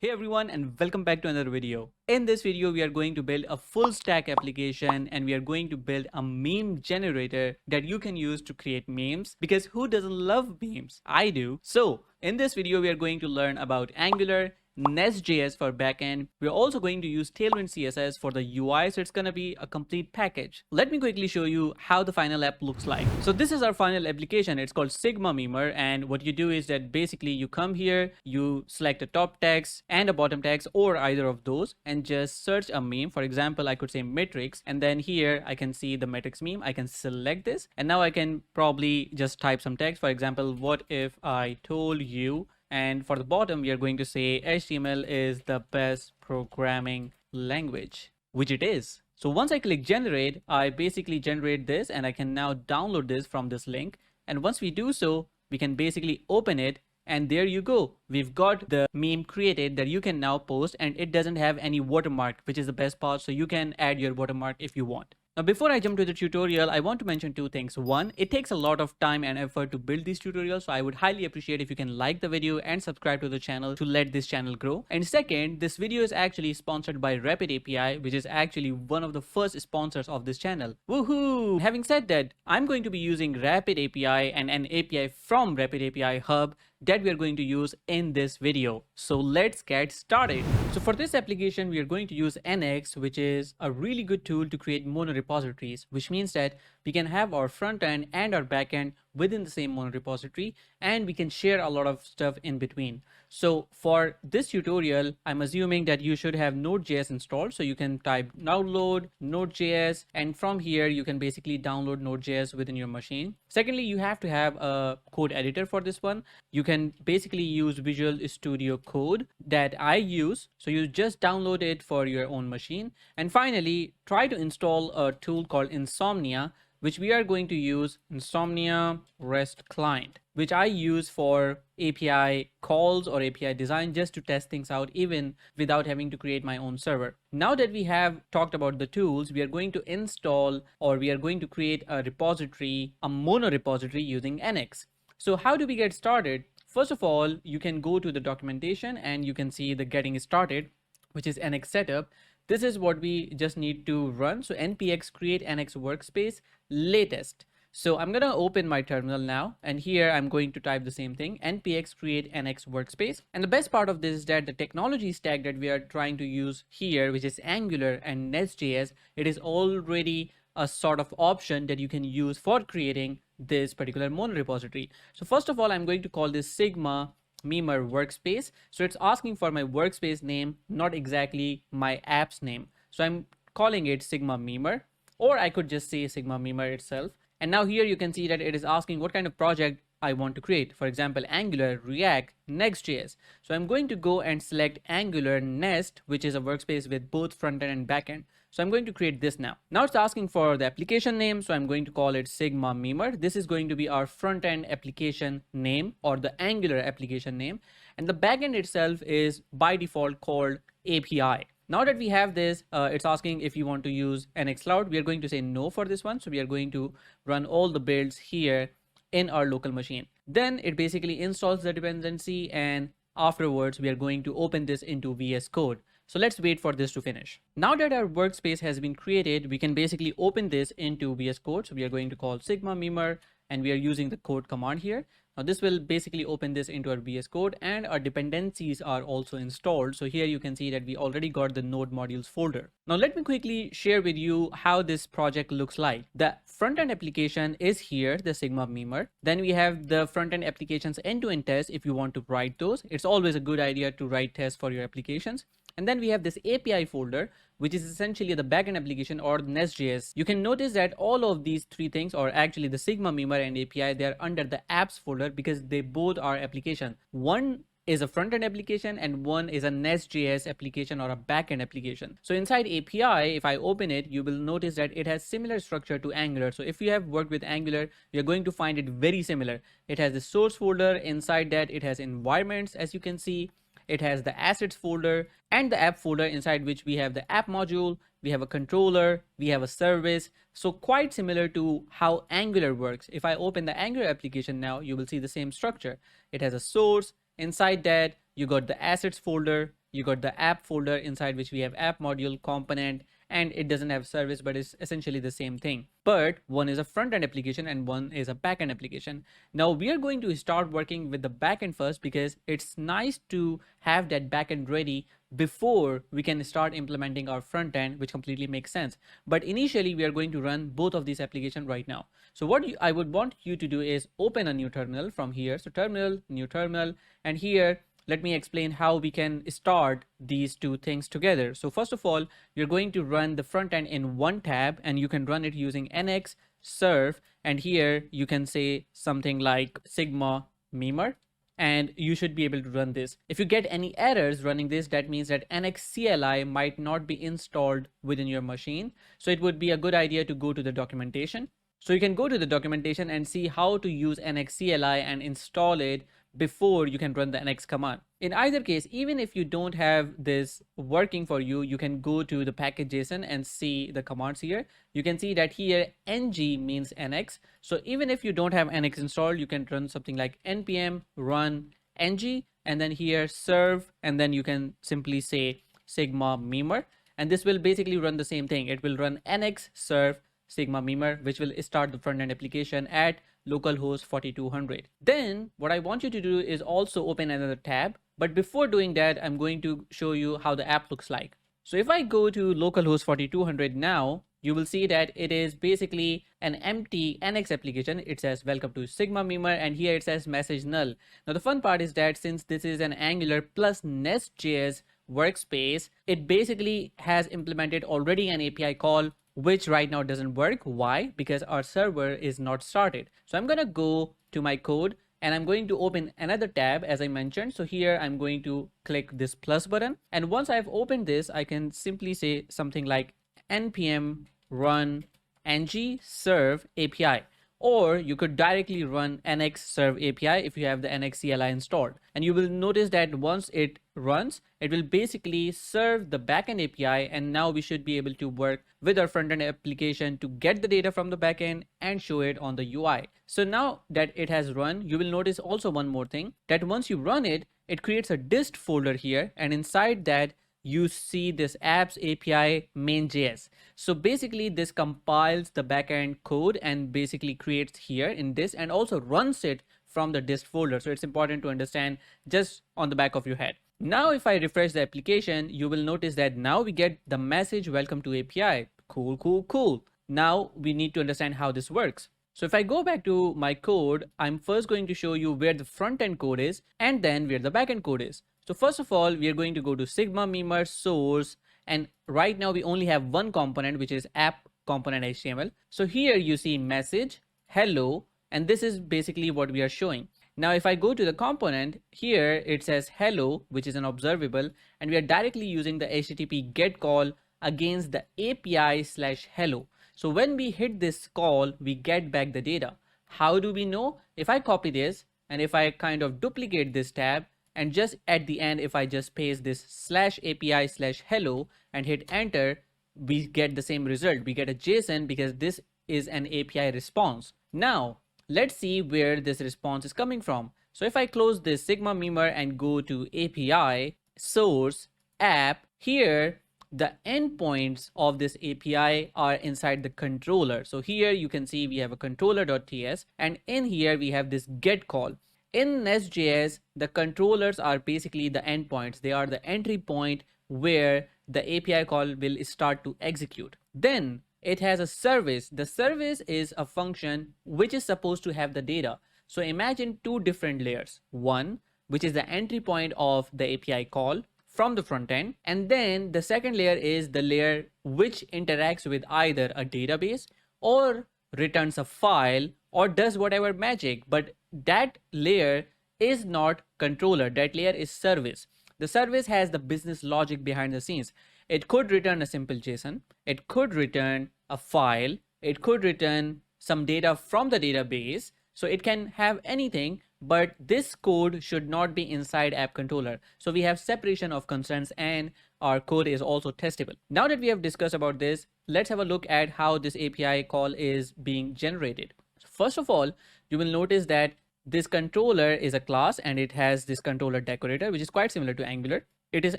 Hey everyone and welcome back to another video. In this video we are going to build a full stack application and we are going to build a meme generator that you can use to create memes because who doesn't love memes? I do. So in this video we are going to learn about Angular, NestJS for backend. We're also going to use Tailwind CSS for the UI, so it's going to be a complete package. Let me quickly show you how the final app looks like. So this is our final application. It's called Sigma Memer, and what you do is that basically you come here, you select a top text and a bottom text or either of those and just search a meme. For example, I could say matrix, and then here I can see the matrix meme. I can select this and now I can probably just type some text. For example, what if I told you, and for the bottom, we are going to say HTML is the best programming language, which it is. So once I click generate, I basically generate this and I can now download this from this link. And once we do so, we can basically open it. And there you go. We've got the meme created that you can now post, and it doesn't have any watermark, which is the best part. So you can add your watermark if you want. Now, before I jump to the tutorial, I want to mention two things. One, it takes a lot of time and effort to build these tutorials, so I would highly appreciate if you can like the video and subscribe to the channel to let this channel grow. And second, this video is actually sponsored by Rapid API, which is actually one of the first sponsors of this channel. Woohoo! Having said that, I'm going to be using Rapid API and an API from Rapid API Hub that we are going to use in this video. So let's get started. So for this application, we are going to use NX, which is a really good tool to create monorepositories, which means that we can have our front end and our back end within the same monorepository, and we can share a lot of stuff in between. So for this tutorial, I'm assuming that you should have NodeJS installed. So you can type download NodeJS, and from here you can basically download NodeJS within your machine. Secondly, you have to have a code editor for this one. You can basically use Visual Studio Code that I use. So you just download it for your own machine. And finally, try to install a tool called Insomnia, which we are going to use, Insomnia REST client, which I use for API calls or API design just to test things out even without having to create my own server. Now that we have talked about the tools, we are going to install, or we are going to create a repository, a mono repository using NX. So how do we get started? First of all, you can go to the documentation and you can see the getting started, which is NX setup. This is what we just need to run. So npx create NX workspace latest. So I'm going to open my terminal now, and here I'm going to type the same thing, npx create NX workspace. And the best part of this is that the technology stack that we are trying to use here, which is Angular and NestJS, it is already a sort of option that you can use for creating this particular monorepository. So first of all, I'm going to call this Sigma Memer workspace. So it's asking for my workspace name, not exactly my app's name. So I'm calling it Sigma Memer, or I could just say Sigma Memer itself. And now here you can see that it is asking what kind of project I want to create. For example, Angular, React, Next.js. So I'm going to go and select Angular Nest, which is a workspace with both frontend and backend. So I'm going to create this now. Now it's asking for the application name. So I'm going to call it Sigma Memer. This is going to be our front-end application name, or the Angular application name. And the backend itself is by default called API. Now that we have this, it's asking if you want to use NX Cloud. We are going to say no for this one. So we are going to run all the builds here in our local machine. Then it basically installs the dependency, and afterwards we are going to open this into VS Code. So let's wait for this to finish. Now that our workspace has been created, we can basically open this into VS Code. So we are going to call Sigma Memer, and we are using the code command here. Now this will basically open this into our VS Code, and our dependencies are also installed. So here you can see that we already got the node modules folder. Now let me quickly share with you how this project looks like. The front-end application is here, the Sigma Memer. Then we have the front-end applications end-to-end tests if you want to write those. It's always a good idea to write tests for your applications. And then we have this API folder, which is essentially the backend application or Nest.js. You can notice that all of these three things, or actually the Sigma Memer and API, they are under the apps folder because they both are application. One is a front-end application and one is a Nest.js application or a backend application. So inside API, if I open it, you will notice that it has similar structure to Angular. So if you have worked with Angular, you're going to find it very similar. It has the source folder. Inside that, it has environments, as you can see. It has the assets folder and the app folder, inside which we have the app module, we have a controller, we have a service. So quite similar to how Angular works. If I open the Angular application now, you will see the same structure. It has a source. Inside that, you got the assets folder, you got the app folder inside which we have app module component, and it doesn't have service, but it's essentially the same thing. But one is a front-end application and one is a back-end application. Now we are going to start working with the back-end first because it's nice to have that back-end ready before we can start implementing our front end, which completely makes sense. But initially we are going to run both of these applications right now. So what I would want you to do is open a new terminal from here. So terminal, new terminal, and here let me explain how we can start these two things together. So first of all, you're going to run the front end in one tab, and you can run it using nx serve, and here you can say something like sigma mimer, and you should be able to run this. If you get any errors running this, that means that nx CLI might not be installed within your machine. So it would be a good idea to go to the documentation. So you can go to the documentation and see how to use nx CLI and install it before you can run the nx command. In either case, even if you don't have this working for you, you can go to the package.json and see the commands here. You can see that here ng means nx. So even if you don't have nx installed, you can run something like npm run ng, and then here serve, and then you can simply say sigma mimer, and this will basically run the same thing. It will run nx serve sigma mimer, which will start the front end application at localhost 4200. Then what I want you to do is also open another tab. But before doing that, I'm going to show you how the app looks like. So if I go to localhost 4200 now, you will see that it is basically an empty NX application. It says welcome to Sigma Mimer, and here it says message null. Now the fun part is that since this is an Angular plus NestJS workspace, it basically has implemented already an API call, which right now doesn't work. Why? Because our server is not started. So I'm going to go to my code and I'm going to open another tab as I mentioned. So here I'm going to click this plus button. And once I've opened this, I can simply say something like npm run ng serve API. Or you could directly run nx serve API if you have the nx CLI installed. And you will notice that once it runs, it will basically serve the backend API. And now we should be able to work with our frontend application to get the data from the backend and show it on the UI. So now that it has run, you will notice also one more thing, that once you run it, it creates a dist folder here. And inside that, you see this apps API main.js. So basically this compiles the backend code and basically creates here in this and also runs it from the dist folder. So it's important to understand just on the back of your head. Now if I refresh the application, you will notice that now we get the message welcome to API. Cool, cool, cool. Now we need to understand how this works. So if I go back to my code, I'm first going to show you where the front end code is and then where the backend code is. So first of all, we are going to go to Sigma Mimer source, and right now we only have one component, which is app component HTML. So here you see message, hello, and this is basically what we are showing. Now if I go to the component, here it says hello, which is an observable, and we are directly using the HTTP GET call against the API/hello. So when we hit this call, we get back the data. How do we know? If I copy this and if I kind of duplicate this tab, and just at the end, if I just paste this /API/hello and hit enter, we get the same result. We get a JSON because this is an API response. Now, let's see where this response is coming from. So if I close this Sigma Mimer and go to API, source, app, here, the endpoints of this API are inside the controller. So here you can see we have a controller.ts, and in here we have this get call. In NestJS, the controllers are basically the endpoints. They are the entry point where the API call will start to execute. Then it has a service. The service is a function which is supposed to have the data. So imagine two different layers. One, which is the entry point of the API call from the front end. And then the second layer is the layer which interacts with either a database or returns a file or does whatever magic, but that layer is not controller. That layer is service. The service has the business logic behind the scenes. It could return a simple JSON. It could return a file. It could return some data from the database. So it can have anything, but this code should not be inside app controller. So we have separation of concerns and our code is also testable. Now that we have discussed about this, let's have a look at how this API call is being generated. First of all, you will notice that this controller is a class and it has this controller decorator, which is quite similar to Angular. it is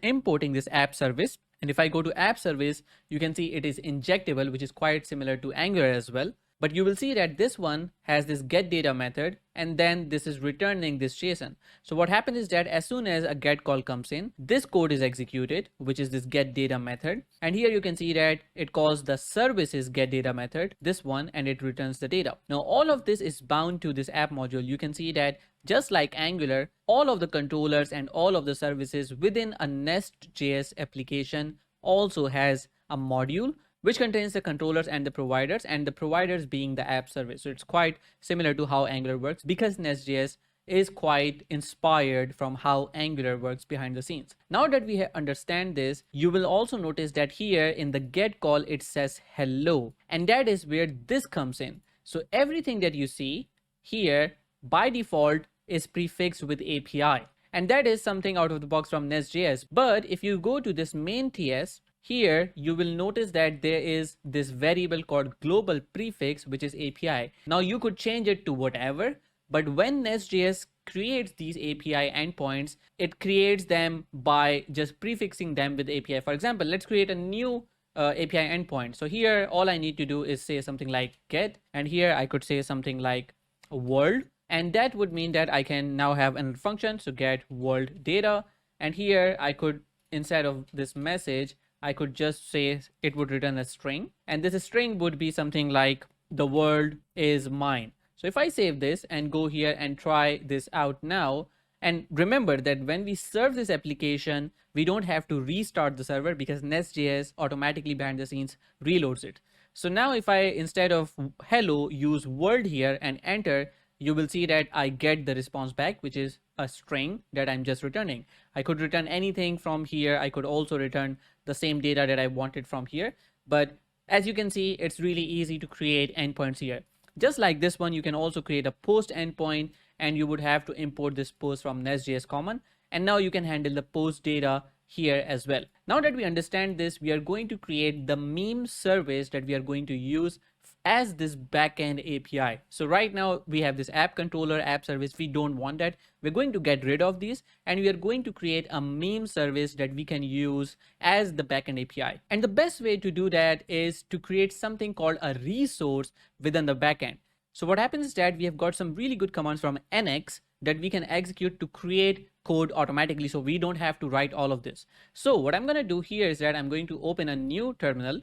importing this app service. And if I go to app service, you can see it is injectable, which is quite similar to Angular as well. But you will see that this one has this get data method, and then this is returning this JSON. So what happens is that as soon as a get call comes in, this code is executed, which is this get data method. And here you can see that it calls the services get data method, this one, and it returns the data. Now all of this is bound to this app module. You can see that just like Angular, all of the controllers and all of the services within a NestJS application also has a module which contains the controllers and the providers being the app service. So it's quite similar to how Angular works, because NestJS is quite inspired from how Angular works behind the scenes. Now that we understand this, you will also notice that here in the get call, it says hello, and that is where this comes in. So everything that you see here by default is prefixed with API. And that is something out of the box from NestJS. But if you go to this main TS, here you will notice that there is this variable called global prefix, which is API. Now you could change it to whatever, but when NestJS creates these API endpoints, it creates them by just prefixing them with API. For example, let's create a new API endpoint. So here all I need to do is say something like get, and here I could say something like world, and that would mean that I can now have another function. So get world data, and here I could, instead of this message, I could just say it would return a string, and this string would be something like the world is mine. So if I save this and go here and try this out now, and remember that when we serve this application, we don't have to restart the server because NestJS automatically behind the scenes reloads it. So now if I, instead of hello, use world here and enter, you will see that I get the response back, which is a string that I'm just returning. I could return anything from here. I could also return the same data that I wanted from here. But as you can see, it's really easy to create endpoints here. Just like this one, you can also create a post endpoint, and you would have to import this post from NestJS common. And now you can handle the post data here as well. Now that we understand this, we are going to create the meme service that we are going to use as this backend API. So right now we have this app controller, app service. We don't want that. We're going to get rid of these, and we are going to create a meme service that we can use as the backend API. And the best way to do that is to create something called a resource within the backend. So what happens is that we have got some really good commands from NX that we can execute to create code automatically, so we don't have to write all of this. So what I'm going to do here is that I'm going to open a new terminal,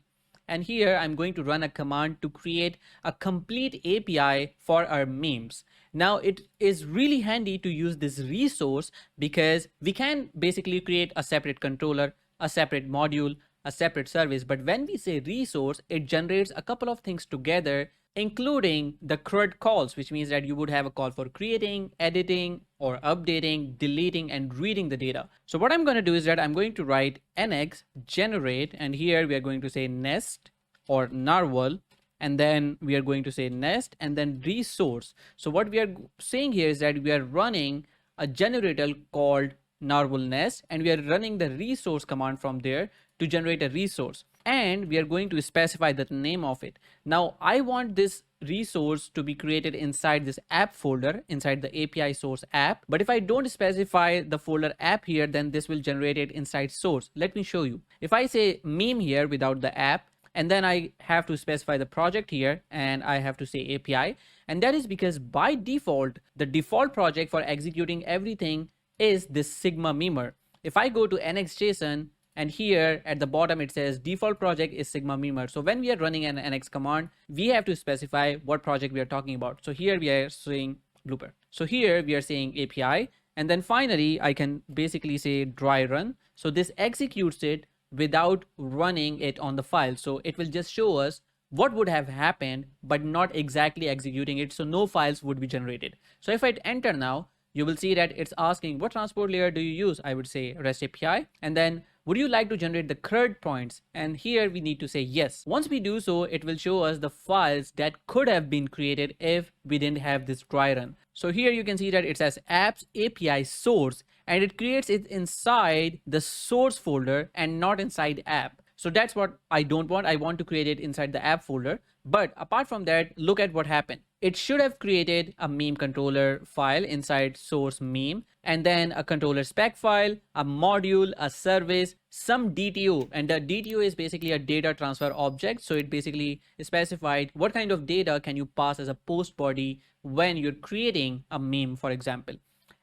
and here I'm going to run a command to create a complete API for our memes. Now it is really handy to use this resource because we can basically create a separate controller, a separate module, a separate service. But when we say resource, it generates a couple of things together, including the CRUD calls, which means that you would have a call for creating, editing, or updating, deleting, and reading the data. So what I'm going to do is that I'm going to write nx generate, and here we are going to say nest or narwhal, and then we are going to say nest and then resource. So what we are saying here is that we are running a generator called narwhal nest, and we are running the resource command from there to generate a resource, and we are going to specify the name of it. Now I want this resource to be created inside this app folder, inside the API source app. But if I don't specify the folder app here, then this will generate it inside source. Let me show you. If I say meme here without the app, and then I have to specify the project here, and I have to say API, and that is because by default, the default project for executing everything is this Sigma memer. If I go to nx.json, and here at the bottom it says default project is Sigma memer. So when we are running an nx command, we have to specify what project we are talking about. So here we are saying blooper. So here we are saying API, and then finally I can basically say dry run. So this executes it without running it on the file. So it will just show us what would have happened, but not exactly executing it. So no files would be generated. So if I enter now, you will see that it's asking what transport layer do you use? I would say REST API, and then would you like to generate the CRUD points? And here we need to say yes. Once we do so, it will show us the files that could have been created if we didn't have this dry run. So here you can see that it says apps API source, and it creates it inside the source folder and not inside app. So that's what I don't want. I want to create it inside the app folder. But apart from that, look at what happened. It should have created a meme controller file inside source meme, and then a controller spec file, a module, a service, some DTO. And the DTO is basically a data transfer object. So it basically specified what kind of data can you pass as a post body when you're creating a meme, for example.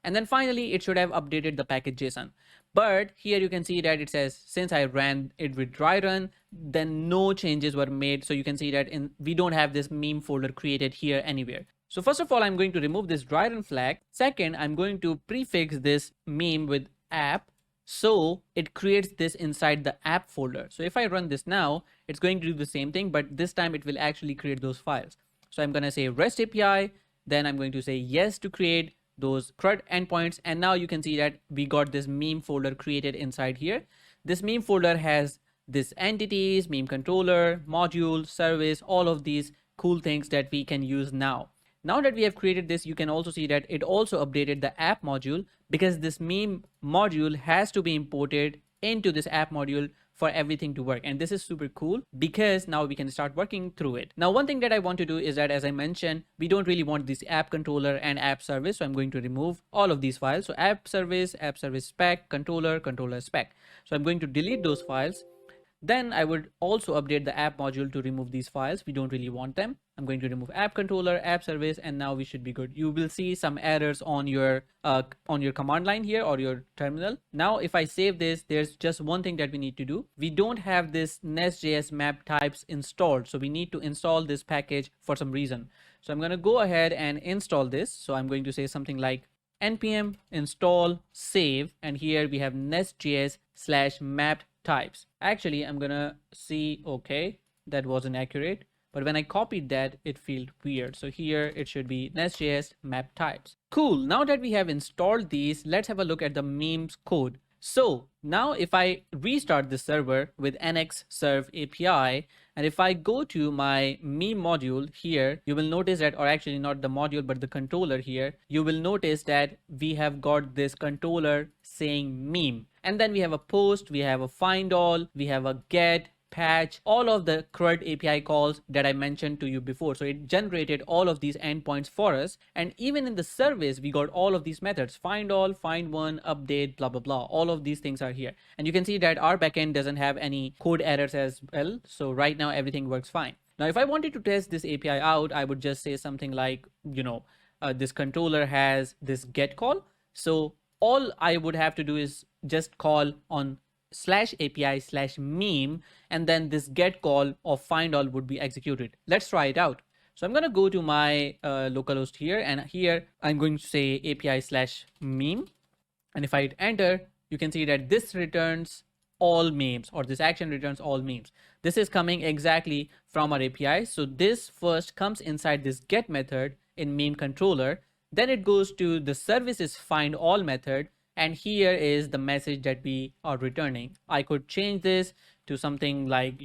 And then finally, it should have updated the package JSON. But here you can see that it says, since I ran it with dry run, then no changes were made. So you can see that we don't have this meme folder created here anywhere. So first of all, I'm going to remove this dry run flag. Second, I'm going to prefix this meme with app. So it creates this inside the app folder. So if I run this now, it's going to do the same thing, but this time it will actually create those files. So I'm going to say REST API. Then I'm going to say yes to create those CRUD endpoints. And now you can see that we got this meme folder created inside here. This meme folder has this entities, meme controller, module, service, all of these cool things that we can use now. Now that we have created this, you can also see that it also updated the app module, because this meme module has to be imported into this app module for everything to work. And this is super cool because now we can start working through it. Now, one thing that I want to do is that, as I mentioned, we don't really want this app controller and app service. So I'm going to remove all of these files. So app service spec, controller spec. So I'm going to delete those files. Then I would also update the app module to remove these files. We don't really want them. I'm going to remove app controller, app service, and now we should be good. You will see some errors on your command line here or your terminal. Now, if I save this, there's just one thing that we need to do. We don't have this NestJS map types installed. So we need to install this package for some reason. So I'm going to go ahead and install this. So I'm going to say something like npm install save, and here we have nestjs/mapped types. Actually, I'm gonna see, okay, that wasn't accurate, but when I copied that, it felt weird. So here it should be nestjs map types. Cool. Now that we have installed these, let's have a look at the memes code. So now if I restart the server with nx-serve API, and if I go to my meme module here, you will notice that, or actually not the module, but the controller here, you will notice that we have got this controller saying meme. And then we have a post, we have a find all, we have a get, patch, all of the CRUD API calls that I mentioned to you before. So it generated all of these endpoints for us. And even in the service, we got all of these methods: find all, find one, update, blah, blah, blah. All of these things are here. And you can see that our backend doesn't have any code errors as well. So right now everything works fine. Now, if I wanted to test this API out, I would just say something like, this controller has this get call. So all I would have to do is just call on /API/meme, and then this get call of find all would be executed. Let's try it out. So I'm going to go to my localhost here, and here I'm going to say API/meme. And if I hit enter, you can see that this returns all memes, or this action returns all memes. This is coming exactly from our API. So this first comes inside this get method in meme controller. Then it goes to the services find all method. And here is the message that we are returning. I could change this to something like,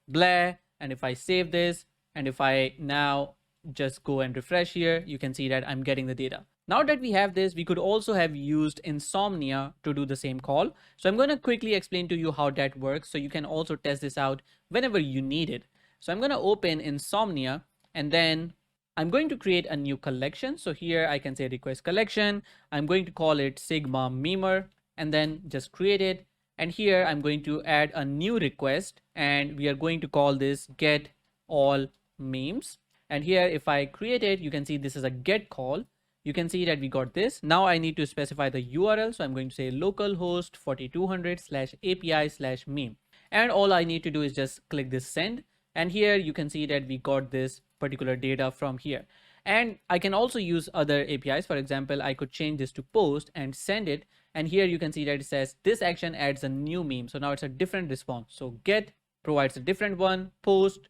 blah. And if I save this, and if I now just go and refresh here, you can see that I'm getting the data. Now that we have this, we could also have used Insomnia to do the same call. So I'm going to quickly explain to you how that works, so you can also test this out whenever you need it. So I'm going to open Insomnia, and then I'm going to create a new collection. So here I can say request collection. I'm going to call it Sigma Memer, and then just create it. And here I'm going to add a new request, and we are going to call this get all memes. And here, if I create it, you can see this is a get call. You can see that we got this. Now I need to specify the URL. So I'm going to say localhost 4200/API/meme. And all I need to do is just click this send. And here you can see that we got this particular data from here. And I can also use other APIs. For example, I could change this to post and send it. And here you can see that it says this action adds a new meme. So now it's a different response. So get provides a different one, post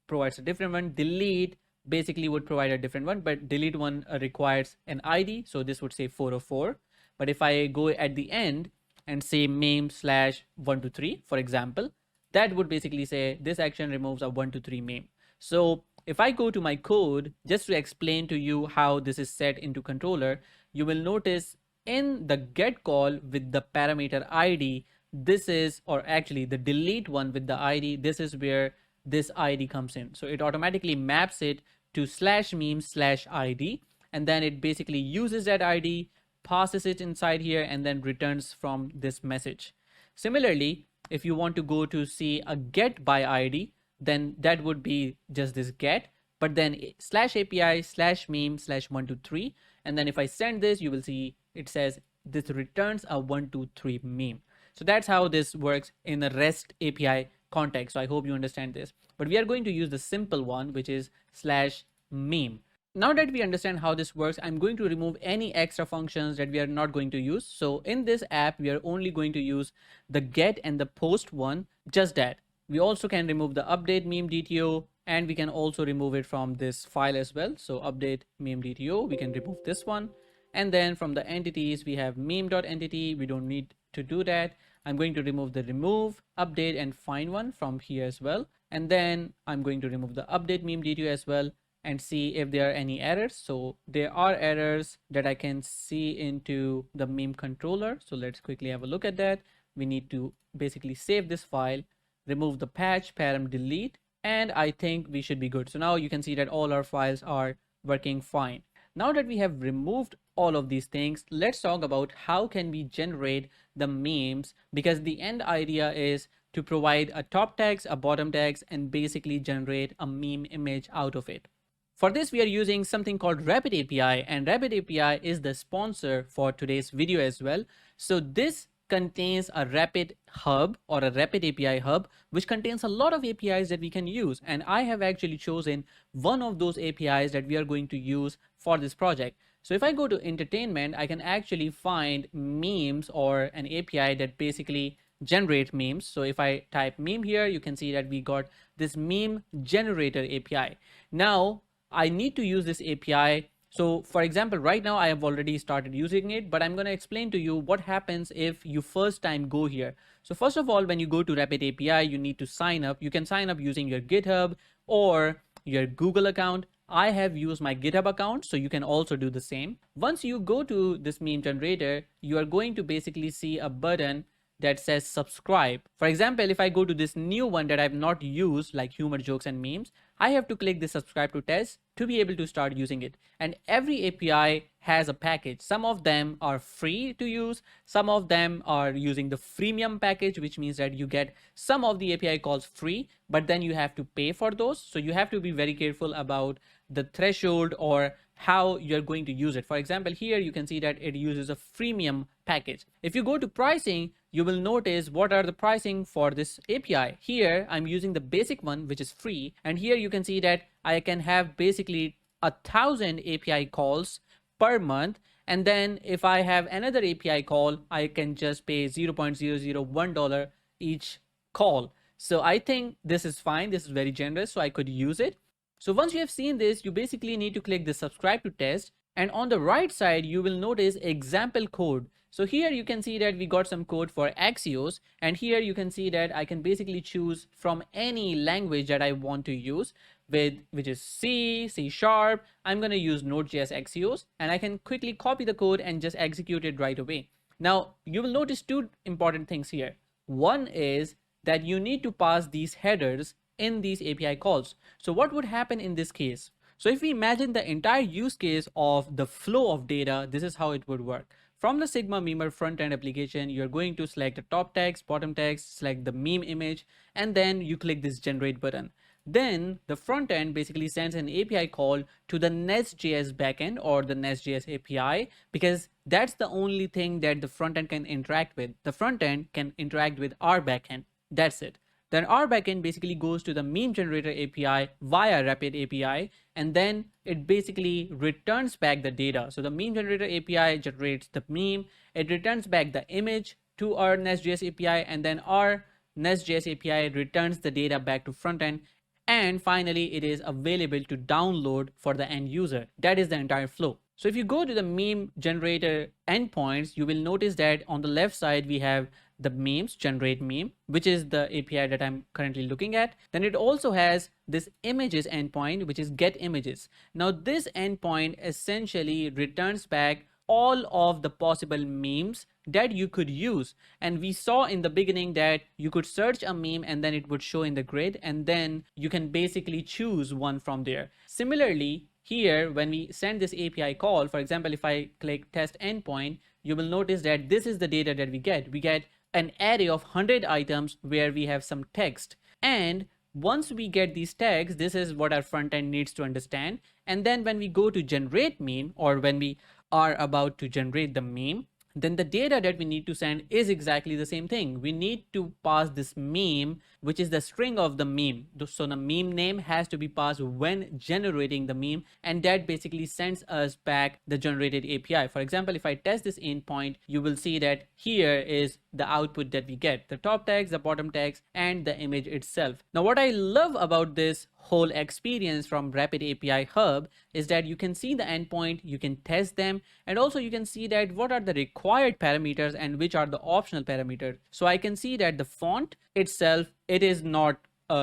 provides a different one, delete basically would provide a different one, but delete one requires an ID. So this would say 404. But if I go at the end and say meme/123, for example, that would basically say this action removes a 123 meme. So if I go to my code, just to explain to you how this is set into controller, you will notice in the get call with the parameter ID, this is, or actually the delete one with the ID, this is where this ID comes in. So it automatically maps it to /meme/ID, and then it basically uses that ID, passes it inside here and then returns from this message. Similarly, if you want to go to see a get by ID, then that would be just this get, but then slash API slash meme slash 123. And then if I send this, you will see it says this returns a 123 meme. So that's how this works in the REST API context. So I hope you understand this. But we are going to use the simple one, which is slash meme. Now that we understand how this works, I'm going to remove any extra functions that we are not going to use. So in this app, we are only going to use the get and the post one, just that. We also can remove the update meme DTO, and we can also remove it from this file as well. So update meme DTO, we can remove this one. And then from the entities, we have meme.entity. We don't need to do that. I'm going to remove the remove, update, and find one from here as well. And then I'm going to remove the update meme DTO as well and see if there are any errors. So there are errors that I can see into the meme controller. So let's quickly have a look at that. We need to basically save this file, remove the patch, param delete, and I think we should be good. So now you can see that all our files are working fine. Now that we have removed all of these things, let's talk about how can we generate the memes, because the end idea is to provide a top text, a bottom text, and basically generate a meme image out of it. For this, we are using something called Rapid API, and Rapid API is the sponsor for today's video as well. So this contains a Rapid hub or a Rapid API hub, which contains a lot of APIs that we can use. And I have actually chosen one of those APIs that we are going to use for this project. So if I go to entertainment, I can actually find memes or an API that basically generate memes. So if I type meme here, you can see that we got this meme generator API. Now I need to use this API. So for example, right now I have already started using it, but I'm going to explain to you what happens if you first time go here. So first of all, when you go to Rapid API, you need to sign up. You can sign up using your GitHub or your Google account. I have used my GitHub account, so you can also do the same. Once you go to this meme generator, you are going to basically see a button that says subscribe. For example, if I go to this new one that I've not used, like humor, jokes, and memes, I have to click the subscribe to test to be able to start using it. And every API has a package. Some of them are free to use. Some of them are using the freemium package, which means that you get some of the API calls free, but then you have to pay for those. So you have to be very careful about the threshold or how you're going to use it. For example, here you can see that it uses a freemium package. If you go to pricing, you will notice what are the pricing for this API. Here I'm using the basic one, which is free, and here you can see that I can have basically 1,000 API calls per month, and then if I have another API call, I can just pay $0.001 each call. So I think this is fine. This is very generous, so I could use it. So once you have seen this, you basically need to click the subscribe to test, and on the right side you will notice example code. So here you can see that we got some code for Axios, and here you can see that I can basically choose from any language that I want to use, which is C, C#. I'm going to use NodeJS Axios, and I can quickly copy the code and just execute it right away. Now you will notice two important things here. One is that you need to pass these headers in these API calls. So what would happen in this case? So if we imagine the entire use case of the flow of data, this is how it would work. From the Sigma Memer front-end application, you're going to select the top text, bottom text, select the meme image, and then you click this generate button. Then the front end basically sends an API call to the NestJS backend or the NestJS API, because that's the only thing that the front end can interact with. The front end can interact with our backend. That's it. Then our backend basically goes to the meme generator API via Rapid API, and then it basically returns back the data. So the meme generator API generates the meme, it returns back the image to our NestJS API, and then our NestJS API returns the data back to frontend. And finally, it is available to download for the end user. That is the entire flow. So if you go to the meme generator endpoints, you will notice that on the left side, we have the memes, generate meme, which is the API that I'm currently looking at. Then it also has this images endpoint, which is get images. Now this endpoint essentially returns back all of the possible memes that you could use. And we saw in the beginning that you could search a meme and then it would show in the grid, and then you can basically choose one from there. Similarly, here, when we send this API call, for example, if I click test endpoint, you will notice that this is the data that we get. We get an array of 100 items where we have some text. And once we get these tags, this is what our front end needs to understand. And then when we go to generate meme, or when we are about to generate the meme, then the data that we need to send is exactly the same thing. We need to pass this meme, which is the string of the meme. So the meme name has to be passed when generating the meme, and that basically sends us back the generated API. For example, if I test this endpoint, you will see that here is the output that we get: the top tags, the bottom tags, and the image itself. Now, what I love about this whole experience from Rapid API Hub is that you can see the endpoint, you can test them, and also you can see that what are the required parameters and which are the optional parameters. So I can see that the font itself, it is not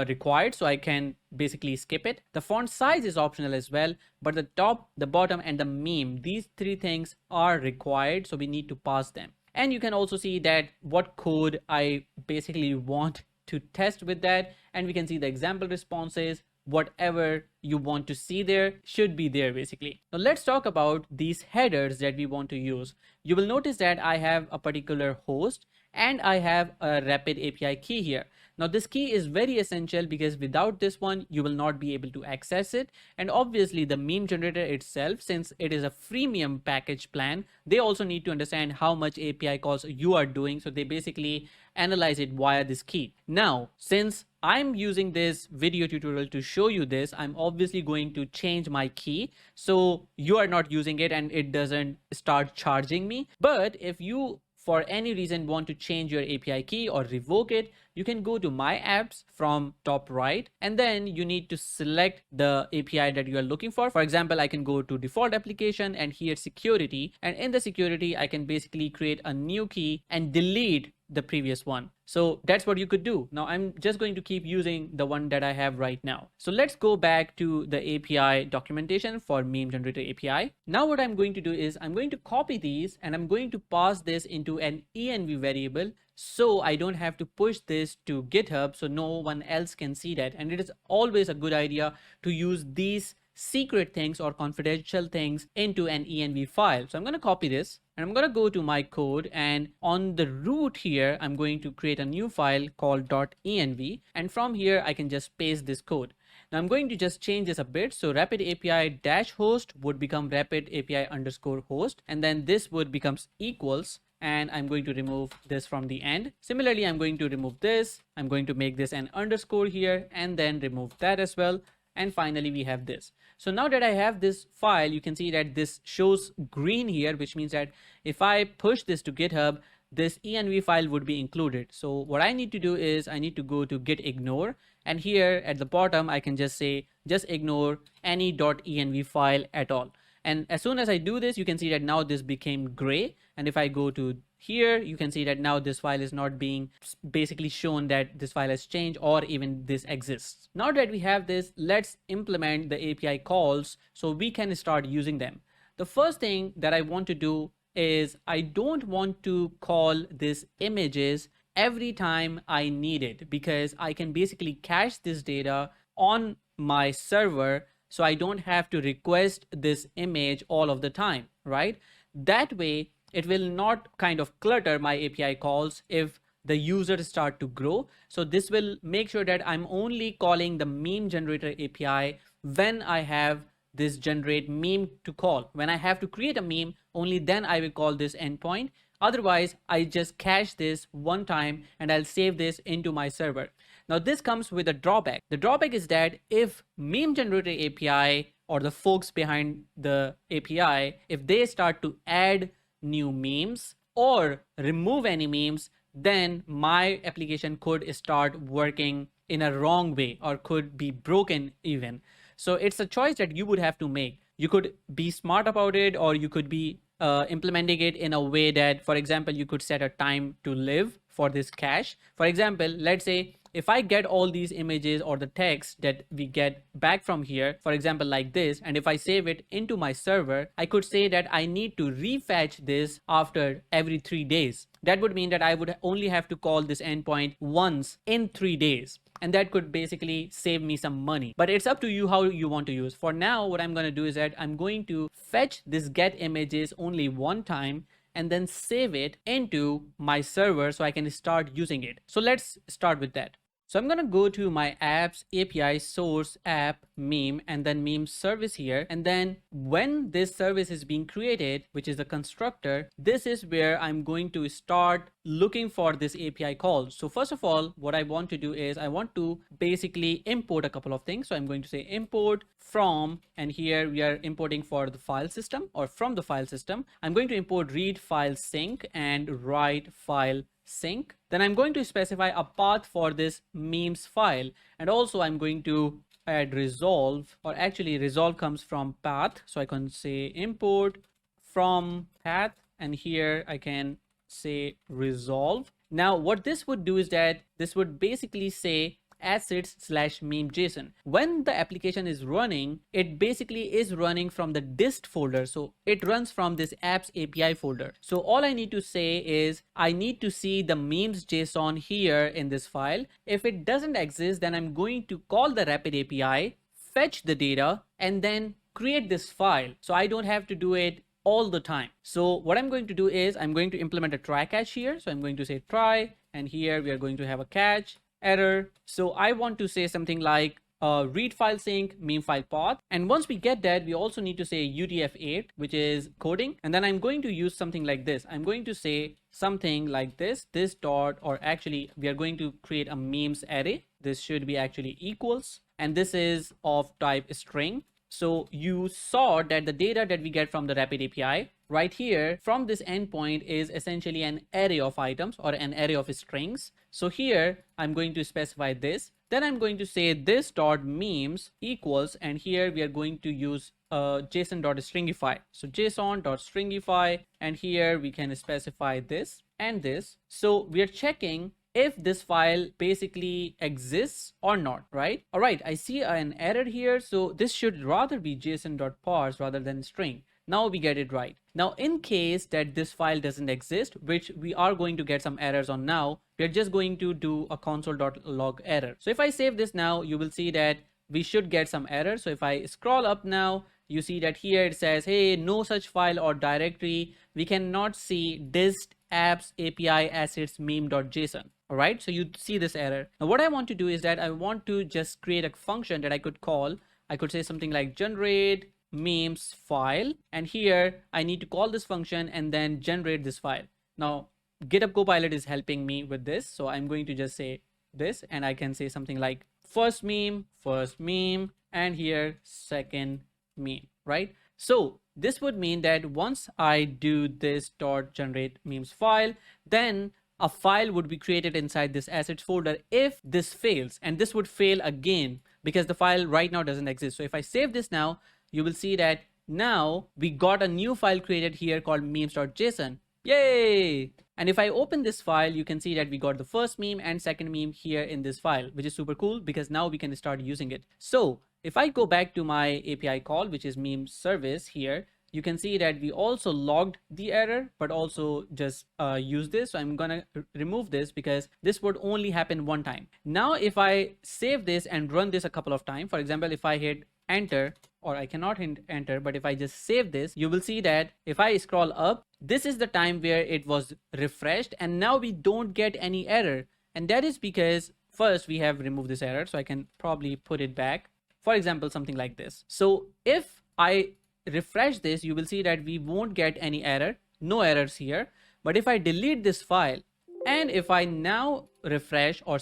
required, so I can basically skip it. The font size is optional as well, but the top, the bottom, and the meme, these three things are required, so we need to pass them. And you can also see that what code I basically want to test with that, and we can see the example responses. Whatever you want to see there should be there basically. Now let's talk about these headers that we want to use. You will notice that I have a particular host and I have a Rapid API key here. Now this key is very essential because without this one, you will not be able to access it. And obviously the meme generator itself, since it is a freemium package plan, they also need to understand how much API calls you are doing. So they basically analyze it via this key. Now, since I'm using this video tutorial to show you this, I'm obviously going to change my key so you are not using it and it doesn't start charging me. But if you for any reason want to change your API key or revoke it, you can go to My Apps from top right, and then you need to select the API that you are looking for. For example, I can go to default application and here security, and in the security, I can basically create a new key and delete the previous one. So that's what you could do. Now I'm just going to keep using the one that I have right now. So let's go back to the API documentation for meme generator API. Now what I'm going to do is I'm going to copy these and I'm going to pass this into an env variable, so I don't have to push this to GitHub so no one else can see that. And it is always a good idea to use these secret things or confidential things into an env file. So I'm going to copy this and I'm going to go to my code, and on the root here, I'm going to create a new file called .env, and from here I can just paste this code. Now I'm going to just change this a bit. So Rapid API -host would become Rapid API _host, and then this would becomes equals, and I'm going to remove this from the end. Similarly, I'm going to remove this. I'm going to make this an underscore here and then remove that as well. And finally, we have this. So now that I have this file, you can see that this shows green here, which means that if I push this to GitHub, this env file would be included. So what I need to do is I need to go to git ignore, and here at the bottom, I can just say, just ignore any .env file at all. And as soon as I do this, you can see that now this became gray. And if I go to here, you can see that now this file is not being basically shown that this file has changed or even this exists. Now that we have this, let's implement the API calls so we can start using them. The first thing that I want to do is I don't want to call this images every time I need it, because I can basically cache this data on my server, so I don't have to request this image all of the time, right? That way, it will not kind of clutter my API calls if the users start to grow. So this will make sure that I'm only calling the meme generator API when I have this generate meme to call. When I have to create a meme, only then I will call this endpoint. Otherwise, I just cache this one time and I'll save this into my server. Now this comes with a drawback. The drawback is that if meme generator API or the folks behind the API, if they start to add new memes or remove any memes, then my application could start working in a wrong way or could be broken even. So it's a choice that you would have to make. You could be smart about it, or you could be implementing it in a way that, for example, you could set a time to live for this cache. For example, let's say if I get all these images or the text that we get back from here, for example, like this, and if I save it into my server, I could say that I need to refetch this after every 3 days. That would mean that I would only have to call this endpoint once in 3 days. And that could basically save me some money. But it's up to you how you want to use. For now, what I'm going to do is that I'm going to fetch this get images only one time and then save it into my server so I can start using it. So let's start with that. So I'm going to go to my apps API source app meme and then meme service here. And then when this service is being created, which is the constructor, this is where I'm going to start looking for this API call. So first of all, what I want to do is I want to basically import a couple of things. So I'm going to say import from, and here we are importing for the file system or from the file system. I'm going to import read file sync and write file sync. Then I'm going to specify a path for this memes file, and also I'm going to add resolve, or actually resolve comes from path, so I can say import from path, and here I can say resolve. Now what this would do is that this would basically say assets/meme.json. When the application is running, it basically is running from the dist folder. So it runs from this apps API folder. So all I need to say is I need to see the memes.json here in this file. If it doesn't exist, then I'm going to call the Rapid API, fetch the data, and then create this file. So I don't have to do it all the time. So what I'm going to do is I'm going to implement a try catch here. So I'm going to say try, and here we are going to have a catch error. So I want to say something like read file sync meme file path, and once we get that, we also need to say UTF-8, which is coding, and then I'm going to use something like this. I'm going to say something like this dot, or actually we are going to create a memes array. This should be actually equals, and this is of type string. So you saw that the data that we get from the Rapid API right here from this endpoint is essentially an array of items or an array of strings. So here I'm going to specify this. Then I'm going to say this dot memes equals, and here we are going to use JSON.stringify. So JSON.stringify, and here we can specify this and this. So we are checking if this file basically exists or not, right? All right, I see an error here. So this should rather be JSON.parse rather than string. Now we get it right. Now, in case that this file doesn't exist, which we are going to get some errors on now, we're just going to do a console.log error. So if I save this now, you will see that we should get some errors. So if I scroll up now, you see that here it says, hey, no such file or directory. We cannot see dist apps API assets meme.json. All right, so you see this error. Now what I want to do is that I want to just create a function that I could call. I could say something like generate memes file, and here I need to call this function and then generate this file. Now GitHub Copilot is helping me with this, so I'm going to just say this, and I can say something like first meme, and here second meme, right? So this would mean that once I do this dot generate memes file, then a file would be created inside this assets folder if this fails, and this would fail again because the file right now doesn't exist. So if I save this now, you will see that now we got a new file created here called memes.json. Yay! And if I open this file, you can see that we got the first meme and second meme here in this file, which is super cool because now we can start using it. So if I go back to my API call, which is meme service here, you can see that we also logged the error, but also just use this. So I'm gonna remove this because this would only happen one time. Now, if I save this and run this a couple of times, for example, if I hit enter, or I cannot hit enter, but if I just save this, you will see that if I scroll up, this is the time where it was refreshed, and now we don't get any error. And that is because first we have removed this error, so I can probably put it back. For example, something like this. So if I refresh this, you will see that we won't get any error, no errors here. But if I delete this file, and if I now refresh or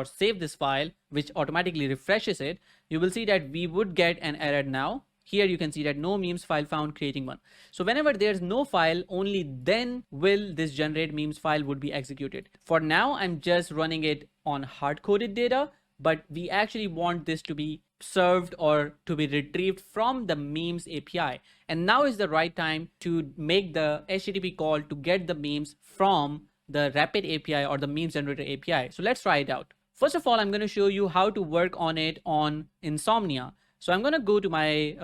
save this file, which automatically refreshes it, you will see that we would get an error now. Here you can see that no memes file found, creating one. So whenever there's no file, only then will this generate memes file would be executed. For now, I'm just running it on hard-coded data, but we actually want this to be served or to be retrieved from the memes API. And now is the right time to make the HTTP call to get the memes from the Rapid API or the memes generator API. So let's try it out. First of all, I'm going to show you how to work on it on Insomnia. So I'm going to go to my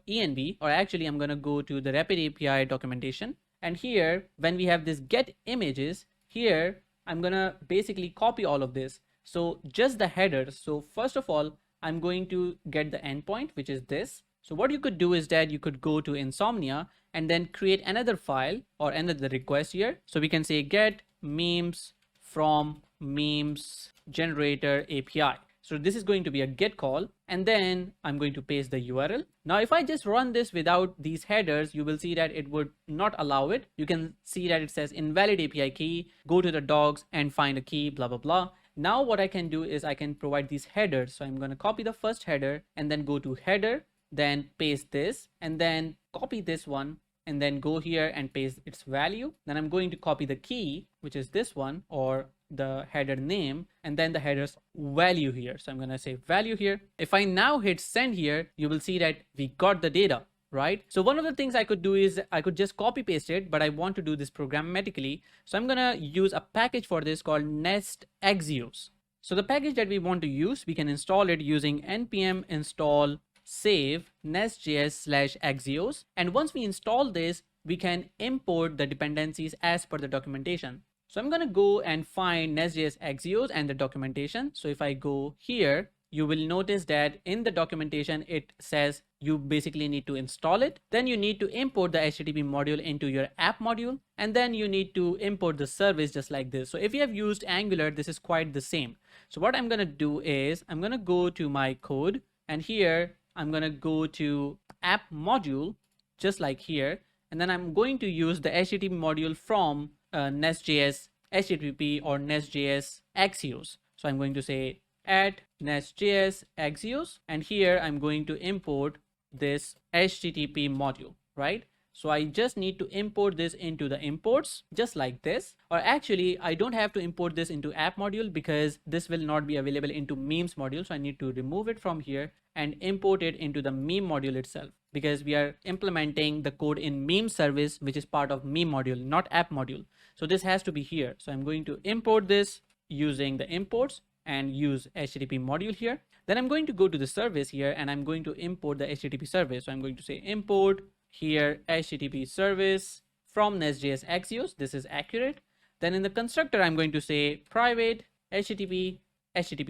env, or actually I'm going to go to the Rapid API documentation. And here, when we have this get images, here I'm going to basically copy all of this. So just the headers. So first of all, I'm going to get the endpoint, which is this. So what you could do is that you could go to Insomnia and then create another file or another request here. So we can say get memes from memes generator API. So this is going to be a get call, and then I'm going to paste the URL. Now, if I just run this without these headers, you will see that it would not allow it. You can see that it says invalid API key, go to the docs and find a key, blah, blah, blah. Now what I can do is I can provide these headers. So I'm going to copy the first header and then go to header, then paste this, and then copy this one, and then go here and paste its value. Then I'm going to copy the key, which is this one, or the header name, and then the header's value here. So I'm going to say value here. If I now hit send here, you will see that we got the data, right? So one of the things I could do is I could just copy paste it, but I want to do this programmatically. So I'm going to use a package for this called NestJS. So the package that we want to use, we can install it using npm install save nestjs/axios. And once we install this, we can import the dependencies as per the documentation. So I'm going to go and find NestJS Axios and the documentation. So if I go here, you will notice that in the documentation, it says you basically need to install it. Then you need to import the HTTP module into your app module. And then you need to import the service just like this. So if you have used Angular, this is quite the same. So what I'm going to do is I'm going to go to my code, and here I'm going to go to app module just like here. And then I'm going to use the HTTP module from NestJS HTTP or NestJS Axios. So I'm going to say add NestJS Axios, and here I'm going to import this HTTP module, right? So I just need to import this into the imports just like this, or actually I don't have to import this into app module because this will not be available into memes module. So I need to remove it from here and import it into the meme module itself, because we are implementing the code in meme service, which is part of meme module, not app module. So this has to be here. So I'm going to import this using the imports and use HTTP module here. Then I'm going to go to the service here and I'm going to import the HTTP service. So I'm going to say import here HTTP service from NestJS Axios. This is accurate. Then in the constructor, I'm going to say private HTTP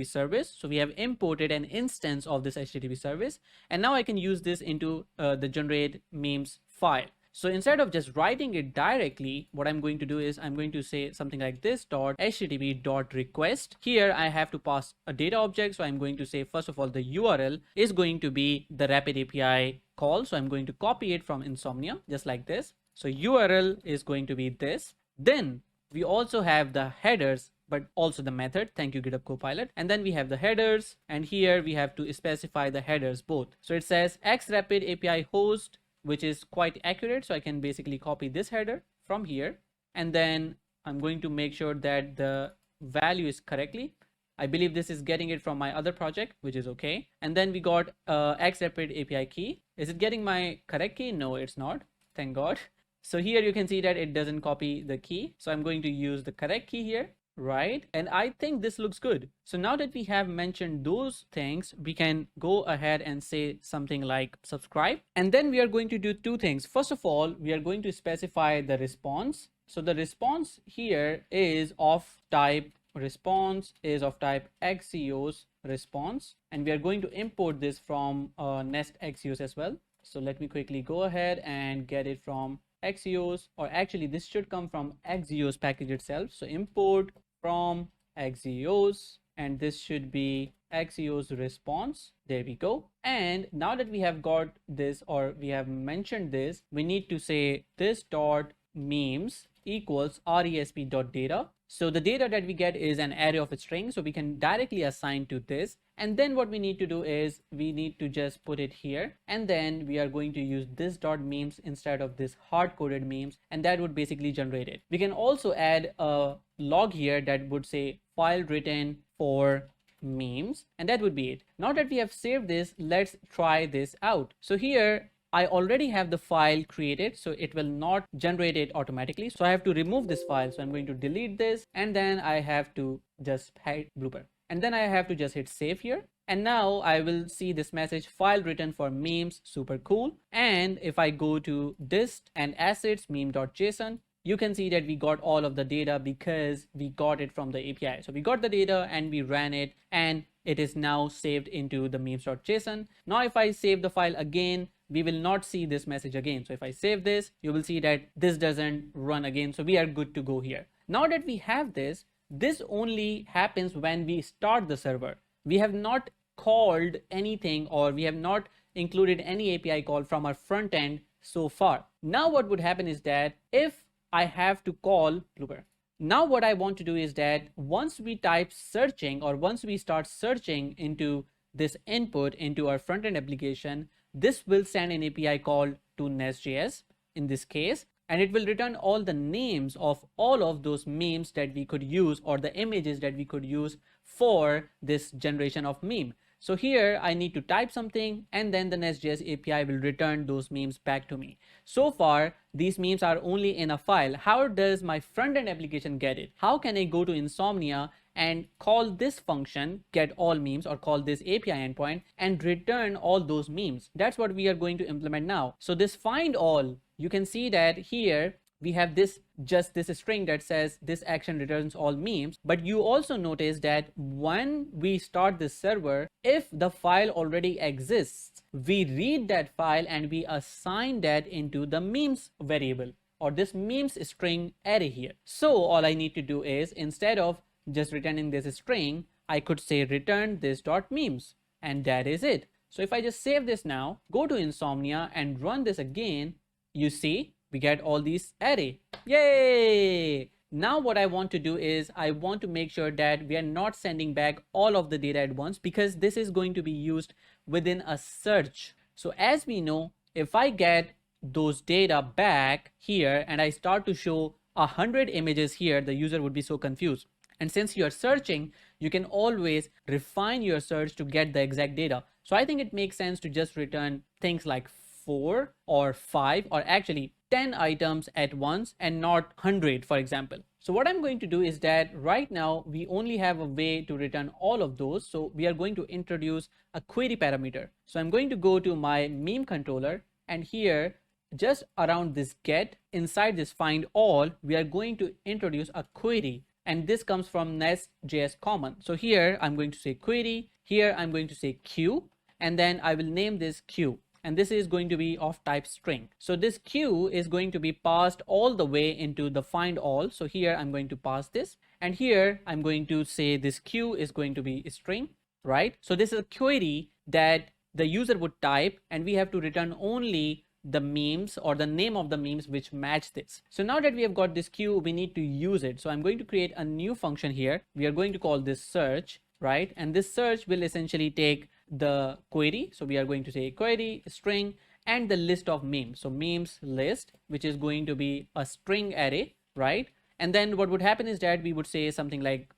service. So we have imported an instance of this HTTP service, and now I can use this into the generate memes file. So instead of just writing it directly, what I'm going to do is I'm going to say something like this dot http dot request. Here I have to pass a data object. So I'm going to say, first of all, the URL is going to be the Rapid API call. So I'm going to copy it from Insomnia just like this. So URL is going to be this. Then we also have the headers, but also the method. Thank you, GitHub Copilot. And then we have the headers, and here we have to specify the headers both. So it says X Rapid API host, which is quite accurate. So I can basically copy this header from here, and then I'm going to make sure that the value is correctly. I believe this is getting it from my other project, which is okay. And then we got X Rapid API key. Is it getting my correct key? No, it's not. Thank God. So here you can see that it doesn't copy the key. So I'm going to use the correct key here. Right, and I think this looks good. So now that we have mentioned those things, we can go ahead and say something like subscribe, and then we are going to do two things. First of all, we are going to specify the response. So the response here is of type response is of type Axios response, and we are going to import this from Nest Axios as well. So let me quickly go ahead and get it from Axios, or actually this should come from Axios package itself. So import from Axios, and this should be Axios response. There we go. And now that we have got this, or we have mentioned this, we need to say this dot memes equals resp.data. So the data that we get is an array of a string, so we can directly assign to this. And then what we need to do is we need to just put it here, and then we are going to use this dot memes instead of this hard-coded memes, and that would basically generate it. We can also add a log here that would say file written for memes, and that would be it. Now that we have saved this, let's try this out. So here I already have the file created, so it will not generate it automatically. So I have to remove this file. So I'm going to delete this, and then I have to just hide blooper. And then I have to just hit save here. And now I will see this message, file written for memes, super cool. And if I go to dist and assets meme.json, you can see that we got all of the data because we got it from the API. So we got the data and we ran it, and it is now saved into the memes.json. Now if I save the file again, we will not see this message again. So if I save this, you will see that this doesn't run again. So we are good to go here. Now that we have this, this only happens when we start the server. We have not called anything, or we have not included any API call from our front end so far. Now what would happen is that if I have to call blooper. Now what I want to do is that once we type searching, or once we start searching into this input into our front end application, this will send an API call to NestJS in this case, and it will return all the names of all of those memes that we could use, or the images that we could use for this generation of meme. So here I need to type something, and then the NestJS API will return those memes back to me. So far, these memes are only in a file. How does my front-end application get it? How can I go to Insomnia and call this function, get all memes, or call this API endpoint and return all those memes? That's what we are going to implement now. So this find all, you can see that here we have this, just this string that says this action returns all memes. But you also notice that when we start this server, if the file already exists, we read that file and we assign that into the memes variable, or this memes string array here. So all I need to do is, instead of just returning this string, I could say return this dot memes, and that is it. So if I just save this now, go to Insomnia and run this again, you see we get all these array. Yay! Now what I want to do is I want to make sure that we are not sending back all of the data at once, because this is going to be used within a search. So as we know, if I get those data back here and I start to show 100 images here, the user would be so confused. And since you're searching, you can always refine your search to get the exact data. So I think it makes sense to just return things like 4 or 5, or actually 10 items at once, and not 100, for example. So what I'm going to do is that right now we only have a way to return all of those. So we are going to introduce a query parameter. So I'm going to go to my meme controller, and here just around this get, inside this find all, we are going to introduce a query, and this comes from NestJS common. So here I'm going to say query, here I'm going to say queue, and then I will name this queue. And this is going to be of type string. So this queue is going to be passed all the way into the find all. So here I'm going to pass this, and here I'm going to say this queue is going to be a string, right? So this is a query that the user would type, and we have to return only the memes, or the name of the memes which match this. So now that we have got this queue, we need to use it. So I'm going to create a new function here. We are going to call this search, right? And this search will essentially take the query. So we are going to say query string and the list of memes. So memes list, which is going to be a string array, right? And then what would happen is that we would say something like,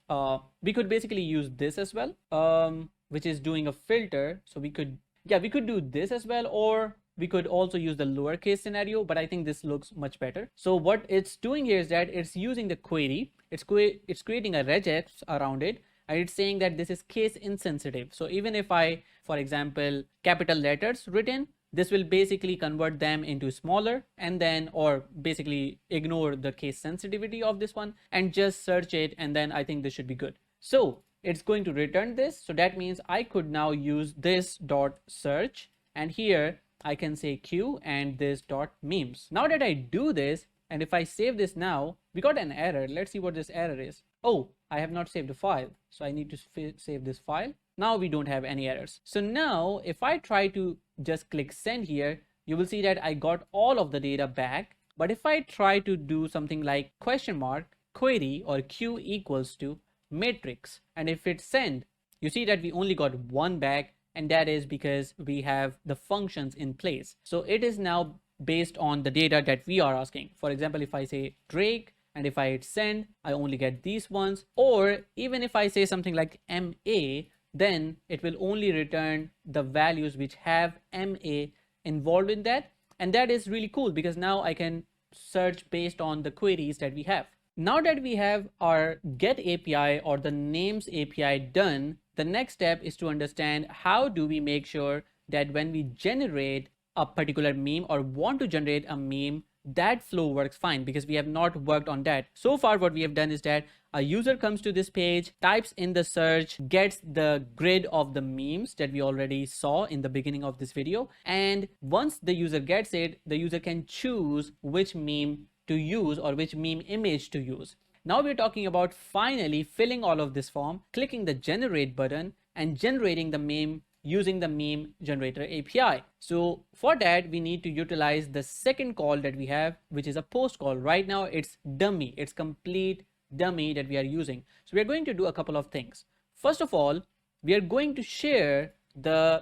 we could basically use this as well, which is doing a filter. So we could do this as well, or we could also use the lowercase scenario, but I think this looks much better. So what it's doing here is that it's using the query, it's creating a regex around it, and it's saying that this is case insensitive. So even if I, for example, capital letters written, this will basically convert them into smaller, and then, or basically ignore the case sensitivity of this one and just search it, and then I think this should be good. So it's going to return this. So that means I could now use this dot search, and here I can say queue and this dot memes. Now that I do this, and if I save this now, we got an error. Let's see what this error is. Oh, I have not saved a file. So I need to save this file. Now we don't have any errors. So now if I try to just click send here, you will see that I got all of the data back. But if I try to do something like question mark query or queue equals to matrix, and if it's send, you see that we only got one back, and that is because we have the functions in place. So it is now based on the data that we are asking. For example, if I say Drake, and if I hit send, I only get these ones. Or even if I say something like MA, then it will only return the values which have MA involved in that. And that is really cool because now I can search based on the queries that we have. Now that we have our get API or the names API done, the next step is to understand how do we make sure that when we generate a particular meme or want to generate a meme, that flow works fine, because we have not worked on that. So far what we have done is that a user comes to this page, types in the search, gets the grid of the memes that we already saw in the beginning of this video, and once the user gets it, the user can choose which meme to use or which meme image to use. Now we're talking about finally filling all of this form, clicking the generate button and generating the meme using the meme generator API. So for that, we need to utilize the second call that we have, which is a post call. Right now it's dummy, it's complete dummy that we are using. So we're going to do a couple of things. First of all, we are going to share the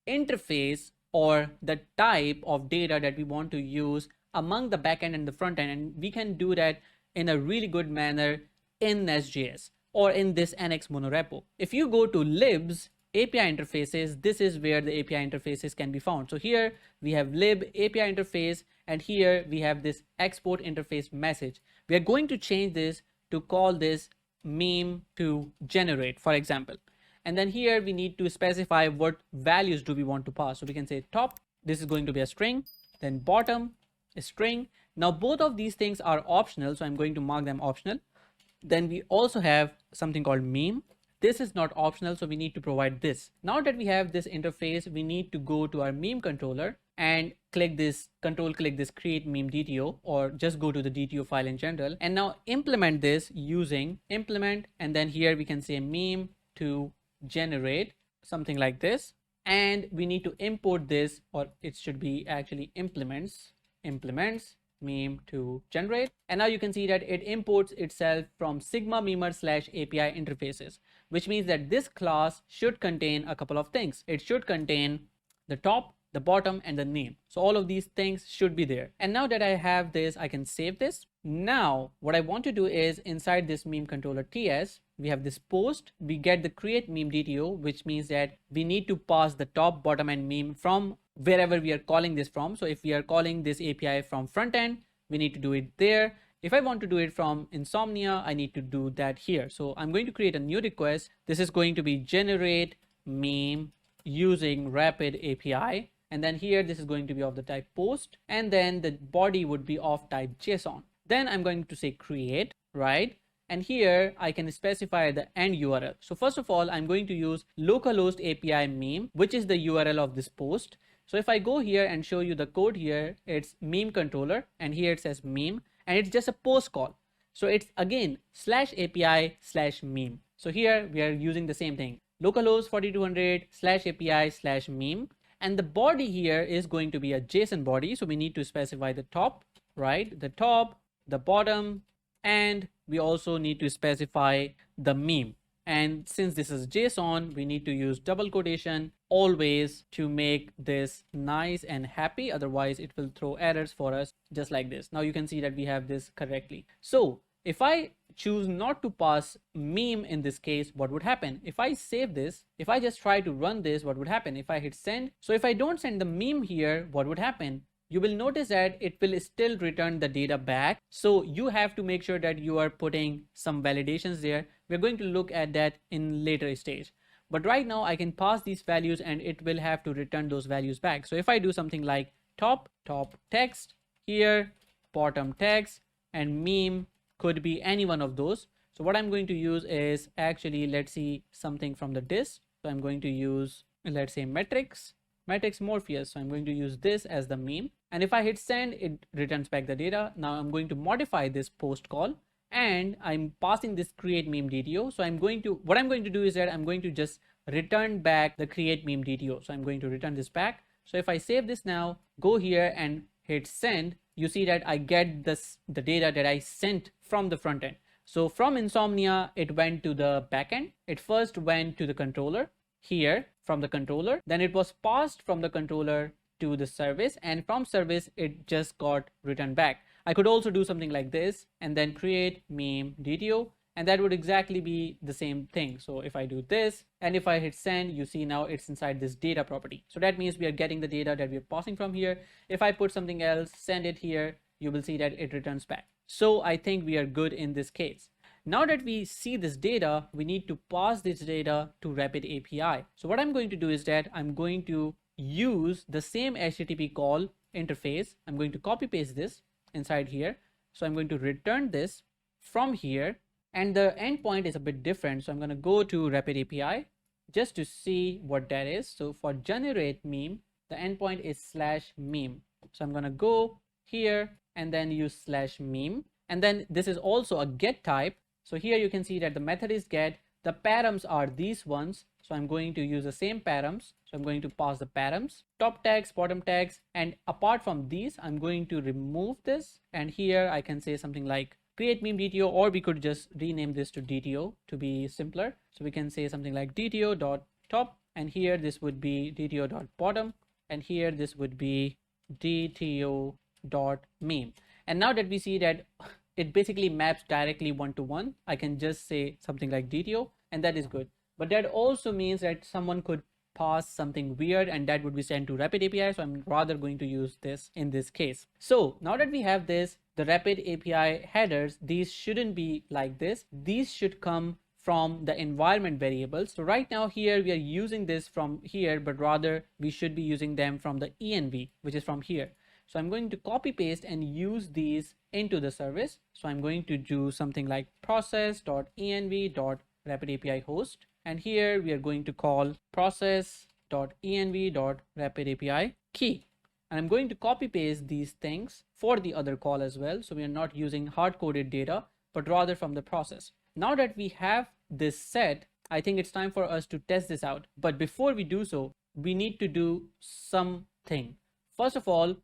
interface or the type of data that we want to use among the backend and the frontend, and we can do that in a really good manner in NestJS or in this NX Monorepo. If you go to libs API interfaces, this is where the API interfaces can be found. So here we have lib API interface, and here we have this export interface message. We are going to change this to call this meme to generate, for example. And then here we need to specify what values do we want to pass. So we can say top, this is going to be a string, then bottom, a string. Now both of these things are optional, so I'm going to mark them optional. Then we also have something called meme. This is not optional, so we need to provide this. Now that we have this interface, we need to go to our meme controller and click this, click this create meme DTO, or just go to the DTO file in general, and now implement this using implement, and then here we can say meme to generate, something like this, and we need to import this, or it should be actually implements meme to generate. And now you can see that it imports itself from sigma memer / API interfaces, which means that this class should contain a couple of things. It should contain the top, the bottom, and the name. So all of these things should be there. And now that I have this, I can save this. Now what I want to do is inside this meme controller TS, we have this post, we get the create meme DTO, which means that we need to pass the top, bottom, and meme from wherever we are calling this from. So if we are calling this API from frontend, we need to do it there. If I want to do it from Insomnia, I need to do that here. So I'm going to create a new request. This is going to be generate meme using Rapid API. And then here, this is going to be of the type post. And then the body would be of type JSON. Then I'm going to say create, right? And here I can specify the end URL. So first of all, I'm going to use localhost API meme, which is the URL of this post. So if I go here and show you the code here, it's meme controller, and here it says meme, and it's just a post call. So it's again /API /meme. So here we are using the same thing, localhost 4200 /API /meme. And the body here is going to be a JSON body. So we need to specify the top, right? The top, the bottom, and we also need to specify the meme. And since this is JSON, we need to use double quotation always to make this nice and happy. Otherwise it will throw errors for us, just like this. Now you can see that we have this correctly. So if I choose not to pass meme in this case, what would happen? If I save this, if I just try to run this, what would happen? If I hit send, so if I don't send the meme here, what would happen? You will notice that it will still return the data back. So you have to make sure that you are putting some validations there. We're going to look at that in later stage. But right now I can pass these values and it will have to return those values back. So if I do something like top text here, bottom text, and meme could be any one of those. So what I'm going to use is actually, let's see, something from the disk. So I'm going to use, let's say, metrics Morpheus. So I'm going to use this as the meme. And if I hit send, it returns back the data. Now I'm going to modify this post call and I'm passing this create meme DTO. So what I'm going to do is that I'm going to just return back the create meme DTO. So I'm going to return this back. So if I save this now, go here and hit send, you see that I get the data that I sent from the front end. So from Insomnia, it went to the backend. It first went to the controller here from the controller, then it was passed from the controller to the service, and from service it just got returned back. I could also do something like this and then create meme DTO and that would exactly be the same thing. So if I do this and if I hit send, you see now it's inside this data property. So that means we are getting the data that we're passing from here. If I put something else, send it here, you will see that it returns back. So I think we are good in this case. Now that we see this data, we need to pass this data to Rapid API. So what I'm going to do is that I'm going to use the same HTTP call interface. I'm going to copy paste this inside here. So I'm going to return this from here, and the endpoint is a bit different. So I'm going to go to Rapid API just to see what that is. So for generate meme, the endpoint is /meme. So I'm going to go here and then use /meme. And then this is also a get type. So here you can see that the method is get, the params are these ones. So I'm going to use the same params. So I'm going to pass the params, top tags, bottom tags. And apart from these, I'm going to remove this. And here I can say something like create meme DTO, or we could just rename this to DTO to be simpler. So we can say something like DTO.top, and here this would be DTO.bottom, and here this would be DTO.meme. And now that we see that it basically maps directly one-to-one, I can just say something like DTO, and that is good. But that also means that someone could pass something weird and that would be sent to Rapid API. So I'm rather going to use this in this case. So now that we have this, the Rapid API headers, these shouldn't be like this. These should come from the environment variables. So right now here we are using this from here, but rather we should be using them from the env, which is from here. So I'm going to copy paste and use these into the service. So I'm going to do something like process.env.RapidAPI host. And here we are going to call process.env.RapidAPI key. And I'm going to copy paste these things for the other call as well. So we are not using hard coded data, but rather from the process. Now that we have this set, I think it's time for us to test this out. But before we do so, we need to do something. First of all,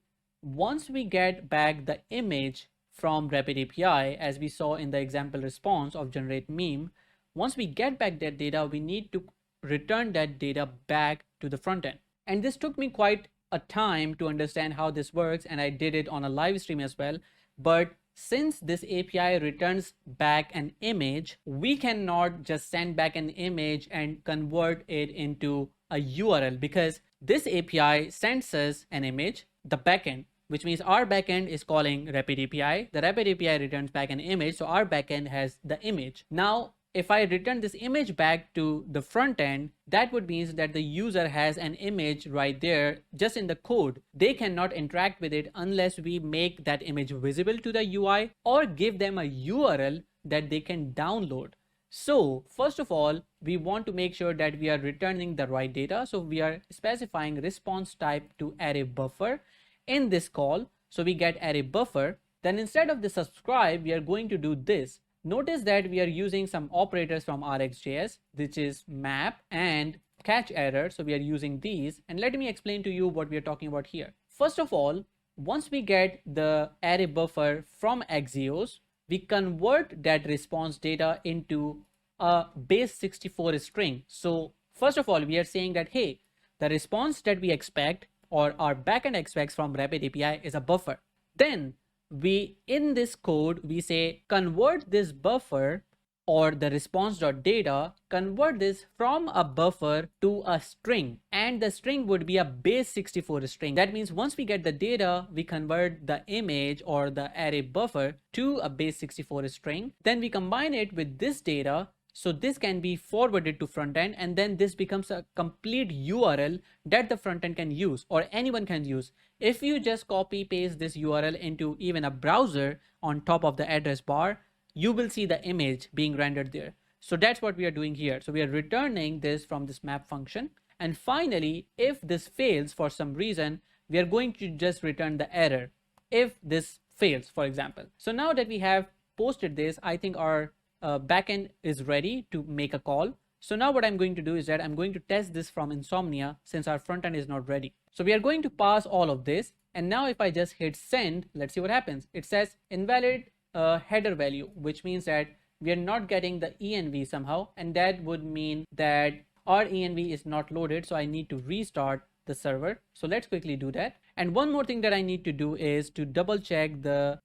once we get back the image from Rapid API, as we saw in the example response of generate meme, once we get back that data, we need to return that data back to the front end. And this took me quite a time to understand how this works, and I did it on a live stream as well. But since this API returns back an image, we cannot just send back an image and convert it into a URL, because this API sends us an image, the backend, which means our backend is calling Rapid API. The Rapid API returns back an image, so our backend has the image. Now, if I return this image back to the front end, that would mean that the user has an image right there just in the code. They cannot interact with it unless we make that image visible to the UI or give them a URL that they can download. So first of all, we want to make sure that we are returning the right data. So we are specifying response type to array buffer in this call. So we get array buffer. Then instead of the subscribe, we are going to do this. Notice that we are using some operators from RxJS, which is map and catch error. So we are using these, and let me explain to you what we are talking about here. First of all, once we get the array buffer from Axios, we convert that response data into a base 64 string. So first of all, we are saying that, hey, the response that we expect or our backend expects from Rapid API is a buffer. Then we, in this code, we say convert this buffer or the response.data, convert this from a buffer to a string, and the string would be a base 64 string. That means once we get the data, we convert the image or the array buffer to a base 64 string. Then we combine it with this data. So this can be forwarded to front end, and then this becomes a complete URL that the front end can use or anyone can use. If you just copy paste this URL into even a browser on top of the address bar, you will see the image being rendered there. So that's what we are doing here. So we are returning this from this map function. And finally, if this fails for some reason, we are going to just return the error if this fails, for example. So now that we have posted this, I think our backend is ready to make a call. So now what I'm going to do is that I'm going to test this from Insomnia since our front end is not ready. So we are going to pass all of this. And now if I just hit send, let's see what happens. It says invalid header value, which means that we are not getting the env somehow. And that would mean that our env is not loaded. So I need to restart the server. So let's quickly do that. And one more thing that I need to do is to double check the,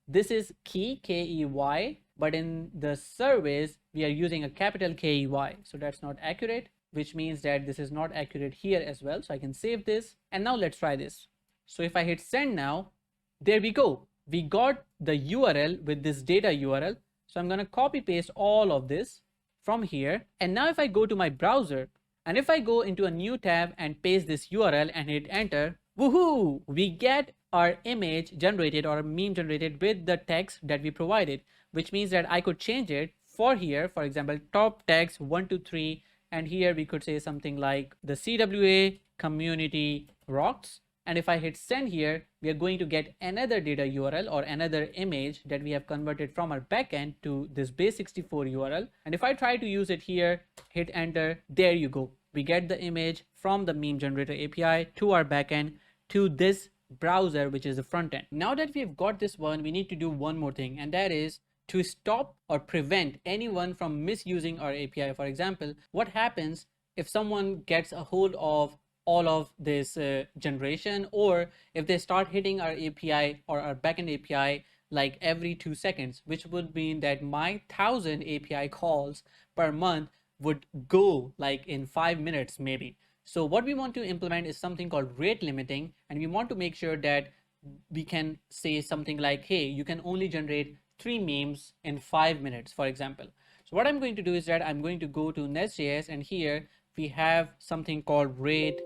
this is key, K-E-Y. but in the service, we are using a capital KEY. So that's not accurate, which means that this is not accurate here as well. So I can save this. And now let's try this. So if I hit send now, there we go. We got the URL with this data URL. So I'm going to copy paste all of this from here. And now if I go to my browser and if I go into a new tab and paste this URL and hit enter, woohoo, we get our image generated or a meme generated with the text that we provided, which means that I could change it for here, for example, top text 1 to 3, and here we could say something like the CWA community rocks. And if I hit send here, we are going to get another data URL or another image that we have converted from our backend to this base64 URL. And if I try to use it here, hit enter, there you go. We get the image from the meme generator API to our backend to this browser, which is the front end. Now that we've got this one, we need to do one more thing, and that is to stop or prevent anyone from misusing our API. For example, what happens if someone gets a hold of all of this generation, or if they start hitting our API or our backend API like every 2 seconds, which would mean that my 1,000 API calls per month would go like in 5 minutes maybe. So what we want to implement is something called rate limiting, and we want to make sure that we can say something like, hey, you can only generate 3 memes in 5 minutes, for example. So what I'm going to do is that I'm going to go to NestJS, and here we have something called rate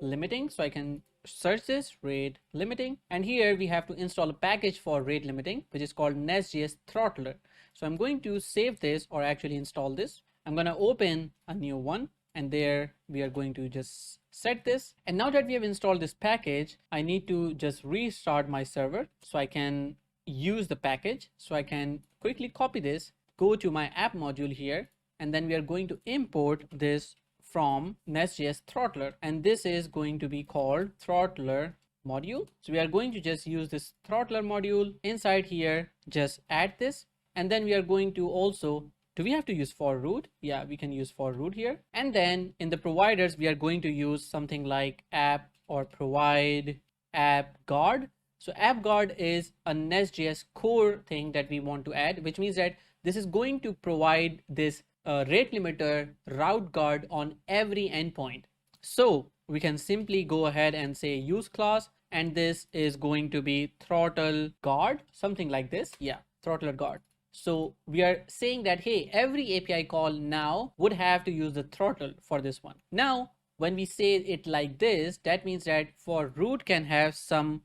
limiting. So I can search this rate limiting, and here we have to install a package for rate limiting, which is called NestJS throttler. So I'm going to save this, or actually install this. I'm going to open a new one, and there we are going to just set this. And now that we have installed this package, I need to just restart my server so I can use the package. So I can quickly copy this, go to my app module here, and then we are going to import this from NestJS throttler, and this is going to be called throttler module. So we are going to just use this throttler module inside here, just add this, and then we are going to also, do we have to use for root? Yeah, we can use for root here. And then in the providers, we are going to use something like app or provide app guard. So app guard is a NestJS core thing that we want to add, which means that this is going to provide this rate limiter route guard on every endpoint. So we can simply go ahead and say use class, and this is going to be throttle guard, something like this. Yeah, throttler guard. So we are saying that, hey, every API call now would have to use the throttle for this one. Now, when we say it like this, that means that for root can have some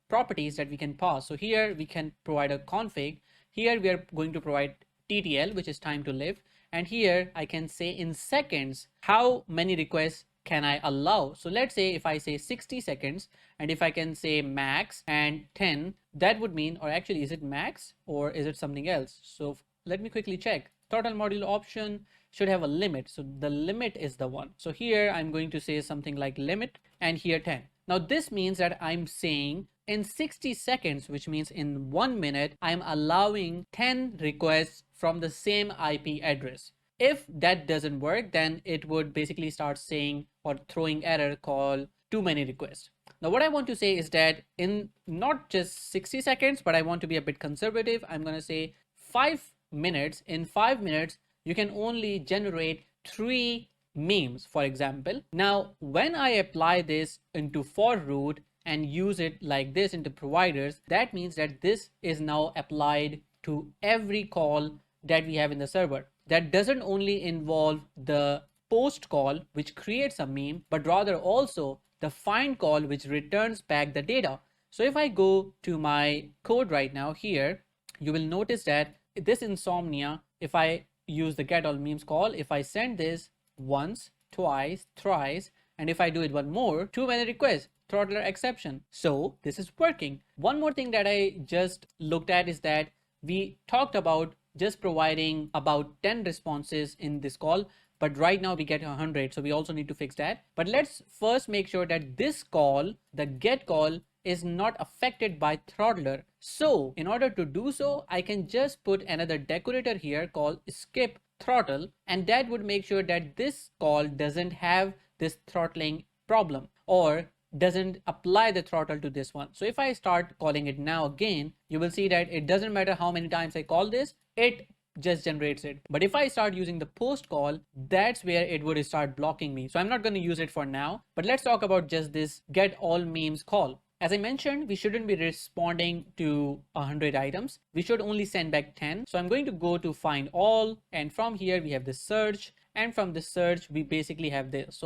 properties that we can pass. So here we can provide a config. Here we are going to provide TTL, which is time to live. And here I can say in seconds, how many requests can I allow? So let's say if I say 60 seconds, and if I can say max and 10, that would mean, or actually is it max or is it something else? So let me quickly check. Throttle module option should have a limit. So the limit is the one. So here I'm going to say something like limit, and here 10. Now this means that I'm saying in 60 seconds, which means in 1 minute, I'm allowing 10 requests from the same IP address. If that doesn't work, then it would basically start saying or throwing error called too many requests. Now what I want to say is that in not just 60 seconds, but I want to be a bit conservative. I'm going to say 5 minutes. In 5 minutes, you can only generate 3 memes, for example. Now, when I apply this into for root and use it like this into providers, that means that this is now applied to every call that we have in the server. That doesn't only involve the post call, which creates a meme, but rather also the find call, which returns back the data. So if I go to my code right now here, you will notice that this Insomnia, if I use the get all memes call, if I send this once, twice, thrice, and if I do it one more, too many requests, throttler exception. So this is working. One more thing that I just looked at is that we talked about just providing about 10 responses in this call, but right now we get 100. So we also need to fix that. But let's first make sure that this call, the get call, is not affected by throttler. So in order to do so, I can just put another decorator here called skip throttle, and that would make sure that this call doesn't have this throttling problem, or doesn't apply the throttle to this one. So if I start calling it now again, you will see that it doesn't matter how many times I call this, it just generates it. But if I start using the post call, that's where it would start blocking me. So I'm not going to use it for now, but let's talk about just this get all memes call. As I mentioned, we shouldn't be responding to 100 items. We should only send back 10. So I'm going to go to find all, and from here we have the search, and from the search we basically have this.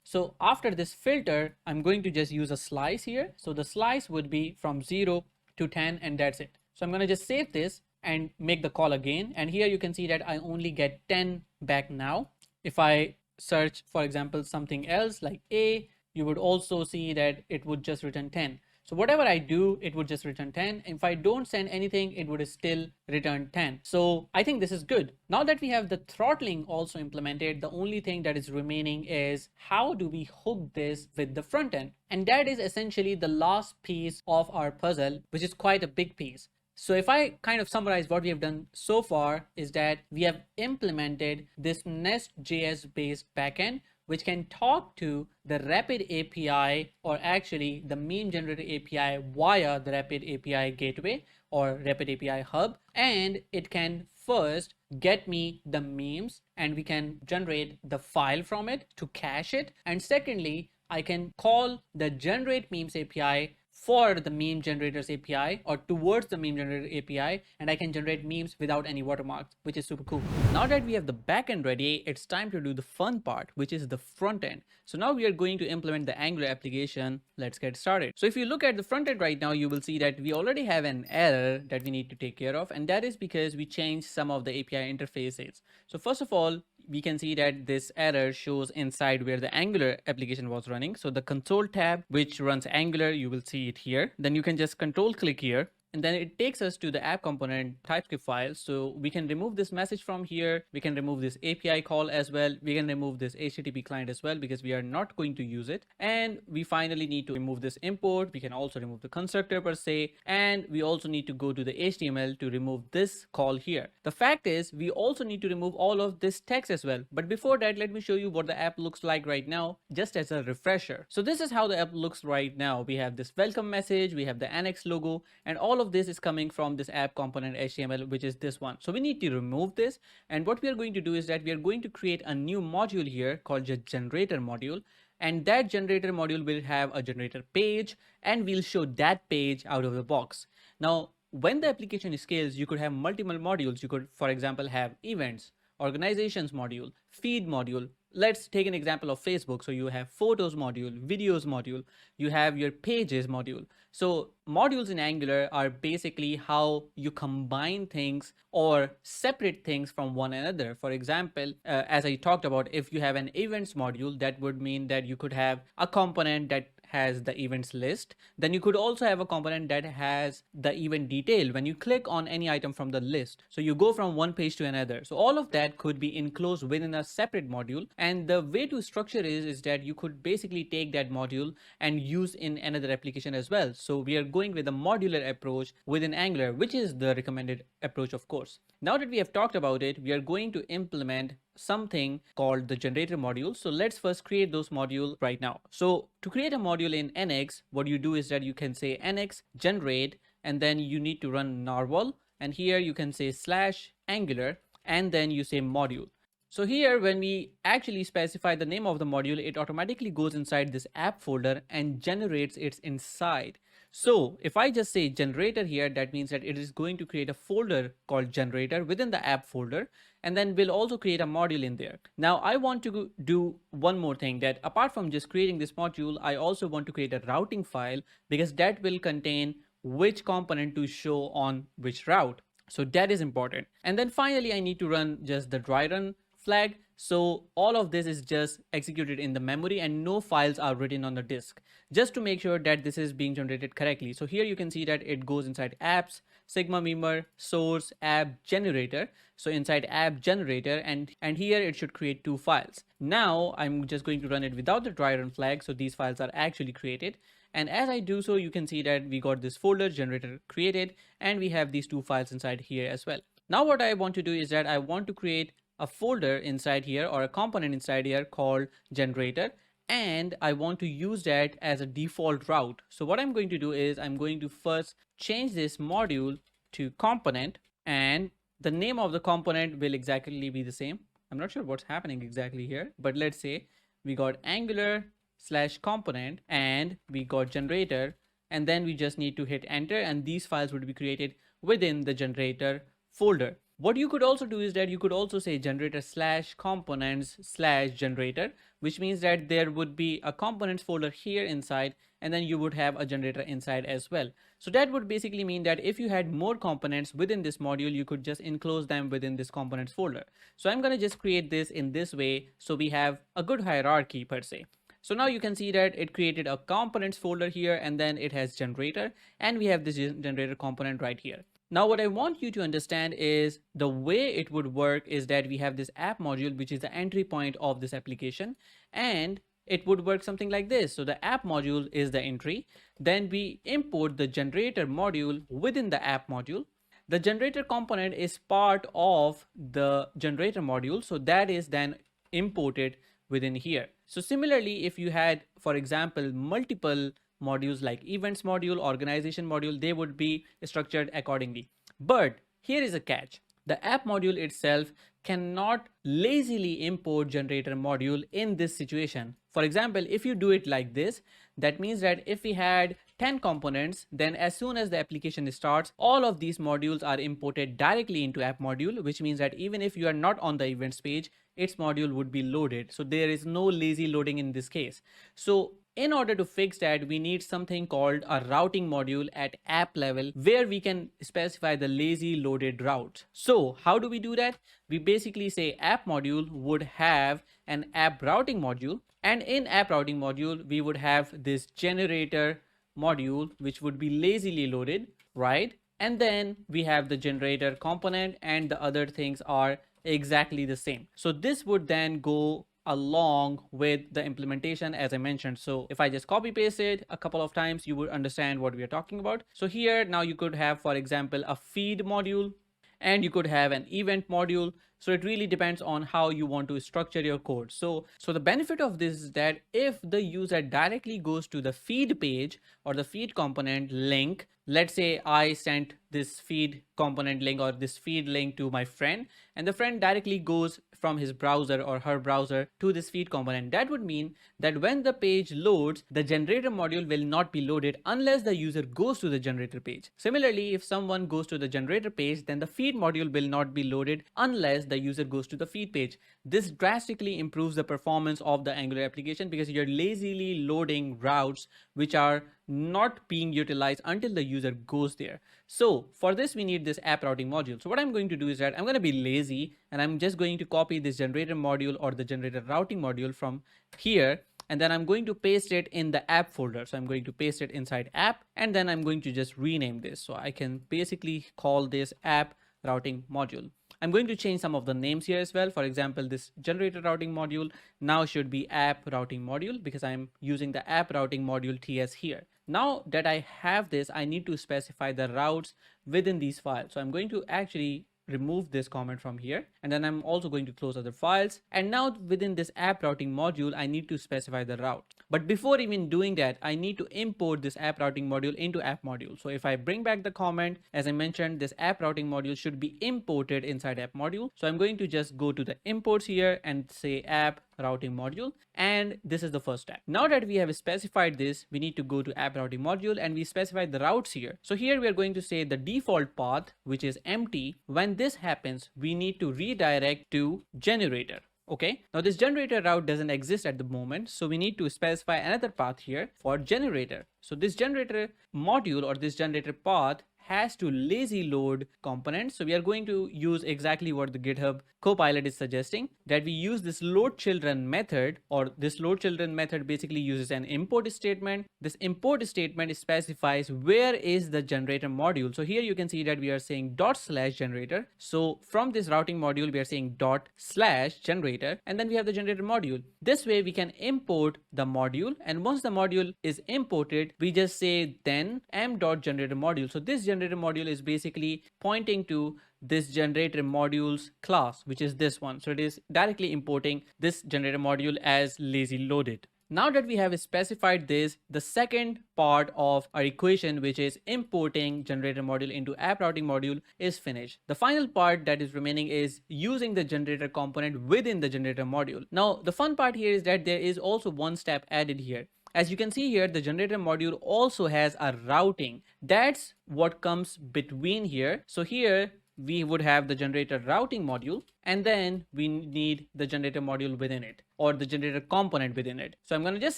So after this filter, I'm going to just use a slice here. So the slice would be from 0 to 10, and that's it. So I'm going to just save this and make the call again, and here you can see that I only get 10 back now. If I search, for example, something else like A, you would also see that it would just return 10. So whatever I do, it would just return 10. If I don't send anything, it would still return 10. So I think this is good. Now that we have the throttling also implemented, the only thing that is remaining is how do we hook this with the front end? And that is essentially the last piece of our puzzle, which is quite a big piece. So if I kind of summarize what we have done so far is that we have implemented this NestJS based backend, which can talk to the Rapid API, or actually the meme generator API via the Rapid API gateway or Rapid API hub. And it can first get me the memes, and we can generate the file from it to cache it. And secondly, I can call the generate memes API for the meme generators API or towards the meme generator API, and I can generate memes without any watermarks, which is super cool. Now that we have the backend ready, it's time to do the fun part, which is the front end. So now we are going to implement the Angular application. Let's get started. So if you look at the front end right now, you will see that we already have an error that we need to take care of, and that is because we changed some of the API interfaces. So first of all, we can see that this error shows inside where the Angular application was running. So the console tab, which runs Angular, you will see it here. Then you can just control click here, and then it takes us to the app component TypeScript file. So we can remove this message from here. We can remove this API call as well. We can remove this HTTP client as well because we are not going to use it. And we finally need to remove this import. We can also remove the constructor per se. And we also need to go to the HTML to remove this call here. The fact is, we also need to remove all of this text as well. But before that, let me show you what the app looks like right now, just as a refresher. So this is how the app looks right now. We have this welcome message, we have the annex logo, and all of this is coming from this app component HTML, which is this one. So we need to remove this, and what we are going to do is that we are going to create a new module here called the generator module, and that generator module will have a generator page, and we'll show that page out of the box. Now when the application scales, you could have multiple modules. You could, for example, have events, organizations module, feed module. Let's take an example of Facebook. So you have photos module, videos module, you have your pages module. So modules in Angular are basically how you combine things or separate things from one another. For example, as I talked about, if you have an events module, that would mean that you could have a component that has the events list. Then you could also have a component that has the event detail when you click on any item from the list. So you go from one page to another. So all of that could be enclosed within a separate module. And the way to structure is that you could basically take that module and use in another application as well. So we are going with a modular approach within Angular, which is the recommended approach, of course. Now that we have talked about it, we are going to implement something called the generator module. So let's first create those modules right now. So to create a module in NX, what you do is that you can say NX generate, and then you need to run narwhal, and here you can say /Angular, and then you say module. So here, when we actually specify the name of the module, it automatically goes inside this app folder and generates it inside. So if I just say generator here, that means that it is going to create a folder called generator within the app folder, and then we'll also create a module in there. Now I want to do one more thing, that apart from just creating this module, I also want to create a routing file, because that will contain which component to show on which route. So that is important. And then finally, I need to run just the dry run flag. So all of this is just executed in the memory and no files are written on the disk, just to make sure that this is being generated correctly. So here you can see that it goes inside apps, Sigma Beamer, source, app generator. So inside app generator, and here it should create two files. Now I'm just going to run it without the dry run flag. So these files are actually created. And as I do so, you can see that we got this folder generator created, and we have these two files inside here as well. Now what I want to do is that I want to create a folder inside here, or a component inside here called generator, and I want to use that as a default route. So what I'm going to do is I'm going to first change this module to component, and the name of the component will exactly be the same. I'm not sure what's happening exactly here, but let's say we got Angular slash component and we got generator, and then we just need to hit enter, and these files would be created within the generator folder. What you could also do is that you could also say generator slash components slash generator, which means that there would be a components folder here inside, and then you would have a generator inside as well. So that would basically mean that if you had more components within this module, you could just enclose them within this components folder. So I'm going to just create this in this way, so we have a good hierarchy per se. So now you can see that it created a components folder here, and then it has generator, and we have this generator component right here. Now what I want you to understand is the way it would work is that we have this app module, which is the entry point of this application, and it would work something like this. So the app module is the entry, then we import the generator module within the app module. The generator component is part of the generator module, so that is then imported within here. So similarly, if you had, for example, multiple modules like events module, organization module, they would be structured accordingly. But here is a catch. The app module itself cannot lazily import generator module in this situation. For example, if you do it like this, that means that if we had 10 components, then as soon as the application starts, all of these modules are imported directly into app module, which means that even if you are not on the events page, its module would be loaded. So there is no lazy loading in this case. So in order to fix that, we need something called a routing module at app level, where we can specify the lazy loaded routes. So how do we do that? We basically say app module would have an app routing module, and in app routing module, we would have this generator module, which would be lazily loaded, right? And then we have the generator component, and the other things are exactly the same. So this would then go along with the implementation as I mentioned. So if I just copy paste it a couple of times, you would understand what we are talking about. So here now you could have, for example, a feed module, and you could have an event module. So it really depends on how you want to structure your code. So the benefit of this is that if the user directly goes to the feed page or the feed component link, let's say I sent this feed component link or this feed link to my friend, and the friend directly goes from his browser or her browser to this feed component. That would mean that when the page loads, the generator module will not be loaded unless the user goes to the generator page. Similarly, if someone goes to the generator page, then the feed module will not be loaded unless the user goes to the feed page. This drastically improves the performance of the Angular application because you're lazily loading routes which are not being utilized until the user goes there. So for this, we need this app routing module. So what I'm going to do is that I'm going to be lazy, and I'm just going to copy this generator module or the generator routing module from here, and then I'm going to paste it in the app folder. So I'm going to paste it inside app, and then I'm going to just rename this. So I can basically call this app routing module. I'm going to change some of the names here as well. For example, this generator routing module now should be app routing module because I'm using the app routing module TS here. Now that I have this, I need to specify the routes within these files. So I'm going to actually remove this comment from here, and then I'm also going to close other files. And now within this app routing module, I need to specify the route. But before even doing that, I need to import this app routing module into app module. So if I bring back the comment, as I mentioned, this app routing module should be imported inside app module. So I'm going to just go to the imports here and say app routing module, and this is the first step. Now that we have specified this, we need to go to app routing module, and we specify the routes here. So here we are going to say the default path, which is empty. When this happens, we need to redirect to generator. Okay, now this generator route doesn't exist at the moment, so we need to specify another path here for generator. So this generator module or this generator path has to lazy load components. So we are going to use exactly what the GitHub Copilot is suggesting, that we use this load children method, or this load children method basically uses an import statement. This import statement specifies where is the generator module. So here you can see that we are saying /generator. So from this routing module, we are saying /generator, and then we have the generator module. This way we can import the module, and once the module is imported, we just say then m.generator module. So this generator module is basically pointing to this generator modules class, which is this one. So it is directly importing this generator module as lazy loaded. Now that we have specified this, the second part of our equation, which is importing generator module into app routing module, is finished. The final part that is remaining is using the generator component within the generator module. Now, the fun part here is that there is also one step added here. As you can see here, the generator module also has a routing. That's what comes between here. So here we would have the generator routing module, and then we need the generator module within it, or the generator component within it. So I'm going to just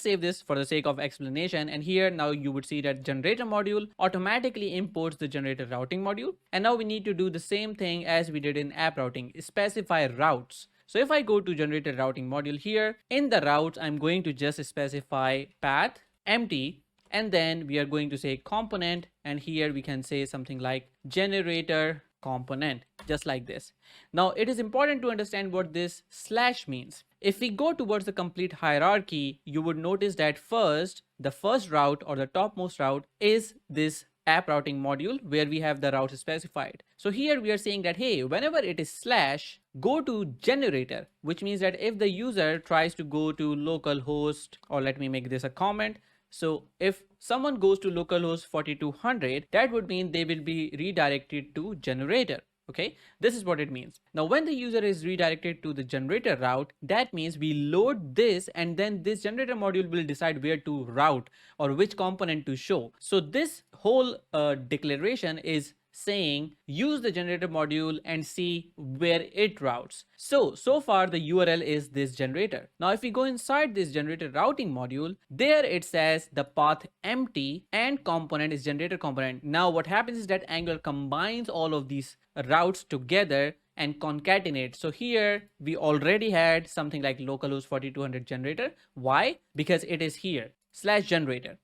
save this for the sake of explanation. And here now you would see that generator module automatically imports the generator routing module. And now we need to do the same thing as we did in app routing, specify routes. So if I go to generator routing module here, in the routes, I'm going to just specify path empty, and then we are going to say component, and here we can say something like generator component, just like this. Now it is important to understand what this slash means. If we go towards the complete hierarchy, you would notice that the first route or the topmost route is this app routing module where we have the route specified. So here we are saying that, hey, whenever it is slash, go to generator, which means that if the user tries to go to localhost, or let me make this a comment. So if someone goes to localhost 4200, that would mean they will be redirected to generator. Okay, this is what it means. Now, when the user is redirected to the generator route, that means we load this, and then this generator module will decide where to route or which component to show. So this whole declaration is saying use the generator module and see where it routes. So far the URL is this generator. Now if we go inside this generator routing module, there it says the path empty and component is generator component. Now what happens is that Angular combines all of these routes together and concatenate. So here we already had something like localhost 4200 generator. Why? Because it is here slash generator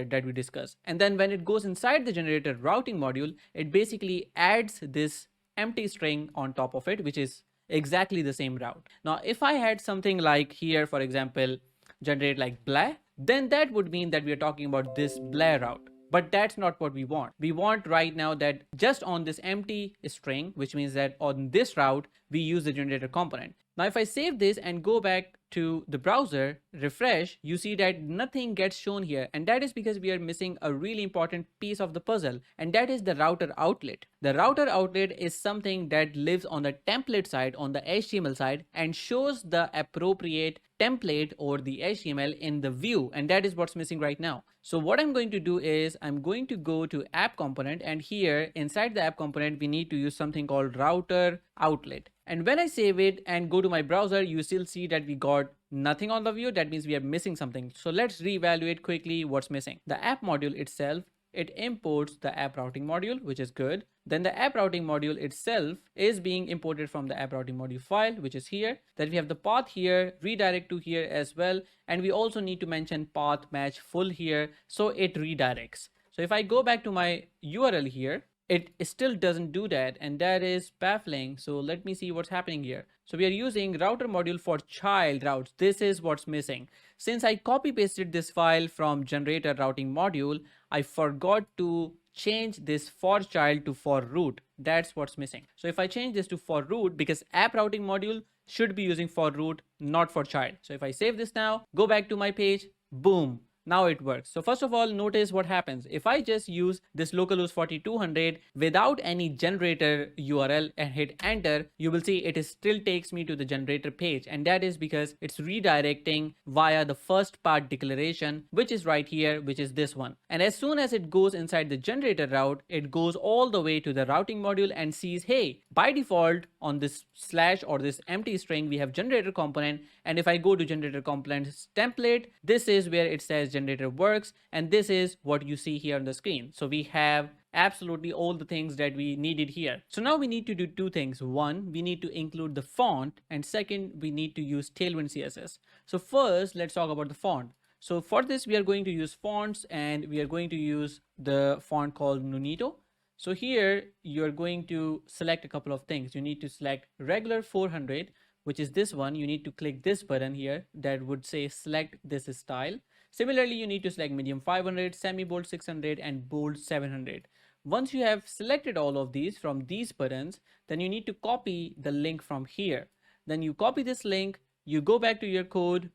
that we discussed. And then when it goes inside the generator routing module, it basically adds this empty string on top of it, which is exactly the same route. Now, if I had something like here, for example, generate like blah, then that would mean that we are talking about this blah route. But that's not what we want. We want right now that just on this empty string, which means that on this route, we use the generator component. Now, if I save this and go back to the browser, refresh, you see that nothing gets shown here. And that is because we are missing a really important piece of the puzzle, and that is the router outlet. The router outlet is something that lives on the template side, on the HTML side, and shows the appropriate template or the HTML in the view. And that is what's missing right now. So what I'm going to do is I'm going to go to app component, and here inside the app component, we need to use something called router outlet. And when I save it and go to my browser, you still see that we got nothing on the view. That means we are missing something. So let's reevaluate quickly what's missing. The app module itself, it imports the app routing module, which is good. Then the app routing module itself is being imported from the app routing module file, which is here. Then we have the path here, redirect to here as well. And we also need to mention path match full here, so it redirects. So if I go back to my URL here, it still doesn't do that, and that is baffling. So let me see what's happening here. So we are using router module for child routes. This is what's missing. Since I copy pasted this file from generator routing module, I forgot to change this for child to for root. That's what's missing. So if I change this to for root, because app routing module should be using for root, not for child. So if I save this now, go back to my page, boom. Now it works. So first of all, notice what happens. If I just use this localhost 4200 without any generator URL and hit enter, you will see it still takes me to the generator page. And that is because it's redirecting via the first part declaration, which is right here, which is this one. And as soon as it goes inside the generator route, it goes all the way to the routing module and sees, hey, by default on this slash or this empty string, we have generator component. And if I go to generator components template, this is where it says generator works, and this is what you see here on the screen. So we have absolutely all the things that we needed here. So now we need to do two things. One, we need to include the font, and second, we need to use Tailwind CSS. So first, let's talk about the font. So for this, we are going to use fonts, and we are going to use the font called Nunito. So here you're going to select a couple of things. You need to select regular 400, which is this one. You need to click this button here that would say select this style. Similarly, you need to select medium 500, semi-bold 600, and bold 700. Once you have selected all of these from these buttons, then you need to copy the link from here. Then you copy this link, you go back to your code,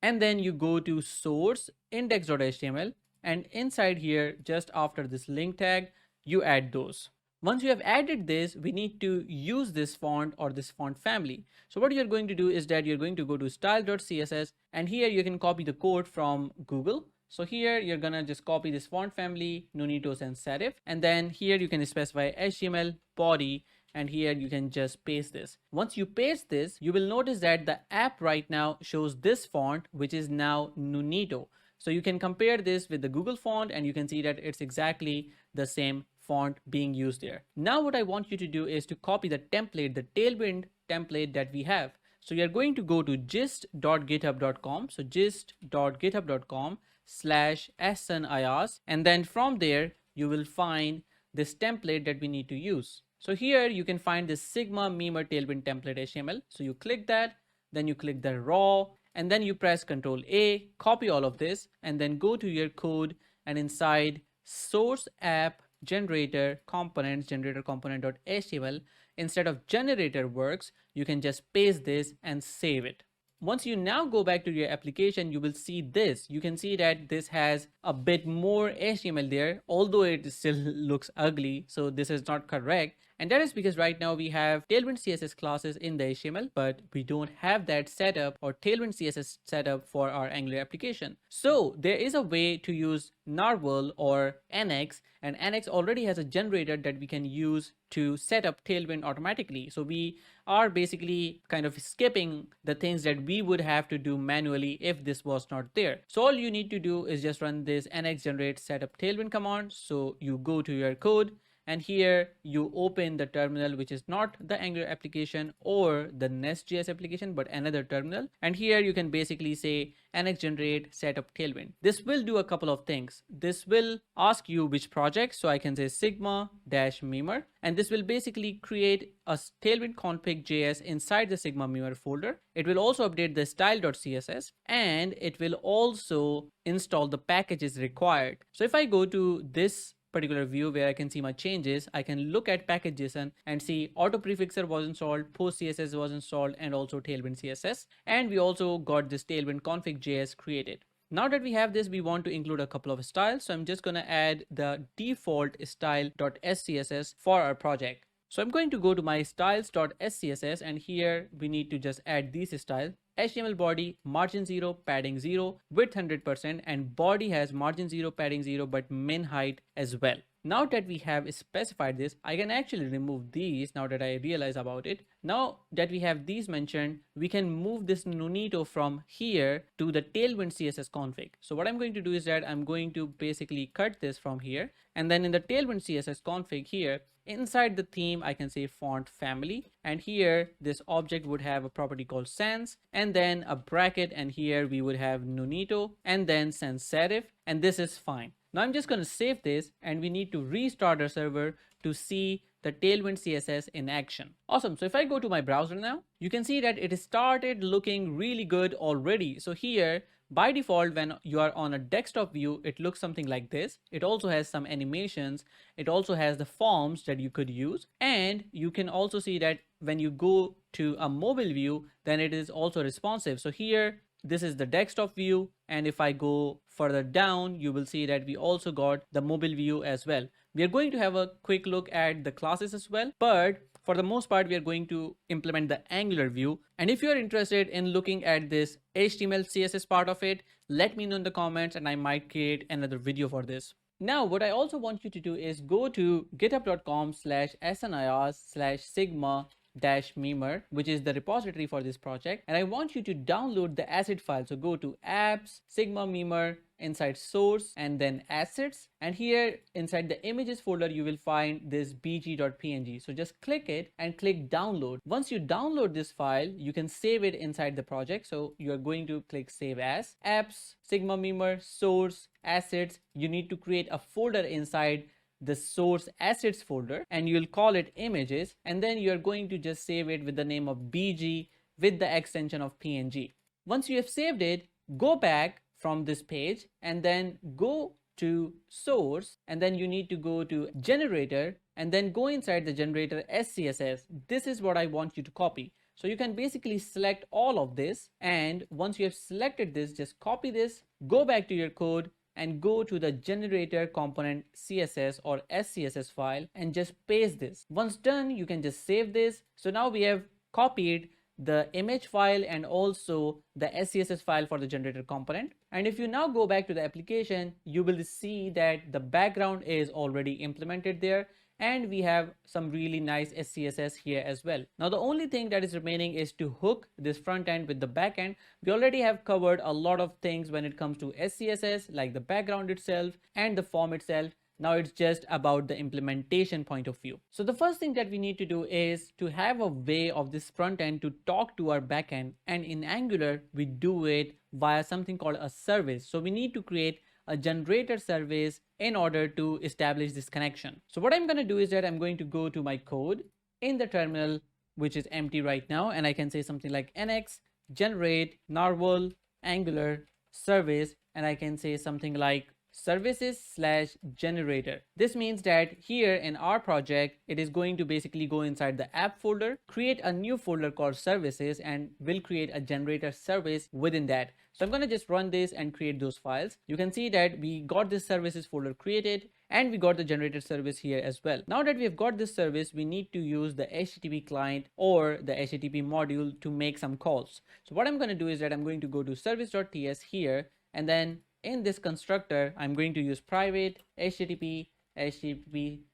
and then you go to source index.html, and inside here, just after this link tag, you add those. Once you have added this, we need to use this font or this font family. So what you're going to do is that you're going to go to style.css, and here you can copy the code from Google. So here you're gonna just copy this font family, Nunito sans serif, and then here you can specify HTML body, and here you can just paste this. Once you paste this, you will notice that the app right now shows this font, which is now Nunito. So you can compare this with the Google font, and you can see that it's exactly the same font being used there. Now what I want you to do is to copy the template, the Tailwind template that we have. So you're going to go to gist.github.com. So gist.github.com/ahsan, and then from there you will find this template that we need to use. So here you can find this Sigma Memer Tailwind template HTML. So you click that, then you click the raw, and then you press Ctrl A, copy all of this, and then go to your code, and inside source app generator components, generator component.html, instead of generator works, you can just paste this and save it. Once you now go back to your application, you will see this. You can see that this has a bit more HTML there, although it still looks ugly. So this is not correct. And that is because right now we have Tailwind CSS classes in the HTML, but we don't have that setup or Tailwind CSS setup for our Angular application. So there is a way to use Narwhal or NX, and NX already has a generator that we can use to set up Tailwind automatically. So we are basically kind of skipping the things that we would have to do manually if this was not there. So all you need to do is just run this NX generate setup Tailwind command. So you go to your code, and here you open the terminal, which is not the Angular application or the NestJS application, but another terminal. And here you can basically say NX generate setup Tailwind. This will do a couple of things. This will ask you which project. So I can say Sigma-Memer, and this will basically create a Tailwind config.js inside the Sigma-Memer folder. It will also update the style.css, and it will also install the packages required. So if I go to this particular view where I can see my changes, I can look at package.json and see auto prefixer was installed, post CSS was installed, and also Tailwind CSS. And we also got this Tailwind config.js created. Now that we have this, we want to include a couple of styles. So I'm just going to add the default style.scss for our project. So I'm going to go to my styles.scss, and here we need to just add these styles. HTML body, margin 0, padding 0, width 100%, and body has margin 0, padding 0, but min height as well. Now that we have specified this, I can actually remove these now that I realize about it. Now that we have these mentioned, we can move this Nunito from here to the Tailwind CSS config. So what I'm going to do is that I'm going to basically cut this from here, and then in the Tailwind CSS config here, inside the theme, I can say font family, and here this object would have a property called sans, and then a bracket, and here we would have Nunito, and then sans serif, and this is fine. Now I'm just going to save this, and we need to restart our server to see the Tailwind CSS in action. Awesome. So if I go to my browser now, you can see that it started looking really good already. So here, by default, when you are on a desktop view, it looks something like this. It also has some animations. It also has the forms that you could use. And you can also see that when you go to a mobile view, then it is also responsive. So here, this is the desktop view, and if I go further down, you will see that we also got the mobile view as well. We are going to have a quick look at the classes as well, but for the most part, we are going to implement the Angular view. And if you are interested in looking at this HTML CSS part of it, let me know in the comments, and I might create another video for this. Now, what I also want you to do is go to github.com/ahsanias/sigma-memer, which is the repository for this project, and I want you to download the asset file. So go to apps, sigma memer, inside source, and then assets, and here inside the images folder you will find this bg.png. So just click it and click download. Once you download this file, you can save it inside the project. So you are going to click save as, apps, sigma memer, source, assets. You need to create a folder inside the source assets folder, and you'll call it images, and then you're going to just save it with the name of bg with the extension of png. Once you have saved it, go back from this page and then go to source, and then you need to go to generator, and then go inside the generator SCSS. This is what I want you to copy. So you can basically select all of this, and once you have selected this, just copy this, go back to your code and go to the generator component CSS or SCSS file and just paste this. Once done, you can just save this. So now we have copied the image file and also the SCSS file for the generator component. And if you now go back to the application, you will see that the background is already implemented there, and we have some really nice SCSS here as well. Now the only thing that is remaining is to hook this front end with the backend. We already have covered a lot of things when it comes to SCSS, like the background itself and the form itself. Now it's just about the implementation point of view. So the first thing that we need to do is to have a way of this front end to talk to our backend, and in Angular we do it via something called a service. So we need to create a generator service in order to establish this connection. So what I'm going to do is that I'm going to go to my code in the terminal, which is empty right now, and I can say something like nx generate narwhal angular service, and I can say something like services/generator. This means that here in our project, it is going to basically go inside the app folder, create a new folder called services, and will create a generator service within that. So I'm going to just run this and create those files. You can see that we got this services folder created, and we got the generator service here as well. Now that we have got this service, we need to use the HTTP client or the HTTP module to make some calls. So what I'm going to do is that I'm going to go to service.ts here, and then in this constructor, I'm going to use private HTTP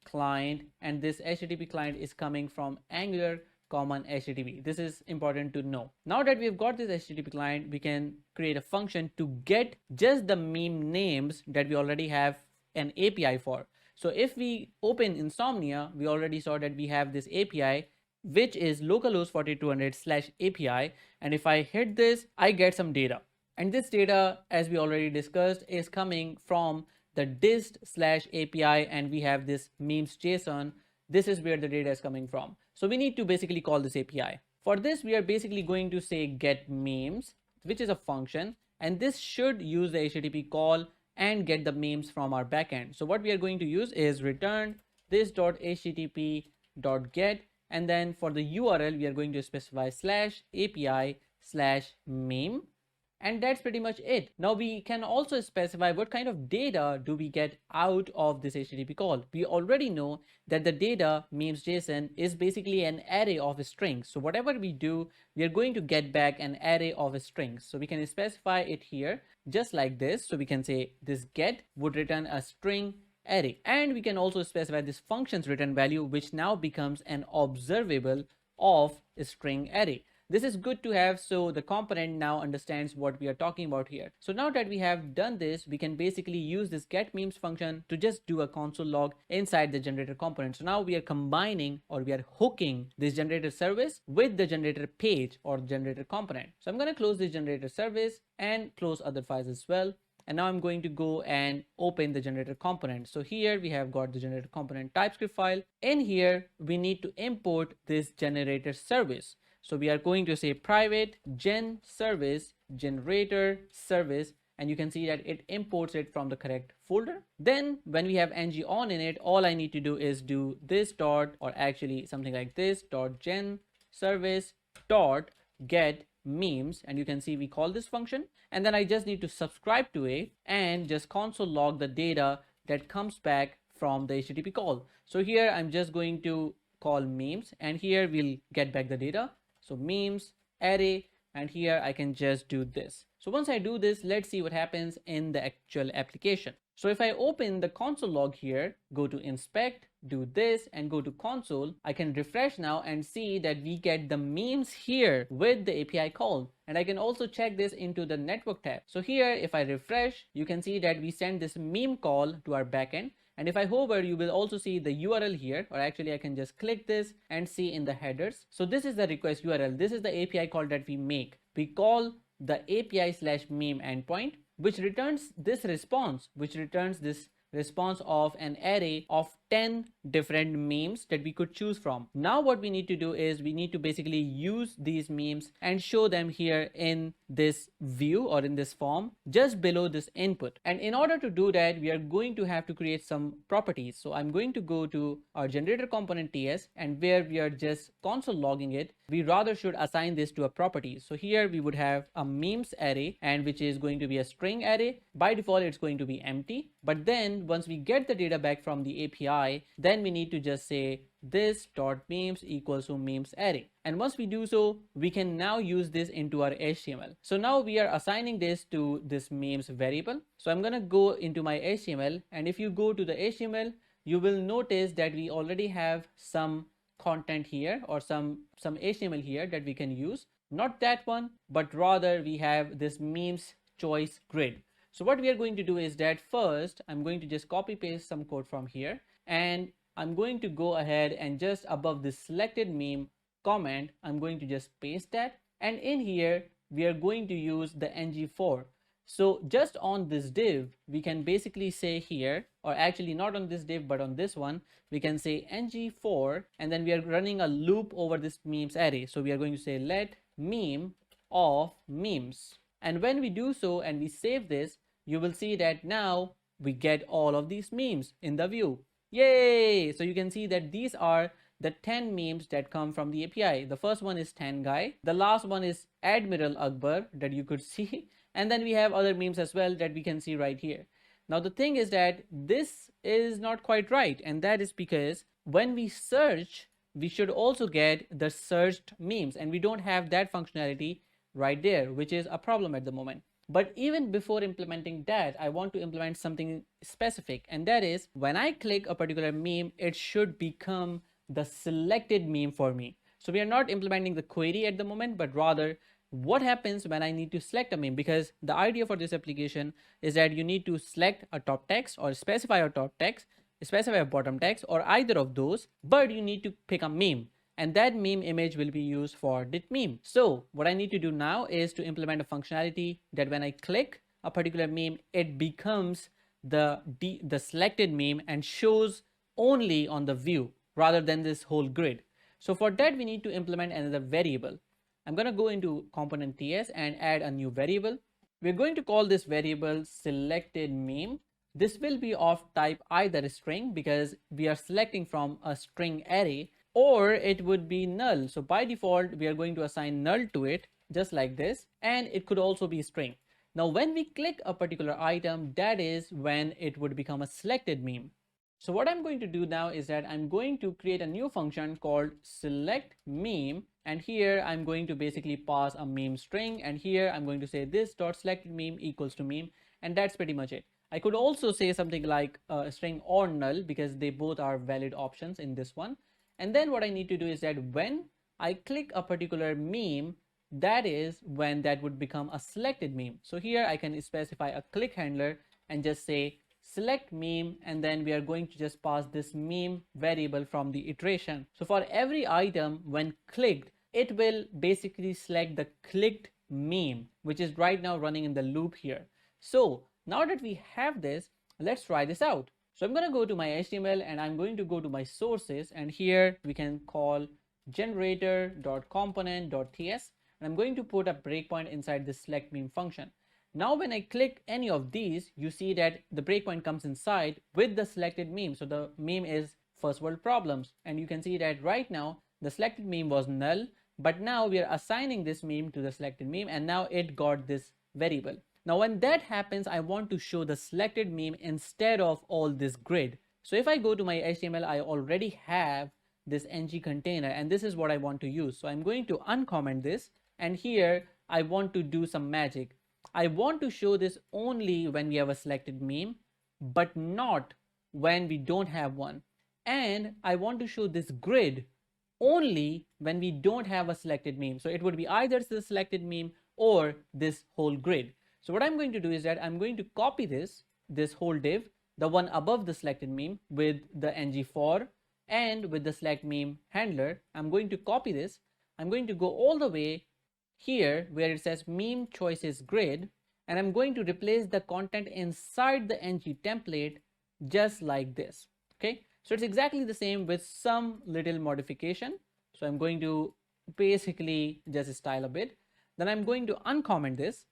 client, and this HTTP client is coming from Angular common HTTP. This is important to know. Now that we've got this HTTP client, we can create a function to get just the meme names that we already have an API for. So if we open Insomnia, we already saw that we have this API, which is localhost 4200/API, and if I hit this, I get some data. And this data, as we already discussed, is coming from the dist/API, and we have this memes.json. This is where the data is coming from. So we need to basically call this API. For this, we are basically going to say get memes, which is a function, and this should use the HTTP call and get the memes from our backend. So what we are going to use is return this.http.get, and then for the URL, we are going to specify /API/meme. And that's pretty much it. Now we can also specify what kind of data do we get out of this HTTP call. We already know that the data memes.json is basically an array of strings. So whatever we do, we are going to get back an array of strings. So we can specify it here just like this. So we can say this get would return a string array, and we can also specify this function's return value, which now becomes an observable of a string array. This is good to have, so the component now understands what we are talking about here. So now that we have done this, we can basically use this get memes function to just do a console log inside the generator component. So now we are combining, or we are hooking, this generator service with the generator page or generator component. So I'm going to close this generator service and close other files as well. And now I'm going to go and open the generator component. So here we have got the generator component TypeScript file. In here, we need to import this generator service. So we are going to say private gen service generator service, and you can see that it imports it from the correct folder. Then when we have ng on in it, all I need to do is do this dot, or actually something like this, dot gen service dot get memes, and you can see we call this function, and then I just need to subscribe to it and just console log the data that comes back from the HTTP call. So here I'm just going to call memes, and here we'll get back the data. So memes array, and here I can just do this. So once I do this, let's see what happens in the actual application. So if I open the console log here, go to inspect, do this, and go to console, I can refresh now and see that we get the memes here with the API call. And I can also check this into the network tab. So here, if I refresh, you can see that we send this meme call to our backend. And if I hover, you will also see the URL here, or actually I can just click this and see in the headers. So this is the request URL. This is the API call that we make. We call the API/meme endpoint, which returns this response, of an array of 10 different memes that we could choose from. Now what we need to do is we need to basically use these memes and show them here in this view or in this form just below this input. And in order to do that, we are going to have to create some properties. So I'm going to go to our generator component TS, and where we are just console logging it, we rather should assign this to a property. So here we would have a memes array, and which is going to be a string array. By default it's going to be empty, but then once we get the data back from the API, then we need to just say this dot memes equals to memes array. And once we do so, we can now use this into our HTML. So now we are assigning this to this memes variable. So I'm gonna go into my HTML, and if you go to the HTML, you will notice that we already have some content here or some HTML here that we can use. Not that one, but rather we have this memes choice grid. So what we are going to do is that first I'm going to just copy paste some code from here, and I'm going to go ahead and just above this selected meme comment, I'm going to just paste that, and in here we are going to use the ng4. So just on this div, we can basically say here, or actually not on this div, but on this one, we can say ng4, and then we are running a loop over this memes array. So we are going to say let meme of memes. And when we do so and we save this, you will see that now we get all of these memes in the view. Yay! So you can see that these are the 10 memes that come from the API. The first one is 10 guy. The last one is Admiral Akbar that you could see. And then we have other memes as well that we can see right here. Now the thing is that this is not quite right, and that is because when we search, we should also get the searched memes, and we don't have that functionality right there, which is a problem at the moment. But even before implementing that, I want to implement something specific, and that is when I click a particular meme, it should become the selected meme for me. So we are not implementing the query at the moment, but rather what happens when I need to select a meme, because the idea for this application is that you need to select a top text or specify a top text, specify a bottom text, or either of those, but you need to pick a meme, and that meme image will be used for that meme. So what I need to do now is to implement a functionality that when I click a particular meme, it becomes the selected meme and shows only on the view rather than this whole grid. So for that we need to implement another variable. I'm going to go into component TS and add a new variable. We're going to call this variable selected meme. This will be of type either string, because we are selecting from a string array, or it would be null. So by default we are going to assign null to it, just like this, and it could also be string. Now when we click a particular item, that is when it would become a selected meme. So what I'm going to do now is that I'm going to create a new function called select meme, and here I'm going to basically pass a meme string, and here I'm going to say this dot selected meme equals to meme, and that's pretty much it. I could also say something like a string or null, because they both are valid options in this one. And then what I need to do is that when I click a particular meme, that is when that would become a selected meme. So here I can specify a click handler and just say select meme, and then we are going to just pass this meme variable from the iteration. So for every item when clicked, it will basically select the clicked meme, which is right now running in the loop here. So now that we have this, let's try this out. So I'm going to go to my HTML and I'm going to go to my sources, and here we can call generator.component.ts, and I'm going to put a breakpoint inside the select meme function. Now when I click any of these, you see that the breakpoint comes inside with the selected meme. So the meme is first world problems, and you can see that right now the selected meme was null, but now we are assigning this meme to the selected meme, and now it got this variable. Now when that happens, I want to show the selected meme instead of all this grid. So if I go to my HTML, I already have this ng container, and this is what I want to use. So I'm going to uncomment this, and here I want to do some magic. I want to show this only when we have a selected meme, but not when we don't have one. And I want to show this grid only when we don't have a selected meme. So it would be either the selected meme or this whole grid. So what I'm going to do is that I'm going to copy this whole div, the one above the selected meme with the ng4 and with the select meme handler. I'm going to copy this. I'm going to go all the way here where it says meme choices grid, and I'm going to replace the content inside the ng template just like this. Okay, So it's exactly the same with some little modification. So I'm going to basically just style a bit. Then I'm going to uncomment this.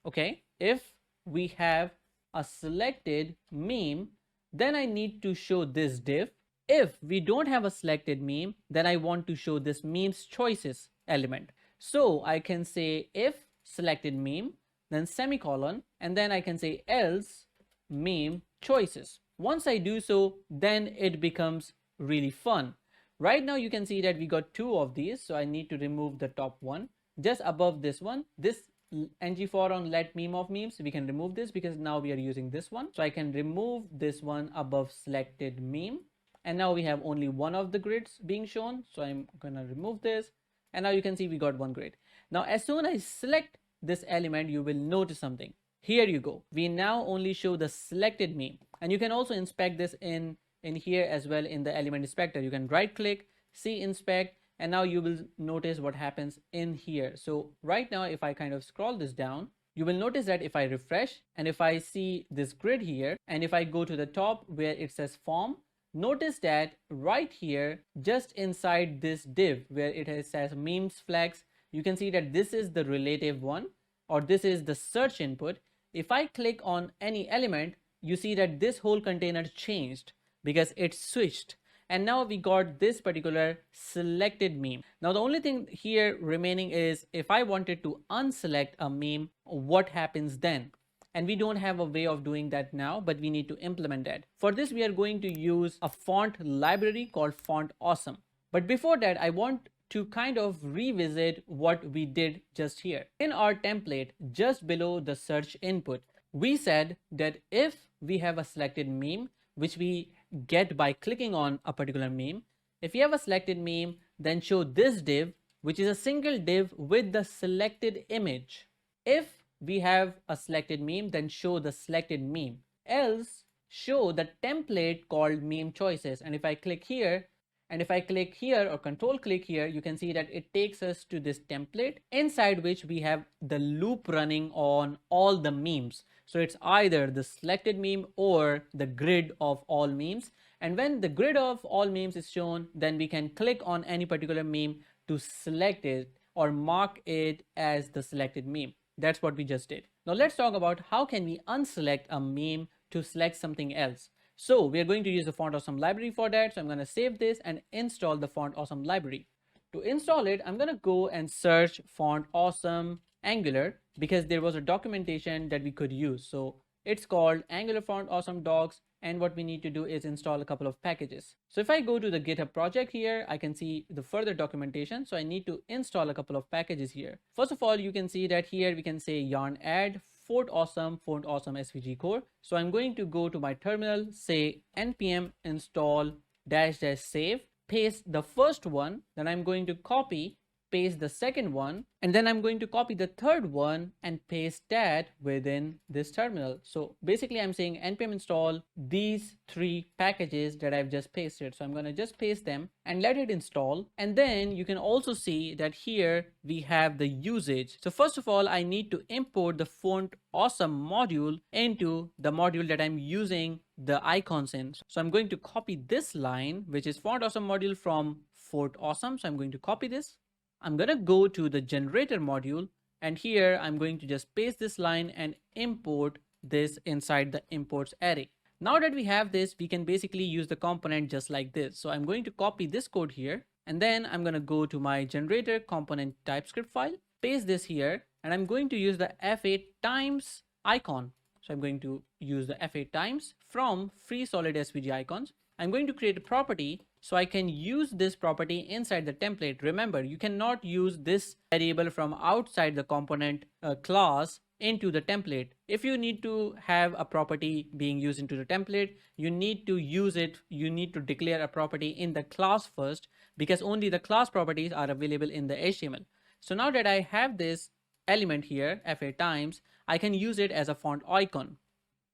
Okay, if we have a selected meme, then I need to show this div. If we don't have a selected meme, then I want to show this meme's choices element. So I can say if selected meme, then semicolon, and then I can say else meme choices. Once I do so, then it becomes really fun. Right now you can see that we got two of these, so I need to remove the top one. Just above this one, this ng4 on let meme of memes, we can remove this because now we are using this one. So I can remove this one above selected meme, and now we have only one of the grids being shown. So I'm gonna remove this, and now you can see we got one grid. Now as soon as I select this element, you will notice something. Here you go, we now only show the selected meme, and you can also inspect this in here as well. In the element inspector, you can right click, see inspect, and now you will notice what happens in here. So right now if I kind of scroll this down, you will notice that if I refresh and if I see this grid here, and if I go to the top where it says form, notice that right here just inside this div where it says memes flags, you can see that this is the relative one, or this is the search input. If I click on any element, you see that this whole container changed because it switched, and now we got this particular selected meme. Now the only thing here remaining is if I wanted to unselect a meme, what happens then? And we don't have a way of doing that now, but we need to implement that. For this, we are going to use a font library called FontAwesome. But before that, I want to kind of revisit what we did just here. In our template, just below the search input, we said that if we have a selected meme, which we get by clicking on a particular meme, if you have a selected meme, then show this div, which is a single div with the selected image. If we have a selected meme, then show the selected meme. Else, show the template called meme choices. And if I click here, and if I click here or control click here, you can see that it takes us to this template inside which we have the loop running on all the memes. So it's either the selected meme or the grid of all memes. And when the grid of all memes is shown, then we can click on any particular meme to select it or mark it as the selected meme. That's what we just did. Now let's talk about how can we unselect a meme to select something else. So we are going to use the FontAwesome library for that. So I'm going to save this and install the FontAwesome library. To install it, I'm going to go and search FontAwesome Angular because there was a documentation that we could use. So it's called Angular FontAwesome docs, and what we need to do is install a couple of packages. So if I go to the GitHub project here, I can see the further documentation. So I need to install a couple of packages here. First of all, you can see that here we can say yarn add FontAwesome SVG core. So I'm going to go to my terminal, say npm install -save, paste the first one, then I'm going to copy, paste the second one, and then I'm going to copy the third one and paste that within this terminal. So basically I'm saying npm install these three packages that I've just pasted. So I'm going to just paste them and let it install. And then you can also see that here we have the usage. So first of all, I need to import the FontAwesome module into the module that I'm using the icons in. So I'm going to copy this line, which is FontAwesome module from FontAwesome. So I'm going to copy this. I'm going to go to the generator module, and here I'm going to just paste this line and import this inside the imports array. Now that we have this, we can basically use the component just like this. So I'm going to copy this code here, and then I'm going to go to my generator component TypeScript file, paste this here, and I'm going to use the f8 times icon. So I'm going to use the f8 times from free solid SVG icons. I'm going to create a property so I can use this property inside the template. Remember, you cannot use this variable from outside the component class into the template. If you need to have a property being used into the template, you need to use it. You need to declare a property in the class first, because only the class properties are available in the HTML. So now that I have this element here, f8 times, I can use it as a font icon.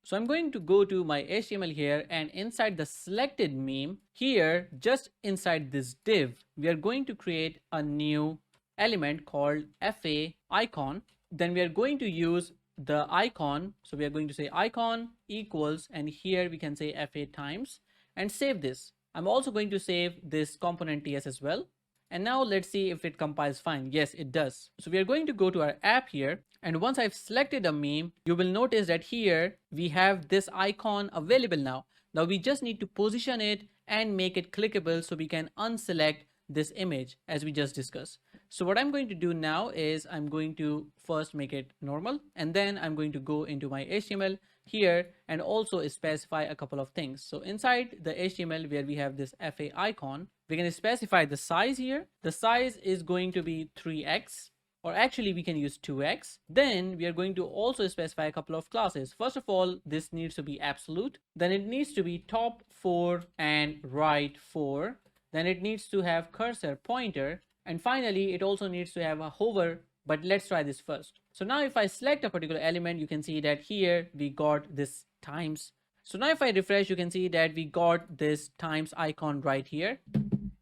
So I'm going to go to my HTML here, and inside the selected meme here, just inside this div, we are going to create a new element called FA icon. Then we are going to use the icon. So we are going to say icon equals, and here we can say F8 times. and save this. I'm also going to save this component TS as well. And now let's see if it compiles fine. Yes, it does. So we are going to go to our app here. And once I've selected a meme, you will notice that here we have this icon available now. Now we just need to position it and make it clickable so we can unselect this image as we just discussed. So what I'm going to do now is I'm going to first make it normal, and then I'm going to go into my HTML here and also specify a couple of things. So inside the HTML where we have this FA icon, we can specify the size here. The size is going to be 3x, or actually we can use 2x. Then we are going to also specify a couple of classes. First of all, this needs to be absolute. Then it needs to be top 4 and right 4. Then it needs to have cursor pointer. And finally, it also needs to have a hover, but let's try this first. So now if I select a particular element, you can see that here we got this times. So now if I refresh, you can see that we got this times icon right here.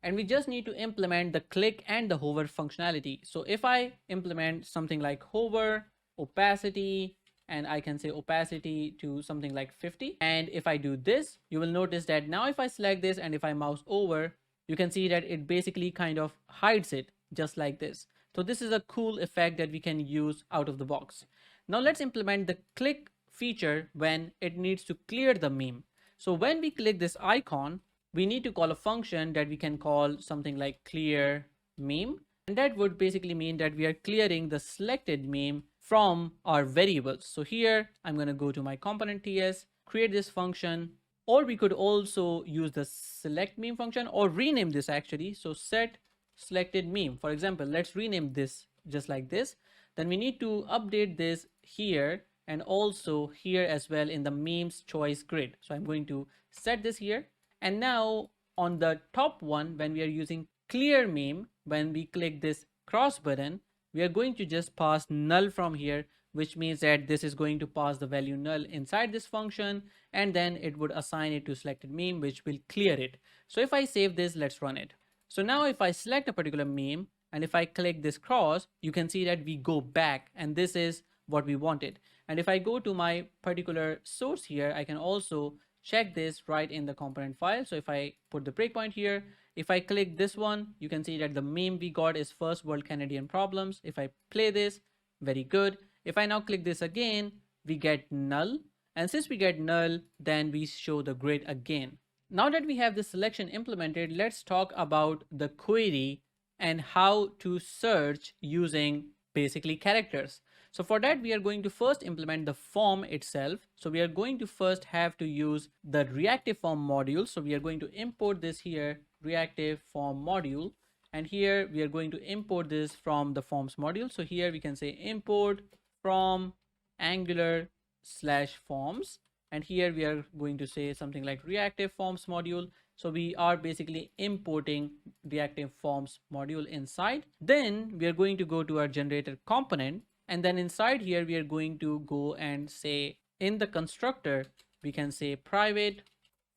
And we just need to implement the click and the hover functionality. So if I implement something like hover, opacity, and I can say opacity to something like 50. And if I do this, you will notice that now if I select this and if I mouse over, you can see that it basically kind of hides it just like this. So this is a cool effect that we can use out of the box. Now let's implement the click feature when it needs to clear the meme. So when we click this icon, we need to call a function that we can call something like clear meme. And that would basically mean that we are clearing the selected meme from our variables. So here I'm going to go to my component TS, create this function, or we could also use the select meme function or rename this actually. So set selected meme. For example, let's rename this just like this. Then we need to update this here and also here as well in the memes choice grid. So I'm going to set this here. And now on the top one, when we are using clear meme, when we click this cross button, we are going to just pass null from here, which means that this is going to pass the value null inside this function, and then it would assign it to selected meme, which will clear it. So if I save this, let's run it. So now if I select a particular meme and if I click this cross, you can see that we go back, and this is what we wanted. And if I go to my particular source here, I can also check this right in the component file. So if I put the breakpoint here, if I click this one, you can see that the meme we got is first world Canadian problems. If I play this, very good. If I now click this again, we get null. And since we get null, then we show the grid again. Now that we have this selection implemented, let's talk about the query and how to search using basically characters. So for that, we are going to first implement the form itself. So we are going to first have to use the reactive form module. So we are going to import this here, reactive form module. And here we are going to import this from the forms module. So here we can say import from Angular/forms. And here we are going to say something like reactive forms module. So we are basically importing reactive forms module inside. Then we are going to go to our generator component. And then inside here, we are going to go and say in the constructor, we can say private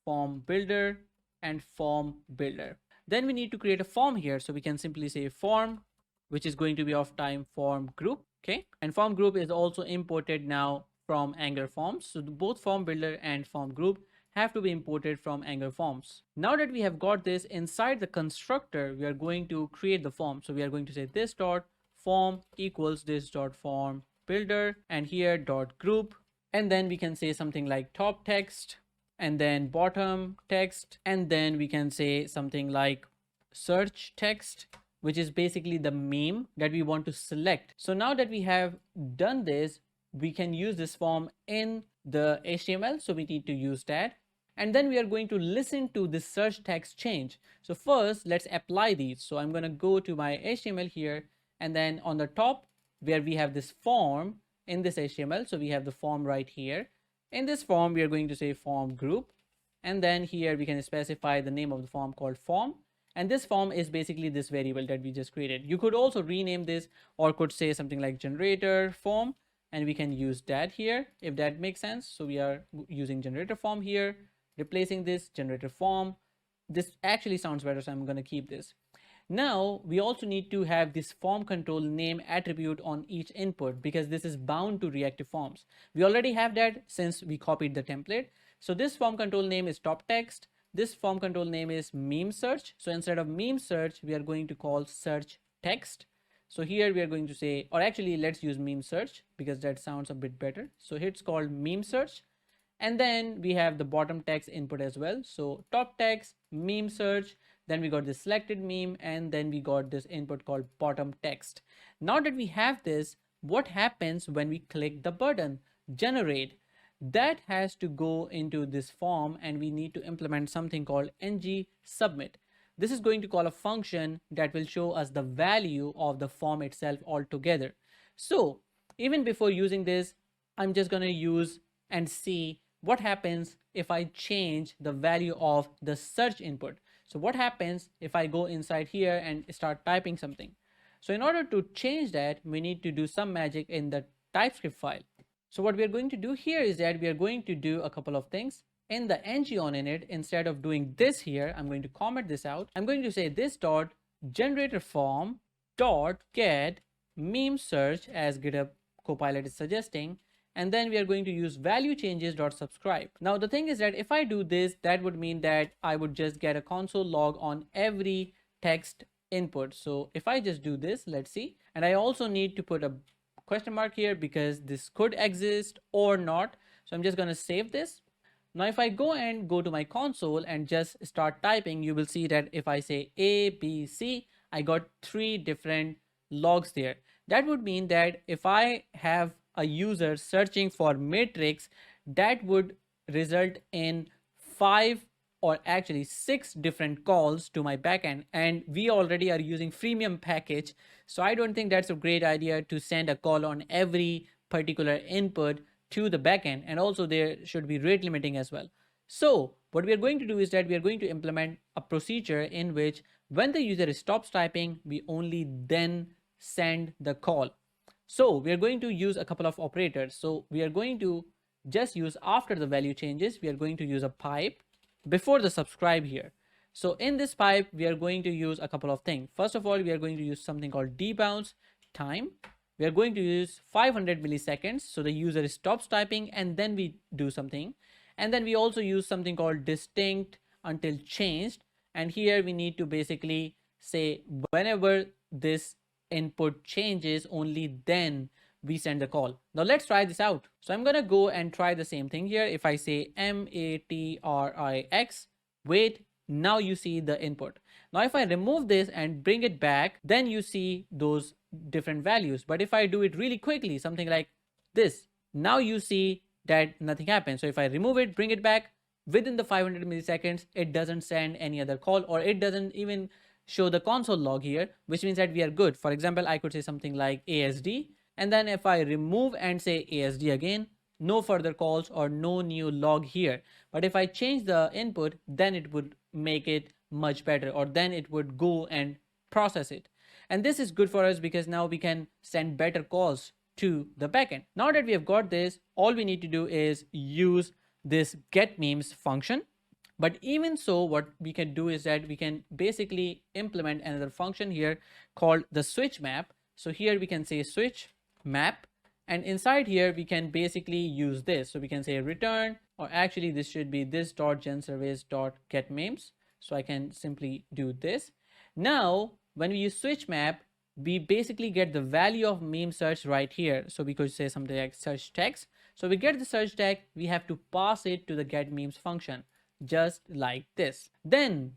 form builder and form builder. Then we need to create a form here. So we can simply say form, which is going to be of time form group. Okay. And form group is also imported now from Angular forms. So both form builder and form group have to be imported from Angular forms. Now that we have got this inside the constructor, we are going to create the form. So we are going to say this dot form equals this dot form builder, and here dot group, and then we can say something like top text and then bottom text, and then we can say something like search text, which is basically the meme that we want to select. So now that we have done this, we can use this form in the HTML. So we need to use that. And then we are going to listen to this search text change. So first, let's apply these. So I'm going to go to my HTML here. And then on the top where we have this form in this HTML, so we have the form right here. In this form, we are going to say form group. And then here we can specify the name of the form called form. And this form is basically this variable that we just created. You could also rename this or could say something like generator form. And we can use that here if that makes sense. So we are using generator form here, replacing this generator form. This actually sounds better, so I'm going to keep this. Now we also need to have this form control name attribute on each input because this is bound to reactive forms. We already have that since we copied the template. So this form control name is top text. this form control name is meme search. So instead of meme search, we are going to call search text. So here we are going to say, or actually let's use meme search because that sounds a bit better. So it's called meme search. And then we have the bottom text input as well. So top text, meme search, then we got this selected meme, and then we got this input called bottom text. Now that we have this, what happens when we click the button generate? That has to go into this form, and we need to implement something called ng submit. This is going to call a function that will show us the value of the form itself altogether. So even before using this, I'm just going to use and see what happens if I change the value of the search input. So what happens if I go inside here and start typing something? So in order to change that, we need to do some magic in the TypeScript file. So what we are going to do here is that we are going to do a couple of things. In the ng on init, instead of doing this here, I'm going to comment this out. I'm going to say this dot generator form dot get meme search as GitHub Copilot is suggesting. And then we are going to use value changes dot subscribe. Now the thing is that if I do this, that would mean that I would just get a console log on every text input. So if I just do this, let's see. And I also need to put a question mark here because this could exist or not. So I'm just going to save this. Now if I go to my console and just start typing, you will see that if I say A, B, C, I got 3 different logs there. That would mean that if I have a user searching for matrix, that would result in 5 or actually 6 different calls to my backend, and we already are using freemium package. So I don't think that's a great idea to send a call on every particular input to the backend, and also there should be rate limiting as well. So what we are going to do is that we are going to implement a procedure in which when the user stops typing, we only then send the call. So we are going to use a couple of operators. So we are going to just use after the value changes, we are going to use a pipe before the subscribe here. So in this pipe, we are going to use a couple of things. First of all, we are going to use something called debounce time. We are going to use 500 milliseconds. So the user stops typing and then we do something. And then we also use something called distinct until changed. And here we need to basically say whenever this input changes, only then we send the call. Now let's try this out. So I'm going to go and try the same thing here. If I say matrix, wait, now you see the input. Now if I remove this and bring it back, then you see those different values. But if I do it really quickly, something like this, now you see that nothing happens. So if I remove it, bring it back, within the 500 milliseconds, it doesn't send any other call, or it doesn't even show the console log here, which means that we are good. For example, I could say something like ASD, and then if I remove and say ASD again, no further calls or no new log here. But if I change the input, then it would make it much better, or then it would go and process it. And this is good for us because now we can send better calls to the backend. Now that we have got this, all we need to do is use this get memes function. But even so, what we can do is that we can basically implement another function here called the switch map. So here we can say switch map, and inside here we can basically use this. So we can say return, or actually this should be this dot gen service dot get memes. So I can simply do this. Now when we use switch map, we basically get the value of meme search right here. So we could say something like search text. So we get the search tag, we have to pass it to the get memes function, just like this. Then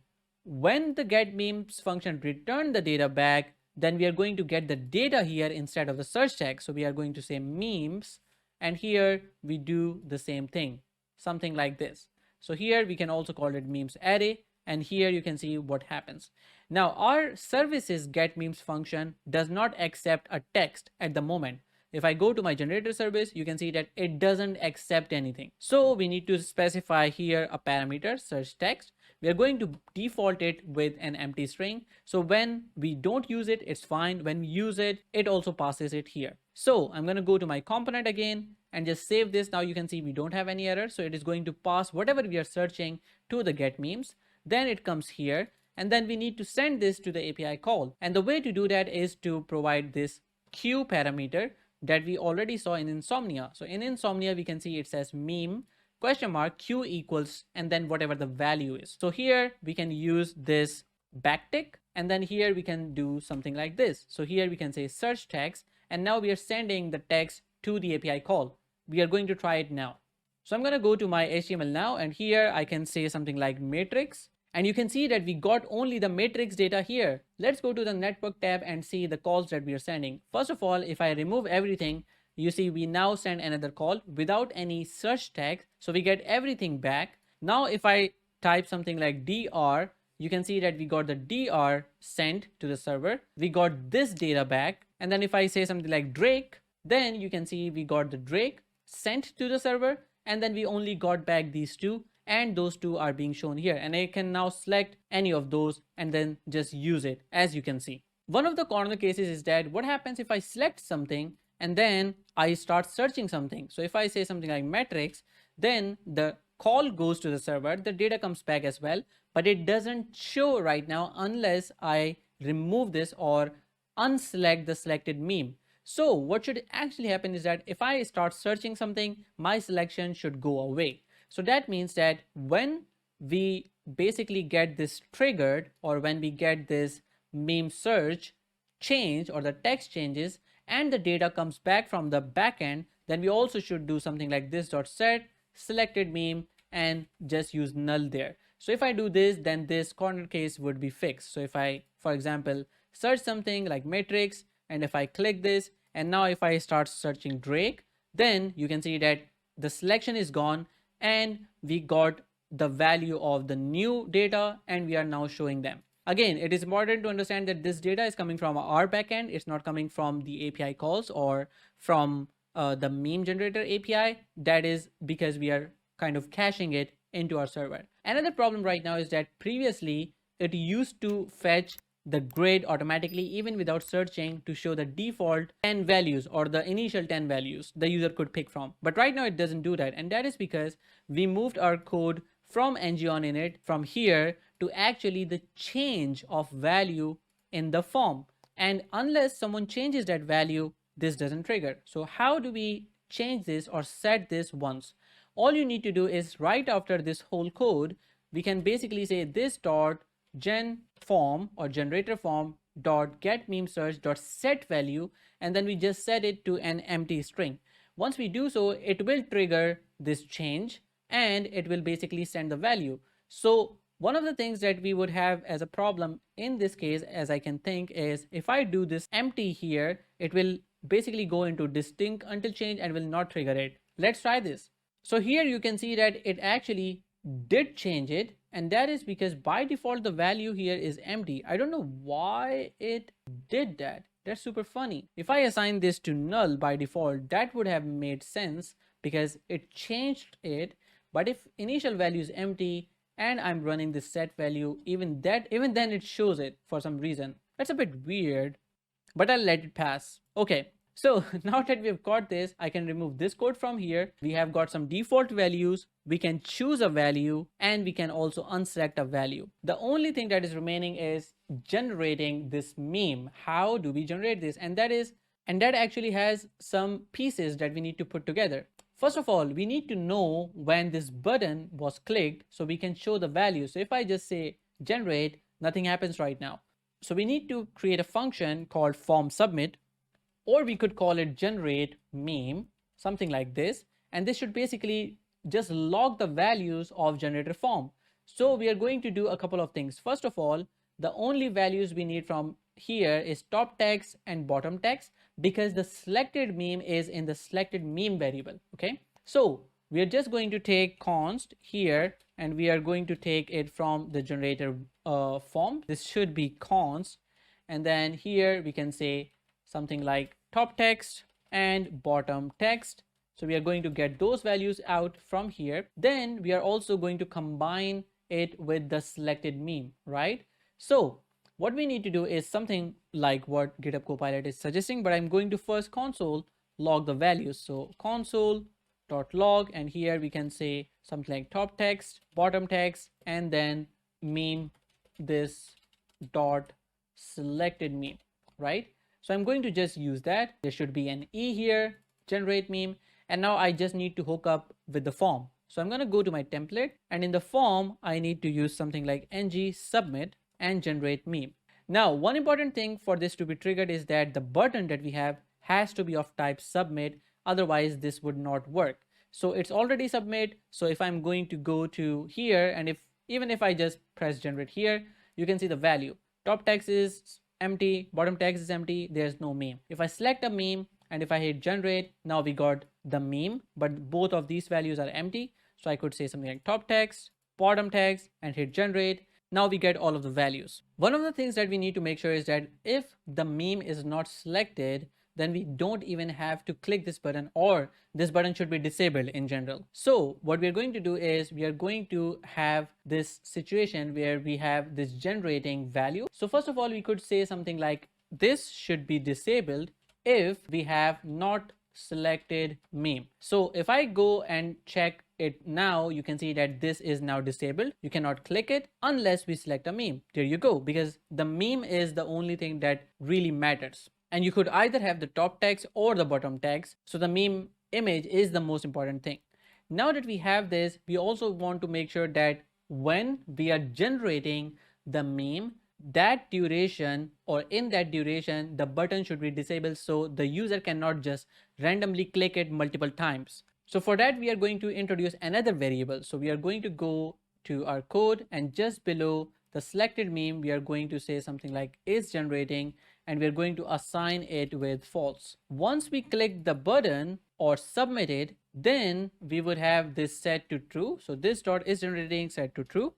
when the get memes function return the data back, then we are going to get the data here instead of the search tag. So we are going to say memes, and here we do the same thing, something like this. So here we can also call it memes array, and here you can see what happens. Now our services get memes function does not accept a text at the moment. If I go to my generator service, you can see that it doesn't accept anything. So we need to specify here a parameter search text. We are going to default it with an empty string. So when we don't use it, it's fine. When we use it, it also passes it here. So I'm going to go to my component again and just save this. Now you can see we don't have any error. So it is going to pass whatever we are searching to the get memes. Then it comes here, and then we need to send this to the API call. And the way to do that is to provide this queue parameter that we already saw in Insomnia. So in Insomnia, we can see it says meme question mark q equals and then whatever the value is. So here we can use this backtick, and then here we can do something like this. So here we can say search text, and now we are sending the text to the API call. We are going to try it now. So I'm going to go to my HTML now, and here I can say something like matrix, and you can see that we got only the matrix data here. Let's go to the network tab and see the calls that we are sending. First of all, if I remove everything, you see we now send another call without any search tag, so we get everything back. Now if I type something like dr, you can see that we got the dr sent to the server. We got this data back, and then if I say something like Drake, then you can see we got the Drake sent to the server, and then we only got back these two, and those two are being shown here, and I can now select any of those and then just use it. As you can see, one of the corner cases is that what happens if I select something and then I start searching something. So if I say something like metrics, then the call goes to the server, the data comes back as well, but it doesn't show right now unless I remove this or unselect the selected meme. So what should actually happen is that if I start searching something, my selection should go away. So that means that when we basically get this triggered, or when we get this meme search change or the text changes and the data comes back from the backend, then we also should do something like this dot set selected meme and just use null there. So if I do this, then this corner case would be fixed. So if I, for example, search something like matrix, and if I click this, and now if I start searching Drake, then you can see that the selection is gone and we got the value of the new data, and we are now showing them. Again, it is important to understand that this data is coming from our backend. It's not coming from the API calls or from the meme generator API. That is because we are kind of caching it into our server. Another problem right now is that previously it used to fetch the grid automatically even without searching to show the default 10 values or the initial 10 values the user could pick from. But right now it doesn't do that, and that is because we moved our code from ng-on-init from here to actually the change of value in the form, and unless someone changes that value, this doesn't trigger. So how do we change this or set this once? All you need to do is right after this whole code, we can basically say this dot gen form or generator form dot get meme search dot set value, and then we just set it to an empty string. Once we do so, it will trigger this change and it will basically send the value. So one of the things that we would have as a problem in this case, as I can think, is if I do this empty here, it will basically go into distinct until change and will not trigger it. Let's try this. So here you can see that it actually did change it, and that is because by default the value here is empty. I don't know why it did that. That's super funny. If I assign this to null by default, that would have made sense because it changed it. But if initial value is empty and I'm running this set value, even then it shows it for some reason. That's a bit weird, but I'll let it pass. Okay. So now that we've got this, I can remove this code from here. We have got some default values. We can choose a value and we can also unselect a value. The only thing that is remaining is generating this meme. How do we generate this? And that actually has some pieces that we need to put together. First of all, we need to know when this button was clicked so we can show the value. So if I just say generate, nothing happens right now. So we need to create a function called form submit, or we could call it generate meme, something like this. And this should basically just log the values of generator form. So we are going to do a couple of things. First of all, the only values we need from here is top text and bottom text, because the selected meme is in the selected meme variable. Okay, so we are just going to take const here and we are going to take it from the generator form. This should be const, and then here we can say something like top text and bottom text. So we are going to get those values out from here. Then we are also going to combine it with the selected meme, right? So what we need to do is something like what GitHub Copilot is suggesting, but I'm going to first console log the values. So console.log, and here we can say something like top text, bottom text, and then meme this dot selected meme, right? So I'm going to just use that. There should be an E here, generate meme, and now I just need to hook up with the form. So I'm going to go to my template, and in the form, I need to use something like ng submit and generate meme. Now, one important thing for this to be triggered is that the button that we have has to be of type submit, otherwise this would not work. So it's already submit. So if I'm going to go to here, and even if I just press generate here, you can see the value. Top text is empty, bottom text is empty, there's no meme. If I select a meme and if I hit generate, now we got the meme, but both of these values are empty. So I could say something like top text, bottom text, and hit generate. Now we get all of the values. One of the things that we need to make sure is that if the meme is not selected, then we don't even have to click this button, or this button should be disabled in general. So what we are going to do is we are going to have this situation where we have this generating value. So first of all, we could say something like this should be disabled if we have not selected meme. So if I go and check it now, you can see that this is now disabled. You cannot click it unless we select a meme. There you go, because the meme is the only thing that really matters. And you could either have the top text or the bottom text. So the meme image is the most important thing. Now that we have this, we also want to make sure that when we are generating the meme, that duration, or in that duration, the button should be disabled so the user cannot just randomly click it multiple times. So for that, we are going to introduce another variable. So we are going to go to our code, and just below the selected meme, we are going to say something like is generating, and we're going to assign it with false. Once we click the button or submit it, then we would have this set to true. So this dot is generating set to true.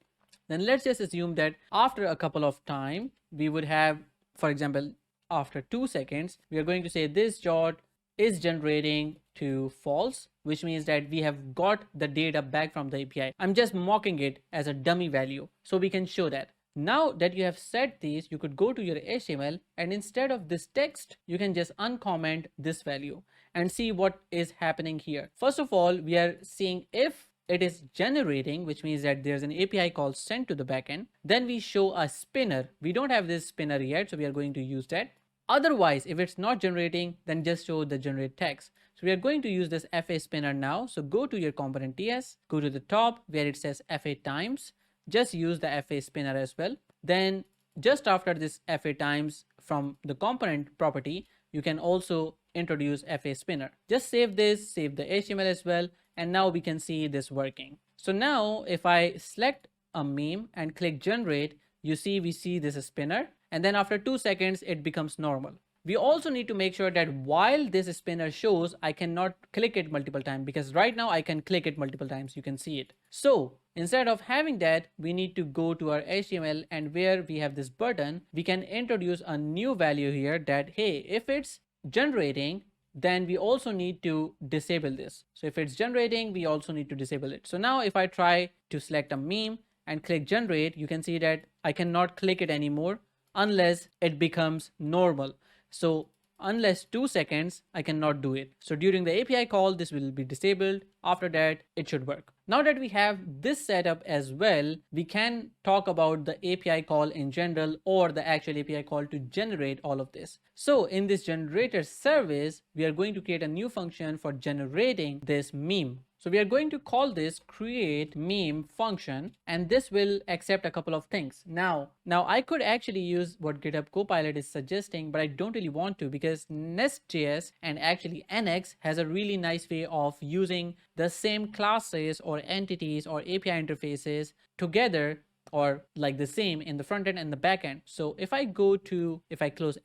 Then let's just assume that after a couple of time, we would have, for example, after 2 seconds, we are going to say this dot is generating to false, which means that we have got the data back from the API. I'm just mocking it as a dummy value so we can show that. Now that you have set these, you could go to your HTML, and instead of this text, you can just uncomment this value and see what is happening here. First of all, we are seeing if it is generating, which means that there's an API call sent to the backend. Then we show a spinner. We don't have this spinner yet, so we are going to use that. Otherwise, if it's not generating, then just show the generate text. So we are going to use this FA spinner now. So go to your component TS, go to the top where it says FA times. Just use the FA spinner as well. Then just after this FA times from the component property, you can also introduce FA spinner. Just save this, save the HTML as well. And now we can see this working. So now if I select a meme and click generate, we see this spinner. And then after 2 seconds, it becomes normal. We also need to make sure that while this spinner shows, I cannot click it multiple times, because right now I can click it multiple times. You can see it. So instead of having that, we need to go to our HTML, and where we have this button, we can introduce a new value here that, hey, if it's generating, then we also need to disable this. So if it's generating, we also need to disable it. So now if I try to select a meme and click generate, you can see that I cannot click it anymore unless it becomes normal. So unless 2 seconds, I cannot do it. So during the API call, this will be disabled. After that, it should work. Now that we have this setup as well, we can talk about the API call in general, or the actual API call to generate all of this. So in this generator service, we are going to create a new function for generating this meme. So we are going to call this create meme function, and this will accept a couple of things. Now I could actually use what GitHub Copilot is suggesting, but I don't really want to, because NestJS and actually NX has a really nice way of using the same classes or entities or API interfaces together, or like the same in the front end and the back end. So if I close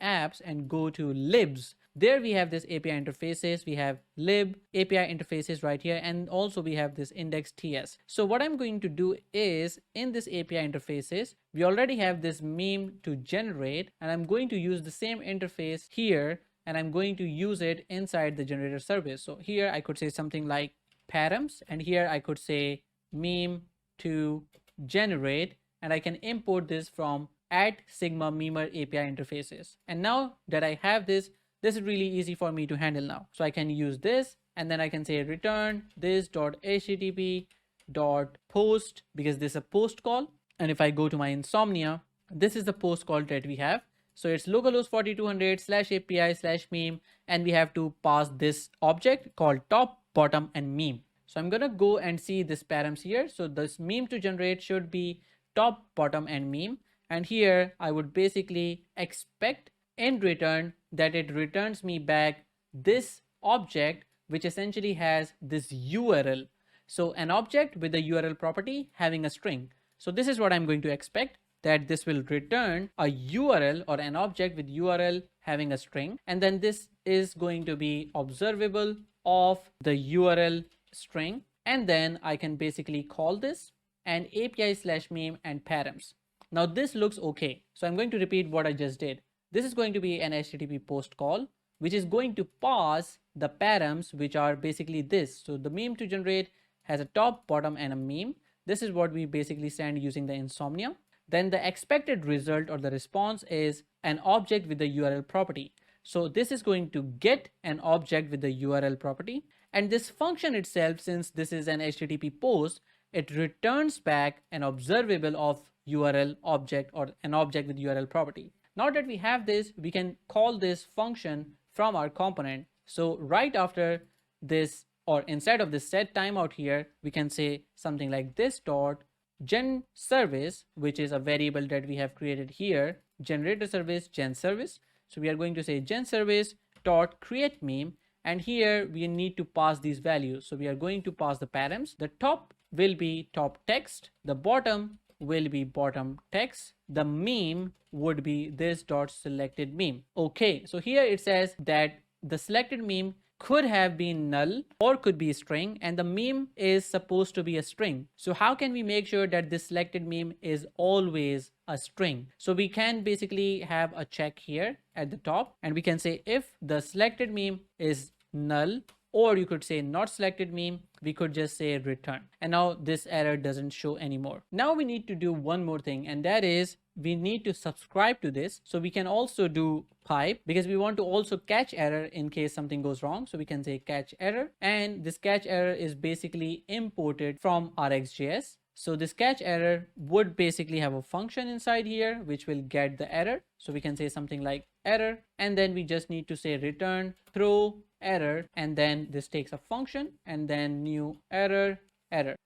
apps and go to libs, there we have this API interfaces, we have lib API interfaces right here, and also we have this index TS. So what I'm going to do is, in this API interfaces, we already have this meme to generate, and I'm going to use the same interface here, and I'm going to use it inside the generator service. So here I could say something like params, and here I could say meme to generate, and I can import this from @sigma-memer API interfaces. And now that I have this is really easy for me to handle now. So I can use this, and then I can say return this.http.post, because this is a post call. And if I go to my Insomnia, this is the post call that we have. So it's localhost 4200/API/meme, and we have to pass this object called top, bottom, and meme. So I'm gonna go and see this params here. So this meme to generate should be top, bottom, and meme. And here I would basically expect in return that it returns me back this object, which essentially has this URL. So an object with the URL property having a string. So this is what I'm going to expect, that this will return a URL or an object with URL having a string. And then this is going to be observable of the URL string. And then I can basically call this and API/meme and params. Now this looks okay. So I'm going to repeat what I just did. This is going to be an HTTP post call, which is going to pass the params, which are basically this. So the meme to generate has a top, bottom, and a meme. This is what we basically send using the Insomnia. Then the expected result or the response is an object with the URL property. So this is going to get an object with the URL property. And this function itself, since this is an HTTP post, it returns back an observable of URL object or an object with URL property. Now that we have this, we can call this function from our component. So right after this, or inside of this set timeout here, we can say something like this dot gen service, which is a variable that we have created here, generator service gen service. So we are going to say gen service dot create meme, and here we need to pass these values. So we are going to pass the params. The top will be top text, the bottom will be bottom text, the meme would be this dot selected meme. Okay, so here it says that the selected meme could have been null or could be a string, and the meme is supposed to be a string. So how can we make sure that this selected meme is always a string? So we can basically have a check here at the top, and we can say if the selected meme is null, or you could say not selected meme, we could just say return. And now this error doesn't show anymore. Now we need to do one more thing, and that is we need to subscribe to this. So we can also do pipe, because we want to also catch error in case something goes wrong. So we can say catch error, and this catch error is basically imported from RxJS. So this catch error would basically have a function inside here which will get the error. So we can say something like error, and then we just need to say return throw error, and then this takes a function and then new error.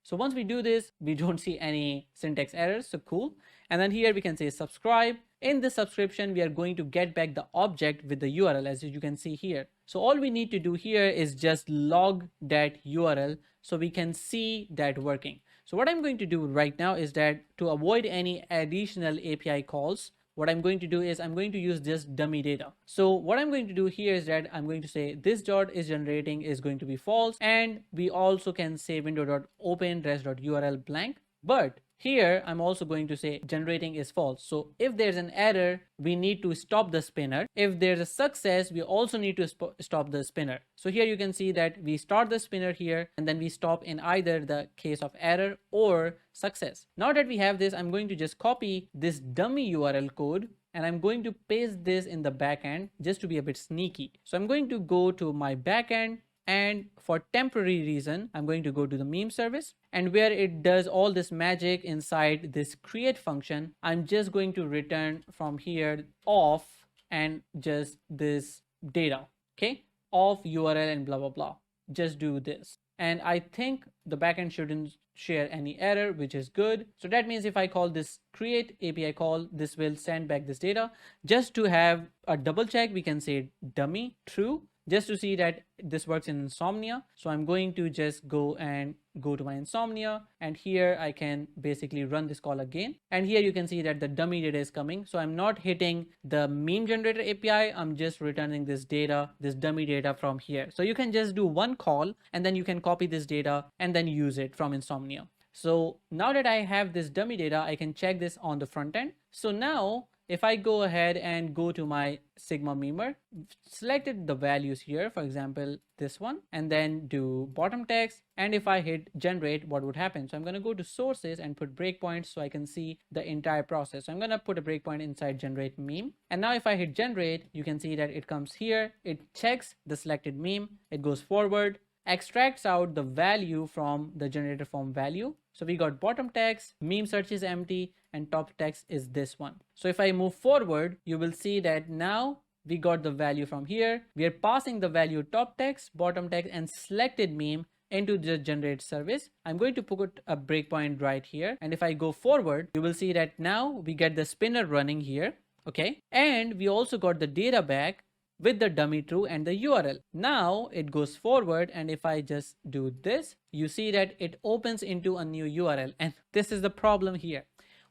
So once we do this, we don't see any syntax errors, so cool. And then here we can say subscribe. In the subscription, we are going to get back the object with the URL, as you can see here. So all we need to do here is just log that URL so we can see that working. So what I'm going to do right now is that to avoid any additional API calls, what I'm going to do is I'm going to use this dummy data. So what I'm going to do here is that I'm going to say this dot is generating is going to be false, and we also can say window.open res.url blank. But here I'm also going to say generating is false. So if there's an error, we need to stop the spinner. If there's a success, we also need to stop the spinner. So here you can see that we start the spinner here, and then we stop in either the case of error or success. Now that we have this, I'm going to just copy this dummy URL code, and I'm going to paste this in the backend just to be a bit sneaky. So I'm going to go to my backend, and for temporary reason, I'm going to go to the meme service, and where it does all this magic inside this create function, I'm just going to return from here off and just this data, okay, of URL and blah, blah, blah. Just do this. And I think the backend shouldn't share any error, which is good. So that means if I call this create API call, this will send back this data. Just to have a double check, we can say dummy true, just to see that this works in Insomnia. So I'm going to just go to my Insomnia, and here I can basically run this call again. And here you can see that the dummy data is coming. So I'm not hitting the meme generator API. I'm just returning this data, this dummy data from here. So you can just do one call, and then you can copy this data and then use it from Insomnia. So now that I have this dummy data, I can check this on the front end. So now if I go ahead and go to my Sigma memer, selected the values here, for example, this one, and then do bottom text. And if I hit generate, what would happen? So I'm going to go to sources and put breakpoints so I can see the entire process. So I'm going to put a breakpoint inside generate meme. And now if I hit generate, you can see that it comes here. It checks the selected meme. It goes forward, extracts out the value from the generator form value. So we got bottom text, meme search is empty, and top text is this one. So if I move forward, you will see that now we got the value from here. We are passing the value top text, bottom text, and selected meme into the generate service. I'm going to put a breakpoint right here. And if I go forward, you will see that now we get the spinner running here. Okay. And we also got the data back with the dummy true and the URL. Now it goes forward, and if I just do this, you see that it opens into a new URL. And this is the problem here.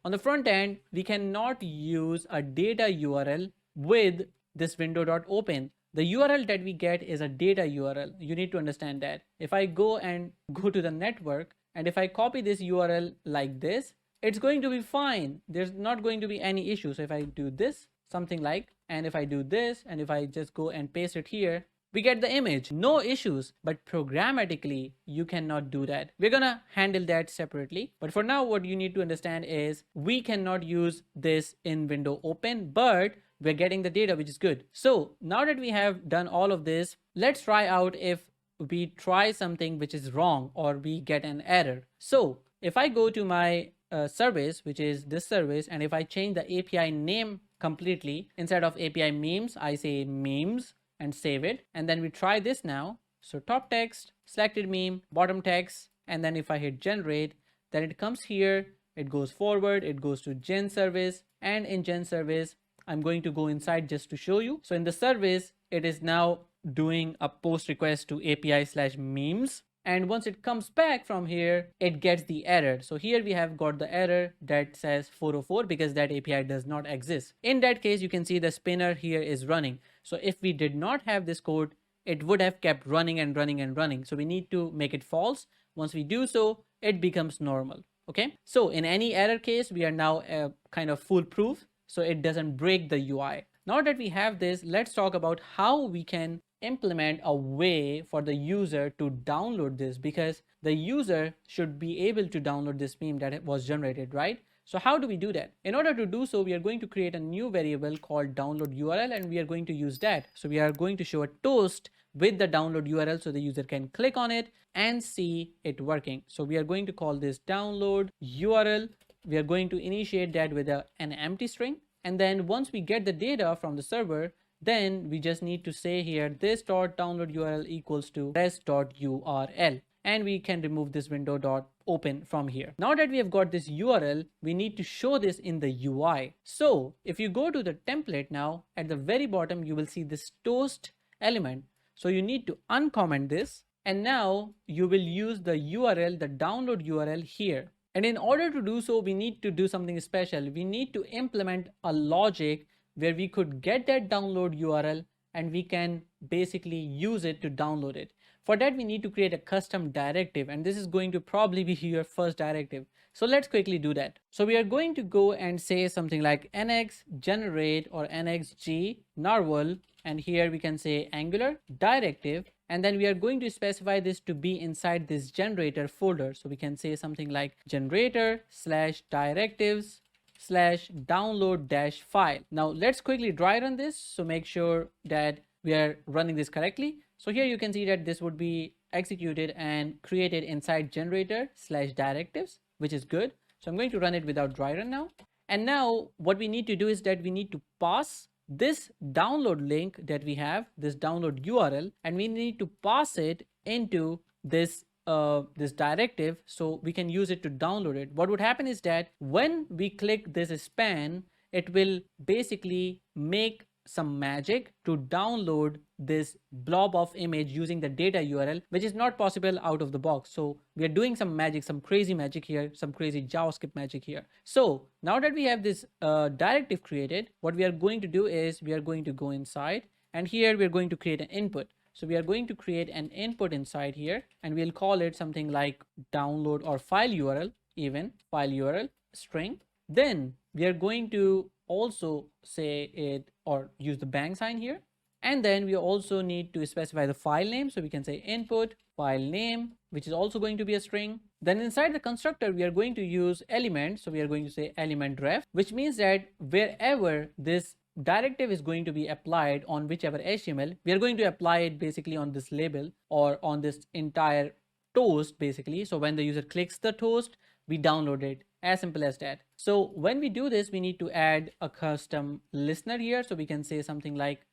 On the front end, we cannot use a data URL with this window.open. The URL that we get is a data URL. You need to understand that. If I go to the network, and if I copy this URL like this, it's going to be fine. There's not going to be any issue. So if I do this, something like, and if I do this, and if I just go and paste it here, we get the image, no issues. But programmatically, you cannot do that. We're gonna handle that separately. But for now, what you need to understand is we cannot use this in window open, but we're getting the data, which is good. So now that we have done all of this, let's try out if we try something which is wrong or we get an error. So if I go to my service, which is this service, and if I change the API name completely, instead of API memes, I say memes and save it. And then we try this now. So top text, selected meme, bottom text, and then if I hit generate, then it comes here, it goes forward, it goes to gen service, and in gen service, I'm going to go inside just to show you. So in the service, it is now doing a post request to API/memes. And once it comes back from here, it gets the error. So here we have got the error that says 404 because that API does not exist. In that case, you can see the spinner here is running. So if we did not have this code, it would have kept running and running and running. So we need to make it false. Once we do so, it becomes normal. Okay. So in any error case, we are now kind of foolproof. So it doesn't break the UI. Now that we have this, let's talk about how we can implement a way for the user to download this, because the user should be able to download this meme that was generated, right? So how do we do that? In order to do so, we are going to create a new variable called download URL, and we are going to use that. So we are going to show a toast with the download URL so the user can click on it and see it working. So we are going to call this download URL. We are going to initiate that with an empty string. And then once we get the data from the server, then we just need to say here this.download URL equals to res.url, and we can remove this window.open from here. Now that we have got this URL, we need to show this in the UI. So if you go to the template now, at the very bottom, you will see this toast element. So you need to uncomment this, and now you will use the URL, the download URL here. And in order to do so, we need to do something special. We need to implement a logic where we could get that download URL and we can basically use it to download it. For that, we need to create a custom directive, and this is going to probably be your first directive. So let's quickly do that. So we are going to go and say something like nx generate or nxg narwhal, and here we can say angular directive, and then we are going to specify this to be inside this generator folder. So we can say something like generator/directives/download-file. Now let's quickly dry run this. So make sure that we are running this correctly. So here you can see that this would be executed and created inside generator/directives, which is good. So I'm going to run it without dry run now. And now what we need to do is that we need to pass this download link that we have, this download URL, and we need to pass it into this directive so we can use it to download it. What would happen is that when we click this span, it will basically make some magic to download this blob of image using the data URL, which is not possible out of the box. So we are doing some magic, some crazy magic here, some crazy JavaScript magic here. So now that we have this directive created, what we are going to do is we are going to go inside, and here we are going to create an input. So we are going to create an input inside here, and we'll call it something like download or file URL, even file URL string. Then we are going to also say it or use the bang sign here. And then we also need to specify the file name. So we can say input file name, which is also going to be a string. Then inside the constructor, we are going to use element. So we are going to say element ref, which means that wherever this directive is going to be applied on whichever HTML, we are going to apply it basically on this label or on this entire toast basically. So when the user clicks the toast, we download it. As simple as that. So when we do this, we need to add a custom listener here. So we can say something like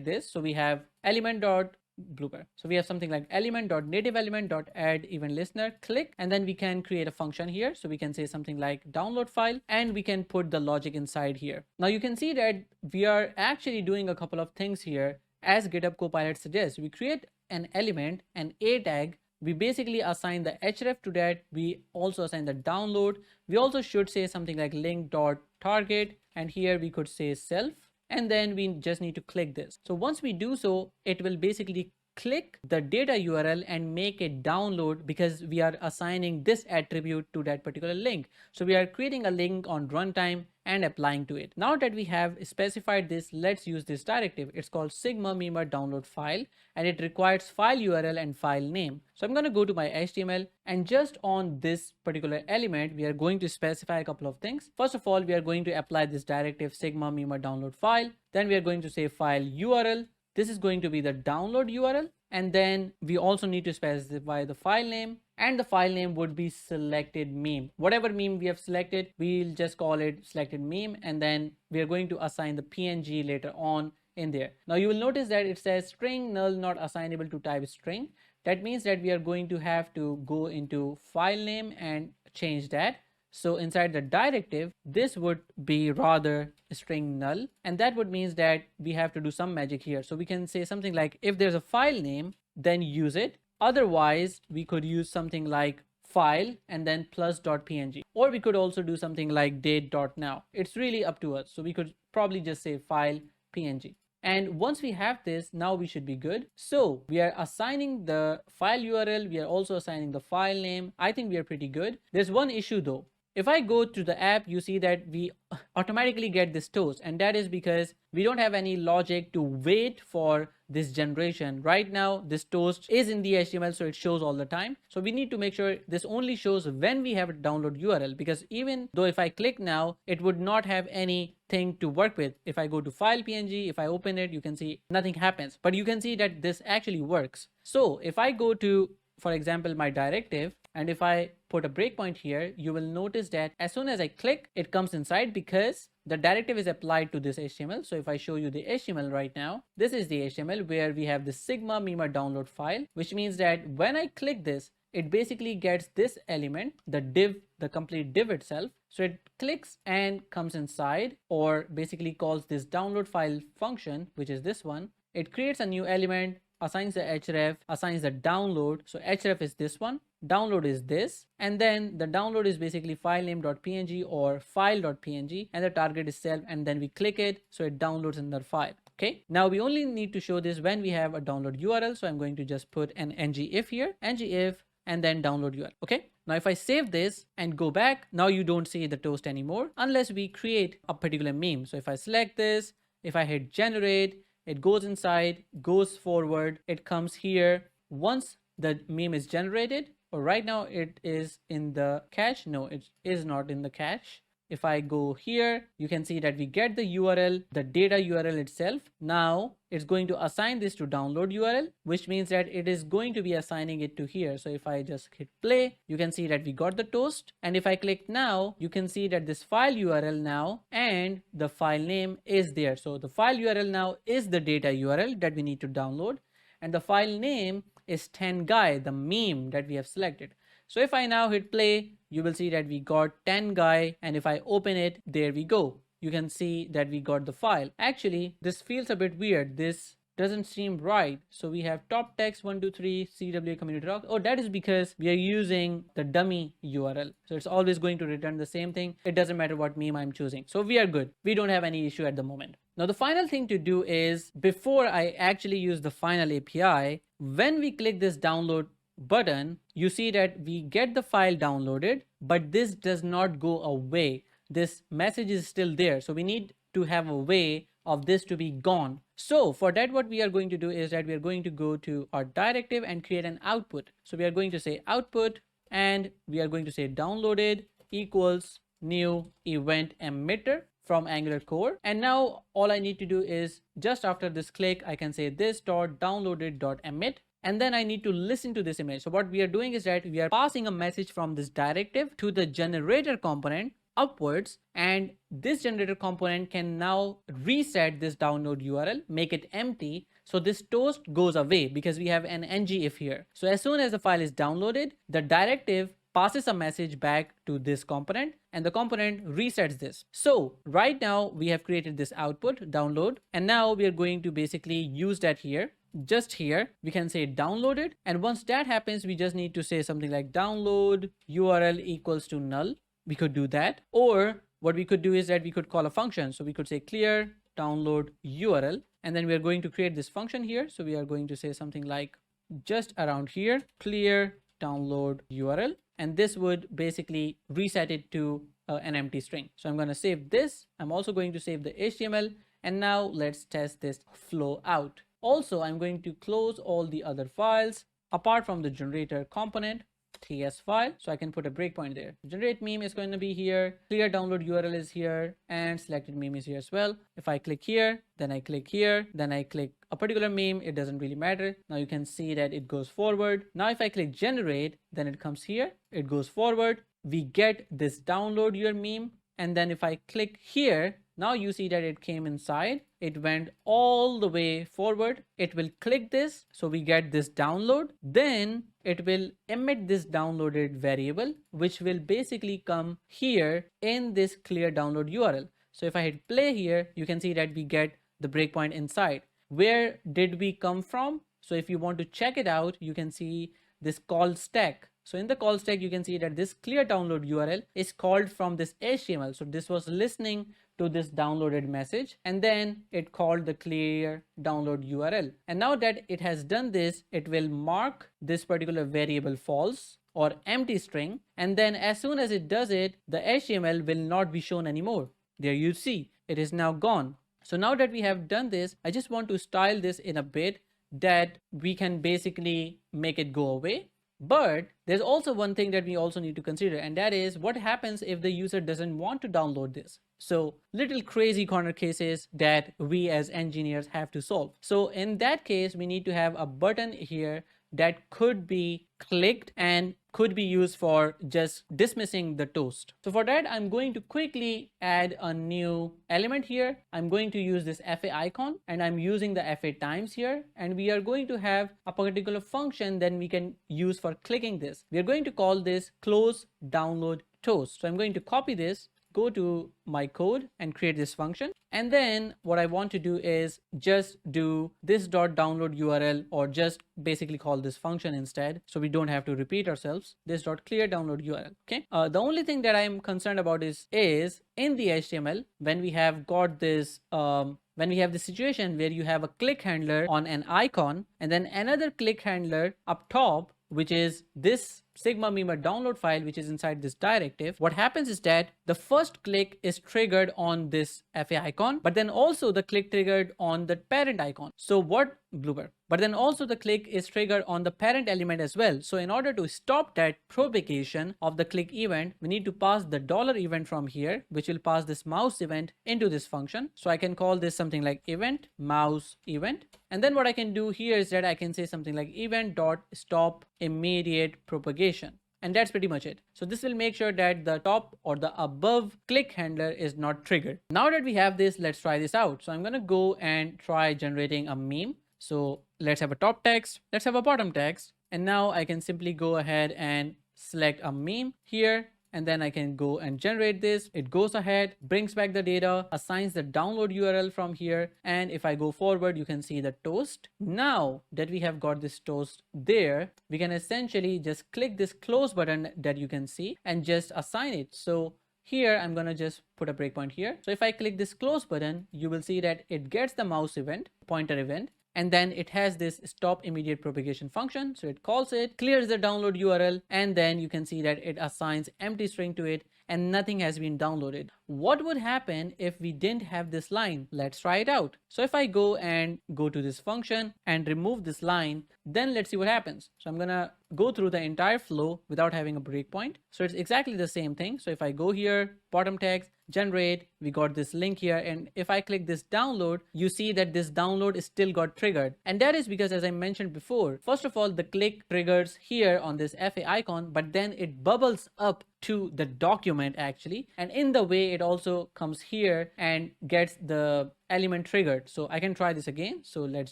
this. So we have element dot blooper. So we have something like element.nativeElement.add event listener, click, and then we can create a function here. So we can say something like download file, and we can put the logic inside here. Now you can see that we are actually doing a couple of things here as GitHub Copilot suggests. We create an element, an A tag. We basically assign the href to that. We also assign the download. We also should say something like link.target, and here we could say self, and then we just need to click this. So once we do so, it will basically click the data URL and make it download, because we are assigning this attribute to that particular link. So we are creating a link on runtime and applying to it. Now that we have specified this, let's use this directive. It's called sigma mema download file, and it requires file URL and file name. So I'm going to go to my HTML, and just on this particular element, we are going to specify a couple of things. First of all, we are going to apply this directive sigma mema download file. Then we are going to say file URL. This is going to be the download URL, and then we also need to specify the file name, and the file name would be selected meme. Whatever meme we have selected, we'll just call it selected meme, and then we are going to assign the PNG later on in there. Now you will notice that it says string null not assignable to type string. That means that we are going to have to go into file name and change that. So inside the directive, this would be rather string null, and that would mean that we have to do some magic here. So we can say something like, if there's a file name, then use it. Otherwise, we could use something like file and then plus.png, or we could also do something like date.now. It's really up to us. So we could probably just say file png. And once we have this, now we should be good. So we are assigning the file URL. We are also assigning the file name. I think we are pretty good. There's one issue though. If I go to the app, you see that we automatically get this toast, and that is because we don't have any logic to wait for this generation. Right now, this toast is in the HTML, so it shows all the time. So we need to make sure this only shows when we have a download URL, because even though if I click now, it would not have anything to work with. If I go to file PNG, if I open it, you can see nothing happens, but you can see that this actually works. So if I go to, for example, my directive, and if I put a breakpoint here, you will notice that as soon as I click, it comes inside because the directive is applied to this HTML. So if I show you the HTML right now, this is the HTML where we have the sigma mema download file, which means that when I click this, it basically gets this element, the div, the complete div itself. So it clicks and comes inside, or basically calls this download file function, which is this one. It creates a new element, assigns the href, assigns the download. So href is this one, download is this, and then the download is basically filename.png or file.png, and the target is self, and then we click it, so it downloads another file. Okay, now we only need to show this when we have a download URL. So I'm going to just put an ngif here, ngif, and then download URL. Okay, now if I save this and go back, now you don't see the toast anymore unless we create a particular meme. So if I select this, if I hit generate, it goes inside, goes forward, it comes here. Once the meme is generated, or right now it is in the cache. No, it is not in the cache. If I go here, you can see that we get the URL, the data URL itself. Now it's going to assign this to download URL, which means that it is going to be assigning it to here. So if I just hit play, you can see that we got the toast. And if I click now, you can see that this file URL now and the file name is there. So the file URL now is the data URL that we need to download. And the file name is 10 guy, the meme that we have selected. So if I now hit play, you will see that we got 10 guy, and if I open it, there we go. You can see that we got the file. Actually, this feels a bit weird. This doesn't seem right. So we have top text 123 CWA community rock. Oh, that is because we are using the dummy URL. So it's always going to return the same thing. It doesn't matter what meme I'm choosing. So we are good. We don't have any issue at the moment. Now the final thing to do is, before I actually use the final API, when we click this download button, you see that we get the file downloaded, but this does not go away. This message is still there. So we need to have a way of this to be gone. So for that, what we are going to do is that we are going to go to our directive and create an output. So we are going to say output, and we are going to say downloaded equals new event emitter from Angular core. And now all I need to do is, just after this click, I can say this dot downloaded dot emit. And then I need to listen to this image. So what we are doing is that we are passing a message from this directive to the generator component upwards, and this generator component can now reset this download URL, make it empty, So this toast goes away because we have an ng if here. So as soon as the file is downloaded, the directive passes a message back to this component and the component resets this. So right now we have created this output download, and now we are going to basically use that here. Just here we can say downloaded, and once that happens we just need to say something like download URL equals to null. We could do that, or what we could do is that we could call a function. So we could say clear download URL, and then we are going to create this function here. So we are going to say something like just around here clear download URL, and this would basically reset it to an empty string. So I'm going to save this. I'm also going to save the HTML, and now let's test this flow out. Also, I'm going to close all the other files apart from the generator component TS file, so I can put a breakpoint there. Generate meme is going to be here, clear download URL is here, and selected meme is here as well. If I click here, then I click here, then I click a particular meme, it doesn't really matter. Now you can see that it goes forward. Now if I click generate, then it comes here, it goes forward. We get this download your meme, and then if I click here, now you see that it came inside, it went all the way forward. It will click this, so we get this download. Then it will emit this downloaded variable, which will basically come here in this clear download URL. So if I hit play here, you can see that we get the breakpoint inside. Where did we come from? So if you want to check it out, you can see this call stack. So in the call stack, you can see that this clear download URL is called from this HTML. So this was listening to this downloaded message, and then it called the clear download URL. And now that it has done this, it will mark this particular variable false or empty string. And then as soon as it does it, the HTML will not be shown anymore. There you see, it is now gone. So now that we have done this, I just want to style this in a bit that we can basically make it go away. But there's also one thing that we also need to consider, and that is what happens if the user doesn't want to download this. So little crazy corner cases that we as engineers have to solve. So in that case, we need to have a button here that could be clicked and could be used for just dismissing the toast. So for that, I'm going to quickly add a new element here. I'm going to use this FA icon, and I'm using the FA times here, and we are going to have a particular function that we can use for clicking this. We are going to call this close download toast. So I'm going to copy this, go to my code and create this function. And then what I want to do is just do this dot download URL, or just basically call this function instead, so we don't have to repeat ourselves. This dot clear download URL. Okay. The only thing that I'm concerned about is in the HTML, when we have got this when we have the situation where you have a click handler on an icon and then another click handler up top, which is this Sigma Memer download file, which is inside this directive. What happens is that the first click is triggered on this FA icon, but then also the click triggered on the parent icon. So what blooper? But then also the click is triggered on the parent element as well. So in order to stop that propagation of the click event, we need to pass the dollar event from here, which will pass this mouse event into this function. So I can call this something like event mouse event. And then what I can do here is that I can say something like event dot stop immediate propagation. And that's pretty much it. So this will make sure that the top or the above click handler is not triggered. Now that we have this, let's try this out. So I'm going to go and try generating a meme. So let's have a top text, let's have a bottom text. And now I can simply go ahead and select a meme here. And then I can go and generate this. It goes ahead, brings back the data, assigns the download URL from here. And if I go forward, you can see the toast. Now that we have got this toast there, we can essentially just click this close button that you can see and just assign it. So here, I'm going to just put a breakpoint here. So if I click this close button, you will see that it gets the mouse event, pointer event. And then it has this stop immediate propagation function. So it calls it, clears the download URL, and then you can see that it assigns empty string to it and nothing has been downloaded. What would happen if we didn't have this line? Let's try it out. So if I go to this function and remove this line, then let's see what happens. So I'm gonna go through the entire flow without having a breakpoint. So it's exactly the same thing. So if I go here, bottom text, generate, we got this link here. And if I click this download, you see that this download is still got triggered. And that is because, as I mentioned before, first of all, the click triggers here on this FA icon, but then it bubbles up to the document actually. And in the way, it it also comes here and gets the element triggered. So I can try this again. So let's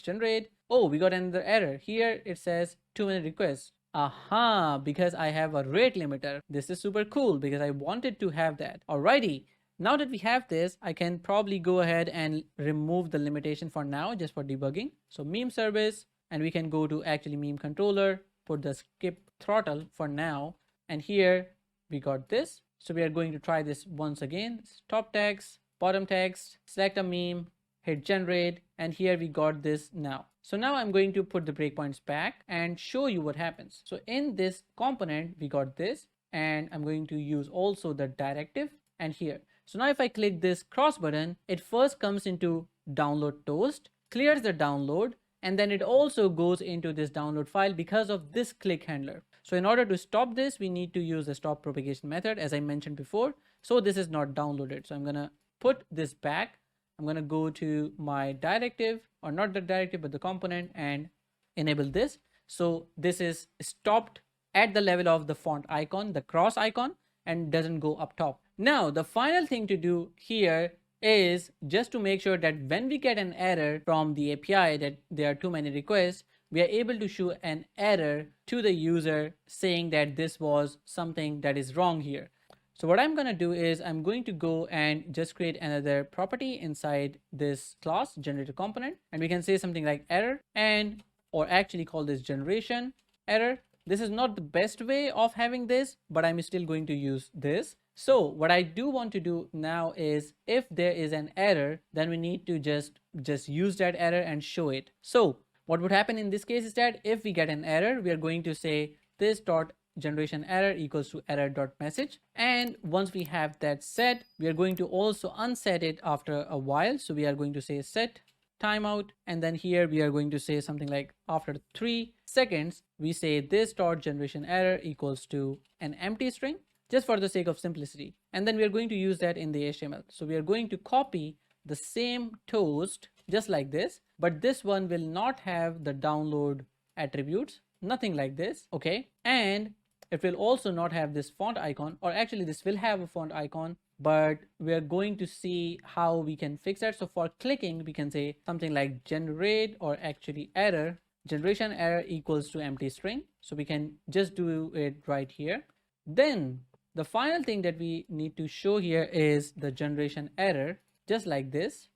generate. Oh, we got another error. Here it says too many requests. Aha, because I have a rate limiter. This is super cool because I wanted to have that. Alrighty. Now that we have this, I can probably go ahead and remove the limitation for now, just for debugging. So meme service, and we can go to actually meme controller, put the skip throttle for now. And here we got this. So we are going to try this once again. Top text, bottom text, select a meme, hit generate, and here we got this now. So now I'm going to put the breakpoints back and show you what happens. So in this component, we got this, and I'm going to use also the directive and here. So now if I click this cross button, it first comes into download toast, clears the download, and then it also goes into this download file because of this click handler. So in order to stop this, we need to use the stop propagation method, as I mentioned before. So this is not downloaded. So I'm gonna put this back. I'm gonna go to my directive, or not the directive, but the component, and enable this. So this is stopped at the level of the font icon, the cross icon, and doesn't go up top. Now, the final thing to do here is just to make sure that when we get an error from the API that there are too many requests, we are able to show an error to the user saying that this was something that is wrong here. So what I'm going to do is I'm going to go and just create another property inside this class generator component, and we can say something like error, and or actually call this generation error. This is not the best way of having this, but I'm still going to use this. So what I do want to do now is if there is an error, then we need to just use that error and show it. So what would happen in this case is that if we get an error, we are going to say this dot generation error equals to error dot message. And once we have that set, we are going to also unset it after a while. So we are going to say set timeout, and then here we are going to say something like after 3 seconds, we say this dot generation error equals to an empty string, just for the sake of simplicity. And then we are going to use that in the HTML. So we are going to copy the same toast just like this, but this one will not have the download attributes, nothing like this, okay? And it will also not have this font icon, or actually this will have a font icon, but we're going to see how we can fix that. So for clicking, we can say something like generate, or actually error, generation error equals to empty string. So we can just do it right here. Then the final thing that we need to show here is the generation error, just like this,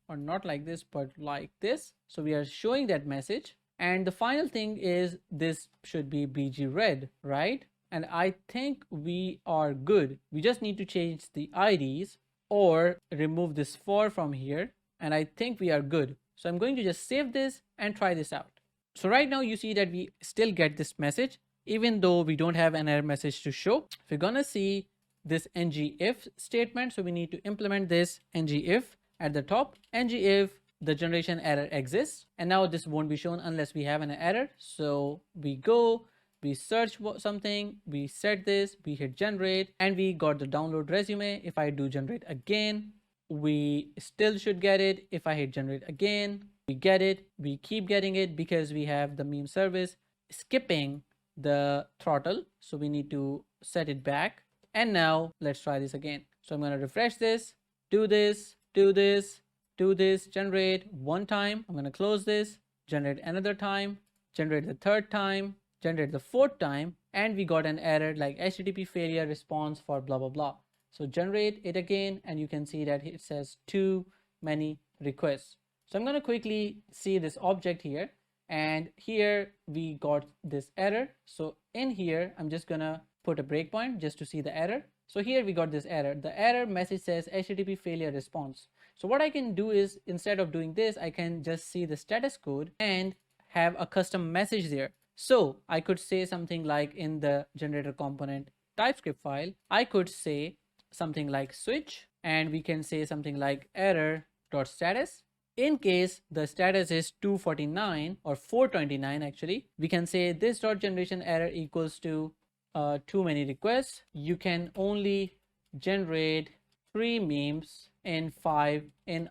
or not like this, but like this. So we are showing that message. And the final thing is this should be BG red, right? And I think we are good. We just need to change the IDs or remove this for from here. And I think we are good. So I'm going to just save this and try this out. So right now you see that we still get this message, even though we don't have an error message to show. We're gonna see this ngIf statement. So we need to implement this ngIf at the top. ngIf the generation error exists, and now this won't be shown unless we have an error. So we go, we search something, we set this, we hit generate, and we got the download resume. If I do generate again, we still should get it. If I hit generate again, we get it. We keep getting it because we have the meme service skipping the throttle. So we need to set it back. And now let's try this again. So I'm going to refresh this, do this, do this, do this, generate one time. I'm going to close this, generate another time, generate the third time, generate the fourth time, and we got an error like HTTP failure response for blah, blah, blah. So generate it again, and you can see that it says too many requests. So I'm going to quickly see this object here, and here we got this error. So in here, I'm just going to put a breakpoint just to see the error. So here we got this error. The error message says HTTP failure response. So what I can do is, instead of doing this, I can just see the status code and have a custom message there. So I could say something like in the generator component TypeScript file, I could say something like switch, and we can say something like error.status. In case the status is 249 or 429, actually, we can say this dot generation error equals to too many requests. You can only generate 3 memes in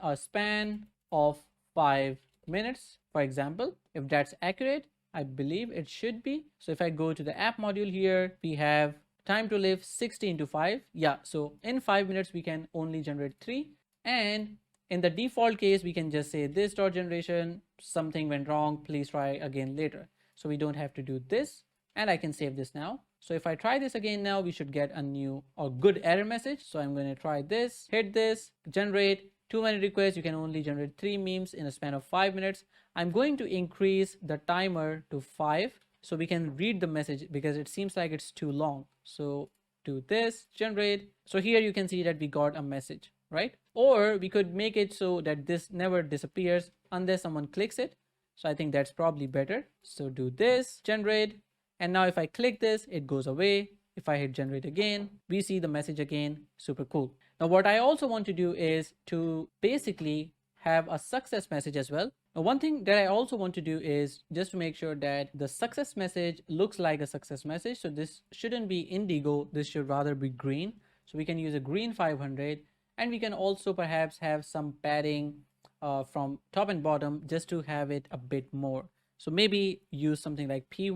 a span of 5 minutes, for example. If that's accurate, I believe it should be. So if I go to the app module here, we have Time to live 60 into 5. Yeah, so in 5 minutes we can only generate 3, and in the default case we can just say this dot generation, something went wrong, please try again later. So we don't have to do this, and I can save this now. So if I try this again now, we should get a new or good error message. So I'm going to try this, hit this, generate. Too many requests, you can only generate 3 memes in a span of 5 minutes. I'm going to increase the timer to 5 so we can read the message because it seems like it's too long. So do this, generate. So here you can see that we got a message, right? Or we could make it so that this never disappears unless someone clicks it. So I think that's probably better. So do this, generate. And now if I click this, it goes away. If I hit generate again, we see the message again. Super cool. Now what I also want to do is to basically have a success message as well. Now one thing that I also want to do is just to make sure that the success message looks like a success message. So this shouldn't be indigo, this should rather be green. So we can use a green 500, and we can also perhaps have some padding from top and bottom just to have it a bit more. So maybe use something like py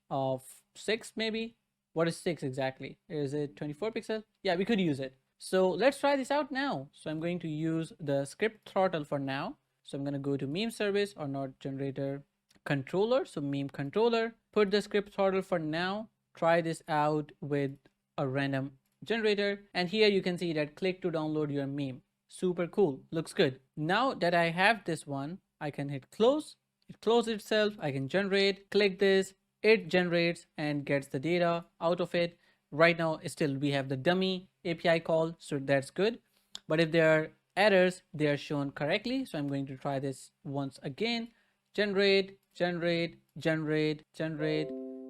of 6 maybe. What is 6 exactly? Is it 24 pixel? Yeah, we could use it. So let's try this out now. So I'm going to use the script throttle for now. So I'm going to go to meme service or node generator controller. So meme controller, put the script throttle for now. Try this out with a random generator. And here you can see that click to download your meme. Super cool. Looks good. Now that I have this one, I can hit close. It closes itself. I can generate, click this. It generates and gets the data out of it. Right now still we have the dummy API call, so that's good. But if there are errors, they are shown correctly. So I'm going to try this once again. Generate, generate, generate, generate,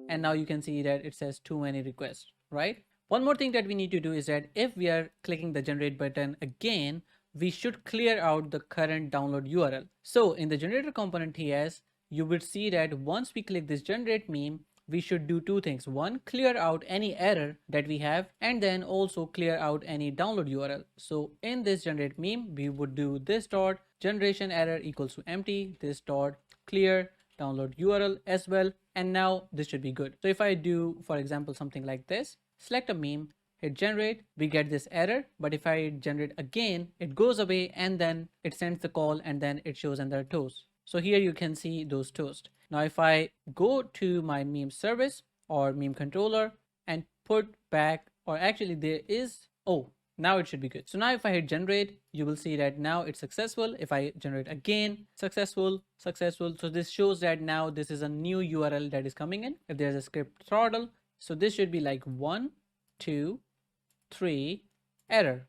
and now you can see that it says too many requests, right? One more thing that we need to do is that if we are clicking the generate button again, we should clear out the current download URL. So in the generator component TS, you will see that once we click this generate meme, we should do two things. One, clear out any error that we have, and then also clear out any download URL. So in this generate meme, we would do this dot generation error equals to empty, this dot clear download URL as well. And now this should be good. So if I do, for example, something like this, select a meme, hit generate, we get this error. But if I generate again, it goes away and then it sends the call and then it shows another toast. So here you can see those toast. Now if I go to my meme service or meme controller and put back, or actually there is, oh, now it should be good. So now if I hit generate, you will see that now it's successful. If I generate again, successful, successful. So this shows that now this is a new URL that is coming in. If there's a script throttle, so this should be like 1, 2, 3, error,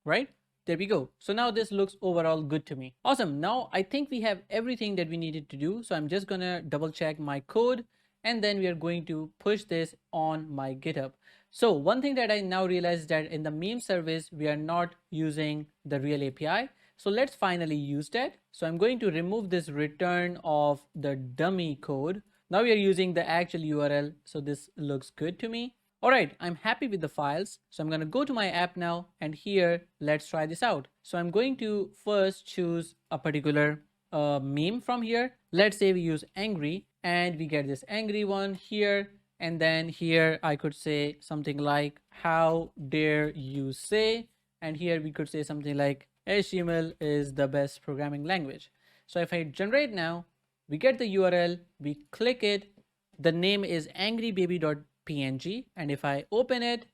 right? There we go. So now this looks overall good to me. Awesome. Now I think we have everything that we needed to do. So I'm just gonna double check my code and then we are going to push this on my GitHub. So one thing that I now realize is that in the meme service, we are not using the real API. So let's finally use that. So I'm going to remove this return of the dummy code. Now we are using the actual URL. So this looks good to me. All right, I'm happy with the files. So I'm going to go to my app now and here, let's try this out. So I'm going to first choose a particular meme from here. Let's say we use angry and we get this angry one here. And then here I could say something like, how dare you say? And here we could say something like, HTML is the best programming language. So if I generate now, we get the URL, we click it. The name is angrybaby.png, and if I open it,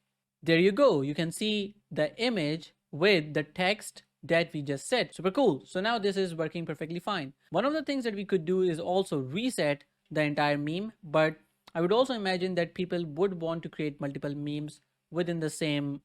there you go. You can see the image with the text that we just set. Super cool. So now this is working perfectly fine. One of the things that we could do is also reset the entire meme, but I would also imagine that people would want to create multiple memes within the same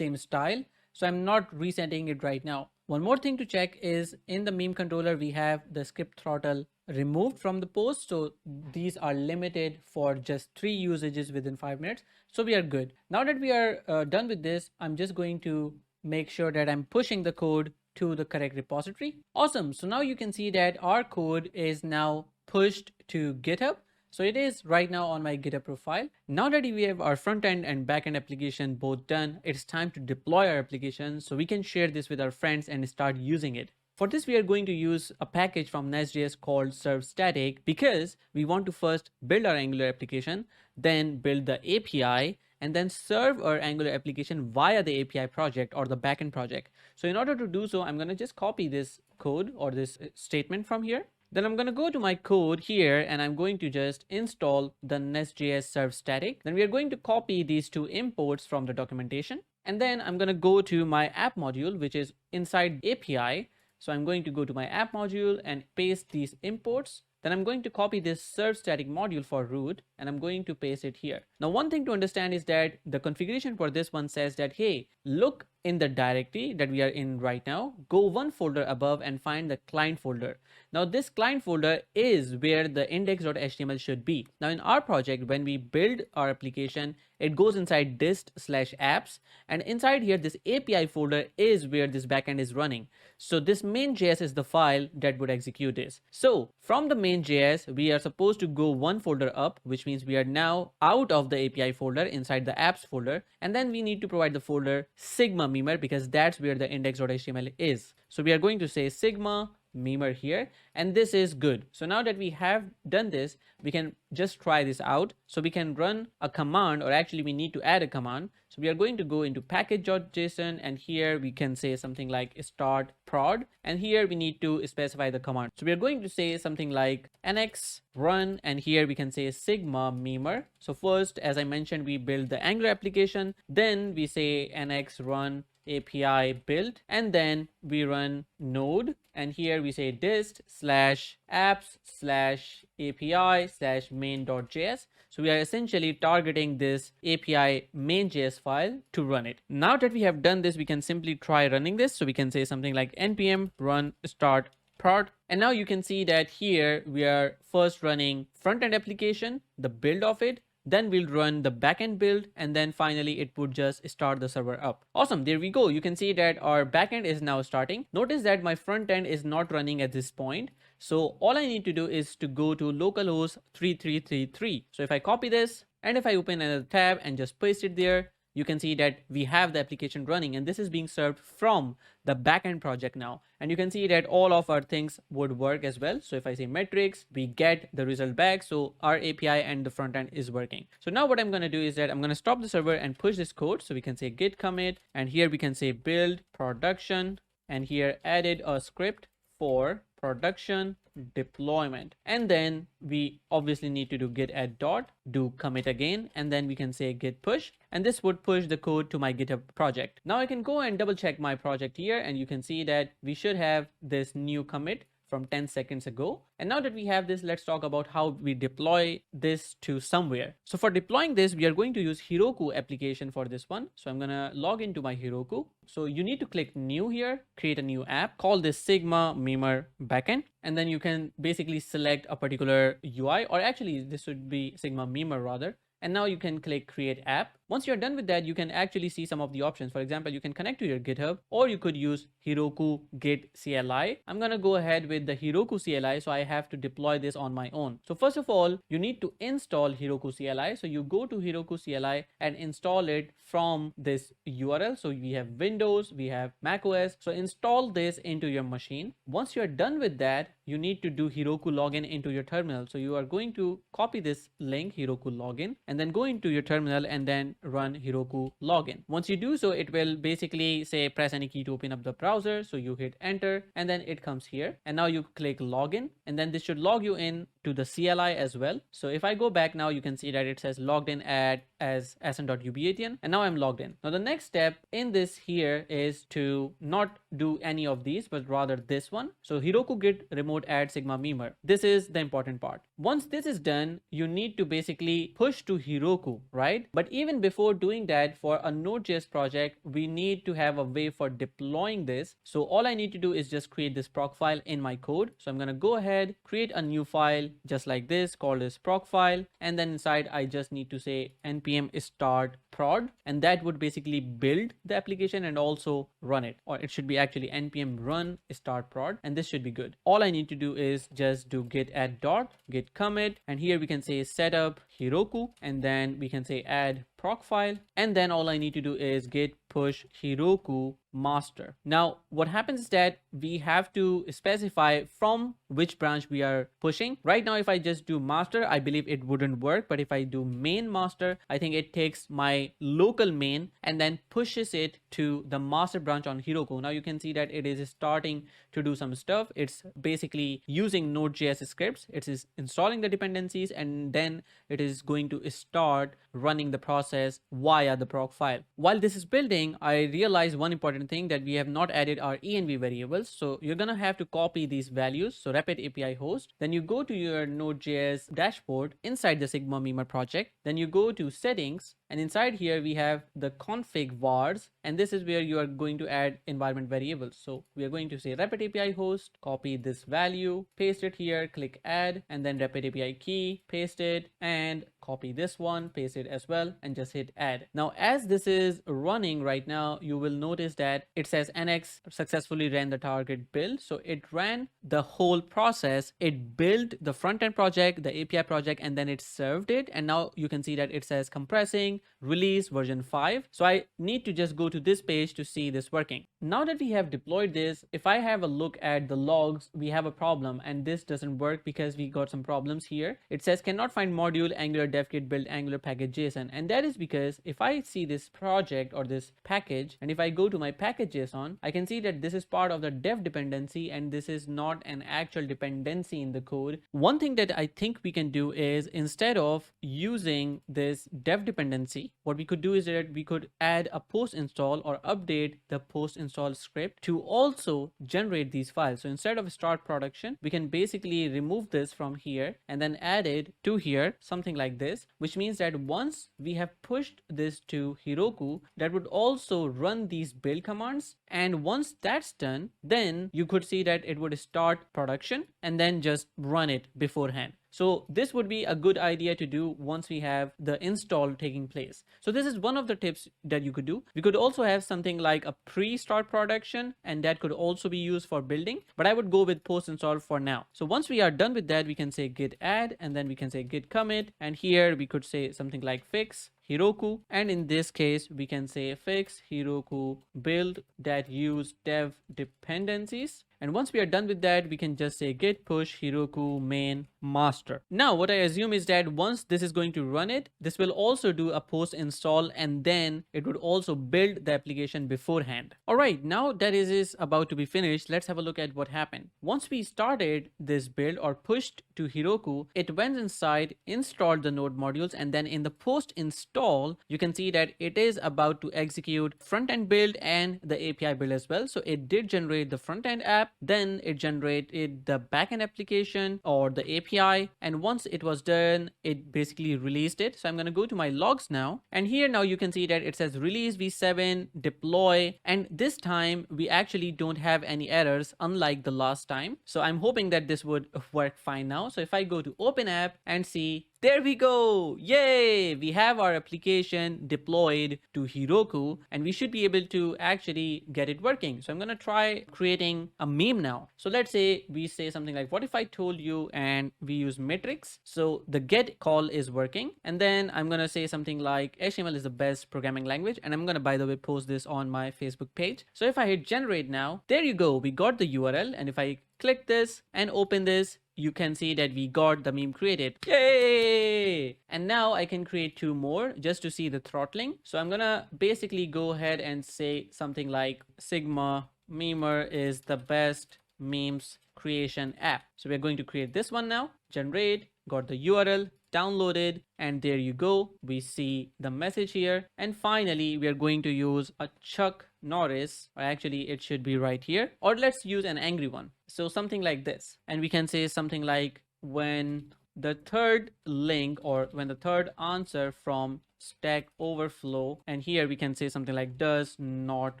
style. So I'm not resetting it right now. One more thing to check is in the meme controller, we have the script throttle removed from the post. So these are limited for just 3 usages within 5 minutes. So we are good. Now that we are done with this, I'm just going to make sure that I'm pushing the code to the correct repository. Awesome. So now you can see that our code is now pushed to GitHub. So it is right now on my GitHub profile. Now that we have our front end and back end application both done, it's time to deploy our application so we can share this with our friends and start using it. For this, we are going to use a package from NestJS called serve static because we want to first build our Angular application. then build the API, and then serve our Angular application via the API project or the backend project. So in order to do so, I'm going to just copy this code or this statement from here. Then I'm going to go to my code here and I'm going to just install the NestJS serve static. Then we are going to copy these two imports from the documentation. And then I'm going to go to my app module, which is inside API. So I'm going to go to my app module and paste these imports. Then I'm going to copy this serve static module for root and I'm going to paste it here. Now, one thing to understand is that the configuration for this one says that, hey, look in the directory that we are in right now, go one folder above and find the client folder. Now, this client folder is where the index.html should be. Now, in our project, when we build our application, it goes inside dist/apps, and inside here, this API folder is where this backend is running. So this main.js is the file that would execute this. So from the main.js, we are supposed to go one folder up, which means we are now out of the API folder inside the apps folder. And then we need to provide the folder Sigma Memer because that's where the index.html is. So we are going to say Sigma Memer here, and this is good. So now that we have done this, we can just try this out. So we can run a command, or actually we need to add a command. So we are going to go into package.json, and here we can say something like start prod, and here we need to specify the command. So we are going to say something like nx run, and here we can say Sigma Memer. So first, as I mentioned, we build the Angular application, then we say nx run API build, and then we run node, and here we say dist/apps/API/main.js. So we are essentially targeting this API main.js file to run it. Now that we have done this, we can simply try running this. So we can say something like npm run start prod, and now you can see that here we are first running front-end application, the build of it, then we'll run the backend build, and then finally it would just start the server up. Awesome, there we go. You can see that our backend is now starting. Notice that my front end is not running at this point. So all I need to do is to go to localhost 3333. So if I copy this and if I open another tab and just paste it there, you can see that we have the application running, and this is being served from the backend project now. And you can see that all of our things would work as well. So if I say metrics, we get the result back. So our API and the front end is working. So now what I'm going to do is that I'm going to stop the server and push this code. So we can say git commit, and here we can say build production, and here added a script for production deployment, and then we obviously need to do git add dot, do commit again, and then we can say git push, and this would push the code to my GitHub project. Now I can go and double check my project here, and you can see that we should have this new commit from 10 seconds ago. And now that we have this, let's talk about how we deploy this to somewhere. So for deploying this, we are going to use Heroku application for this one. So I'm going to log into my Heroku. So you need to click new here, create a new app, call this Sigma Memer backend, and then you can basically select a particular UI, or actually this would be Sigma Memer rather. And now you can click create app. Once you're done with that, you can actually see some of the options. For example, you can connect to your GitHub, or you could use Heroku Git CLI. I'm going to go ahead with the Heroku CLI. So I have to deploy this on my own. So first of all, you need to install Heroku CLI. So you go to Heroku CLI and install it from this URL. So we have Windows, we have macOS. So install this into your machine. Once you're done with that, you need to do Heroku login into your terminal. So you are going to copy this link, Heroku login, and then go into your terminal and then run Heroku login. Once you do so, it will basically say press any key to open up the browser. So you hit enter, and then it comes here, and now you click login, and then this should log you in to the CLI as well. So if I go back now, you can see that it says logged in as ahsan.ubatn, and now I'm logged in. Now the next step in this here is to not do any of these, but rather this one. So Heroku git remote add Sigma Memer. This is the important part. Once this is done, you need to basically push to Heroku, right? But even before doing that, for a Node.js project, we need to have a way for deploying this. So all I need to do is just create this proc file in my code. So I'm going to go ahead, create a new file just like this, call this proc file, and then inside I just need to say npm start prod, and that would basically build the application and also run it, or it should be actually npm run start prod, and this should be good. All I need to do is just do git add dot git commit, and here we can say setup Heroku, and then we can say add proc file, and then all I need to do is git push Heroku master. Now what happens is that we have to specify from which branch we are pushing. Right now if I just do master, I believe it wouldn't work, but if I do main master, I think it takes my local main and then pushes it to the master branch on Heroku. Now you can see that it is starting to do some stuff. It's basically using Node.js scripts, it is installing the dependencies, and then it is going to start running the process via the proc file. While this is building, I realized one important thing, that we have not added our env variables. So you're gonna have to copy these values. So rapid API host, then you go to your Node.js dashboard inside the Sigma Memer project, then you go to settings, and inside here we have the config vars, and this is where you are going to add environment variables. So we are going to say rapid API host, copy this value, paste it here, click add, and then rapid API key, paste it, and copy this one, paste it as well, and just hit add. Now as this is running right now, you will notice that it says nx successfully ran the target build. So it ran the whole process, it built the front-end project, the API project, and then it served it. And now you can see that it says compressing release version 5. So I need to just go to this page to see this working. Now that we have deployed this, if I have a look at the logs, we have a problem, and this doesn't work because we got some problems here. It says cannot find module angular dev kit build angular package JSON, and that is because if I see this project or this package, and if I go to my package JSON, I can see that this is part of the dev dependency, and this is not an actual dependency in the code. One thing that I think we can do is, instead of using this dev dependency, what we could do is that we could add a post install or update the post install script to also generate these files. So instead of start production, we can basically remove this from here and then add it to here, something like this, which means that once we have pushed this to Heroku, that would also run these build commands, and once that's done, then you could see that it would start production and then just run it beforehand. So this would be a good idea to do once we have the install taking place. So this is one of the tips that you could do. We could also have something like a pre-start production, and that could also be used for building, but I would go with post install for now. So once we are done with that, we can say git add, and then we can say git commit, and here we could say something like fix Heroku, and in this case we can say fix Heroku build that use dev dependencies. And once we are done with that, we can just say git push Heroku main master. Now what I assume is that once this is going to run it, this will also do a post install, and then it would also build the application beforehand. All right, now that is about to be finished, let's have a look at what happened. Once we started this build or pushed to Heroku, it went inside, installed the node modules, and then in the post install, you can see that it is about to execute front-end build and the API build as well. So it did generate the front-end app, then it generated the backend application or the API, and once it was done, it basically released it. So I'm going to go to my logs now, and here now you can see that it says release v7 deploy, and this time we actually don't have any errors unlike the last time. So I'm hoping that this would work fine now. So if I go to open app and see, there we go, yay, we have our application deployed to Heroku, and we should be able to actually get it working. So I'm going to try creating a meme now. So let's say we say something like, what if I told you, and we use matrix. So the get call is working, and then I'm going to say something like HTML is the best programming language, and I'm going to, by the way, post this on my Facebook page. So if I hit generate now, there you go, we got the URL, and if I click this and open this, you can see that we got the meme created. Yay! And now I can create two more just to see the throttling. So I'm gonna basically go ahead and say something like Sigma Memer is the best memes creation app. So we're going to create this one now, generate, got the URL, downloaded, and there you go, we see the message here. And finally we are going to use a Chuck Norris, or actually it should be right here, or let's use an angry one, so something like this, and we can say something like when the third link, or when the third answer from Stack Overflow, and here we can say something like does not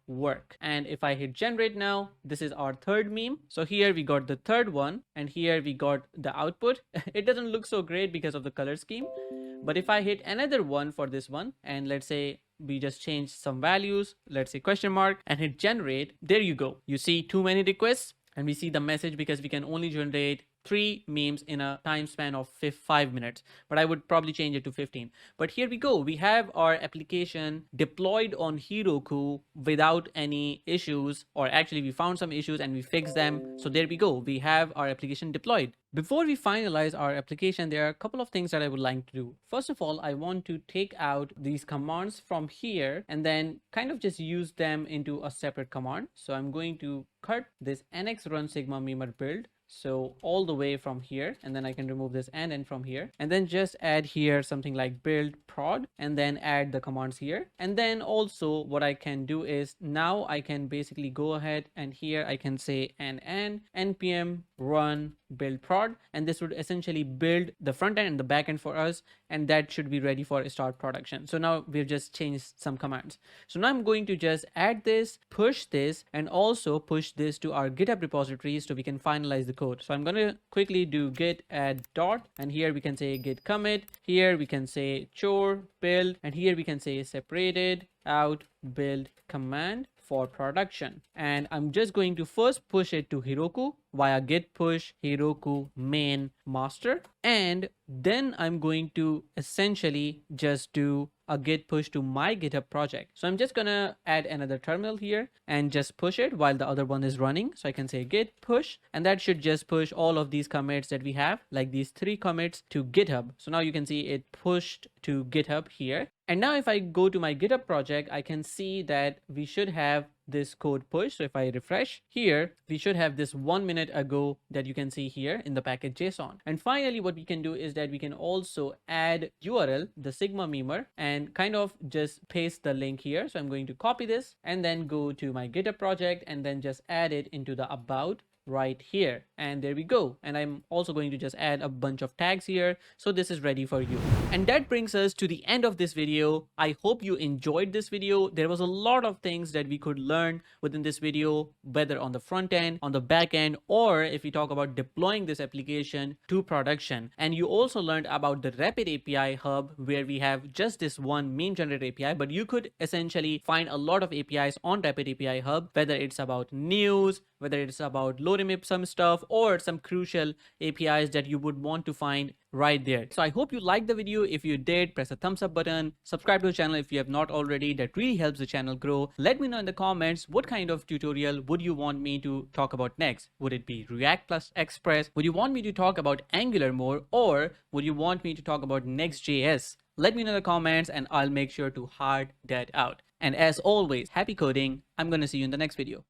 work. And if I hit generate now, this is our third meme. So here we got the third one, and here we got the output. It doesn't look so great because of the color scheme, But if I hit another one for this one, and let's say we just change some values, let's say question mark, and hit generate, there you go. You see too many requests, and we see the message because we can only generate 3 memes in a time span of 5 minutes, but I would probably change it to 15. But here we go. We have our application deployed on Heroku without any issues, or actually we found some issues and we fixed them. So there we go. We have our application deployed. Before we finalize our application, there are a couple of things that I would like to do. First of all, I want to take out these commands from here and then kind of just use them into a separate command. So I'm going to cut this nx run sigma memer build, so all the way from here, and then I can remove this and from here, and then just add here something like build prod, and then add the commands here. And then also what I can do is now I can basically go ahead and here I can say npm run build prod, and this would essentially build the front end and the back end for us, and that should be ready for start production. So now we've just changed some commands. So now I'm going to just add this, push this, and also push this to our GitHub repositories so we can finalize the code. So I'm going to quickly do git add dot, and here we can say git commit, here we can say chore build, and here we can say separated out build command for production. And I'm just going to first push it to Heroku via git push Heroku main master, and then I'm going to essentially just do a git push to my GitHub project. So I'm just gonna add another terminal here and just push it while the other one is running. So I can say git push, and that should just push all of these commits that we have, like these 3 commits, to GitHub. So now you can see it pushed to GitHub here. And now if I go to my GitHub project, I can see that we should have this code push. So if I refresh here, we should have this 1 minute ago that you can see here in the package JSON. And finally, what we can do is that we can also add URL, the Sigma memer, and kind of just paste the link here. So I'm going to copy this and then go to my GitHub project and then just add it into the about right here, and there we go. And I'm also going to just add a bunch of tags here, so this is ready for you. And that brings us to the end of this video. I hope you enjoyed this video. There was a lot of things that we could learn within this video, whether on the front end, on the back end, or if we talk about deploying this application to production. And you also learned about the Rapid API hub, where we have just this one meme generator API, but you could essentially find a lot of APIs on Rapid API hub, whether it's about news, whether it's about lorem some stuff, or some crucial APIs that you would want to find right there. So I hope you liked the video. If you did, press the thumbs up button, subscribe to the channel if you have not already. That really helps the channel grow. Let me know in the comments what kind of tutorial would you want me to talk about next. Would it be React plus Express? Would you want me to talk about Angular more, or would you want me to talk about NestJS? Let me know in the comments and I'll make sure to hard that out. And as always, happy coding. I'm gonna see you in the next video.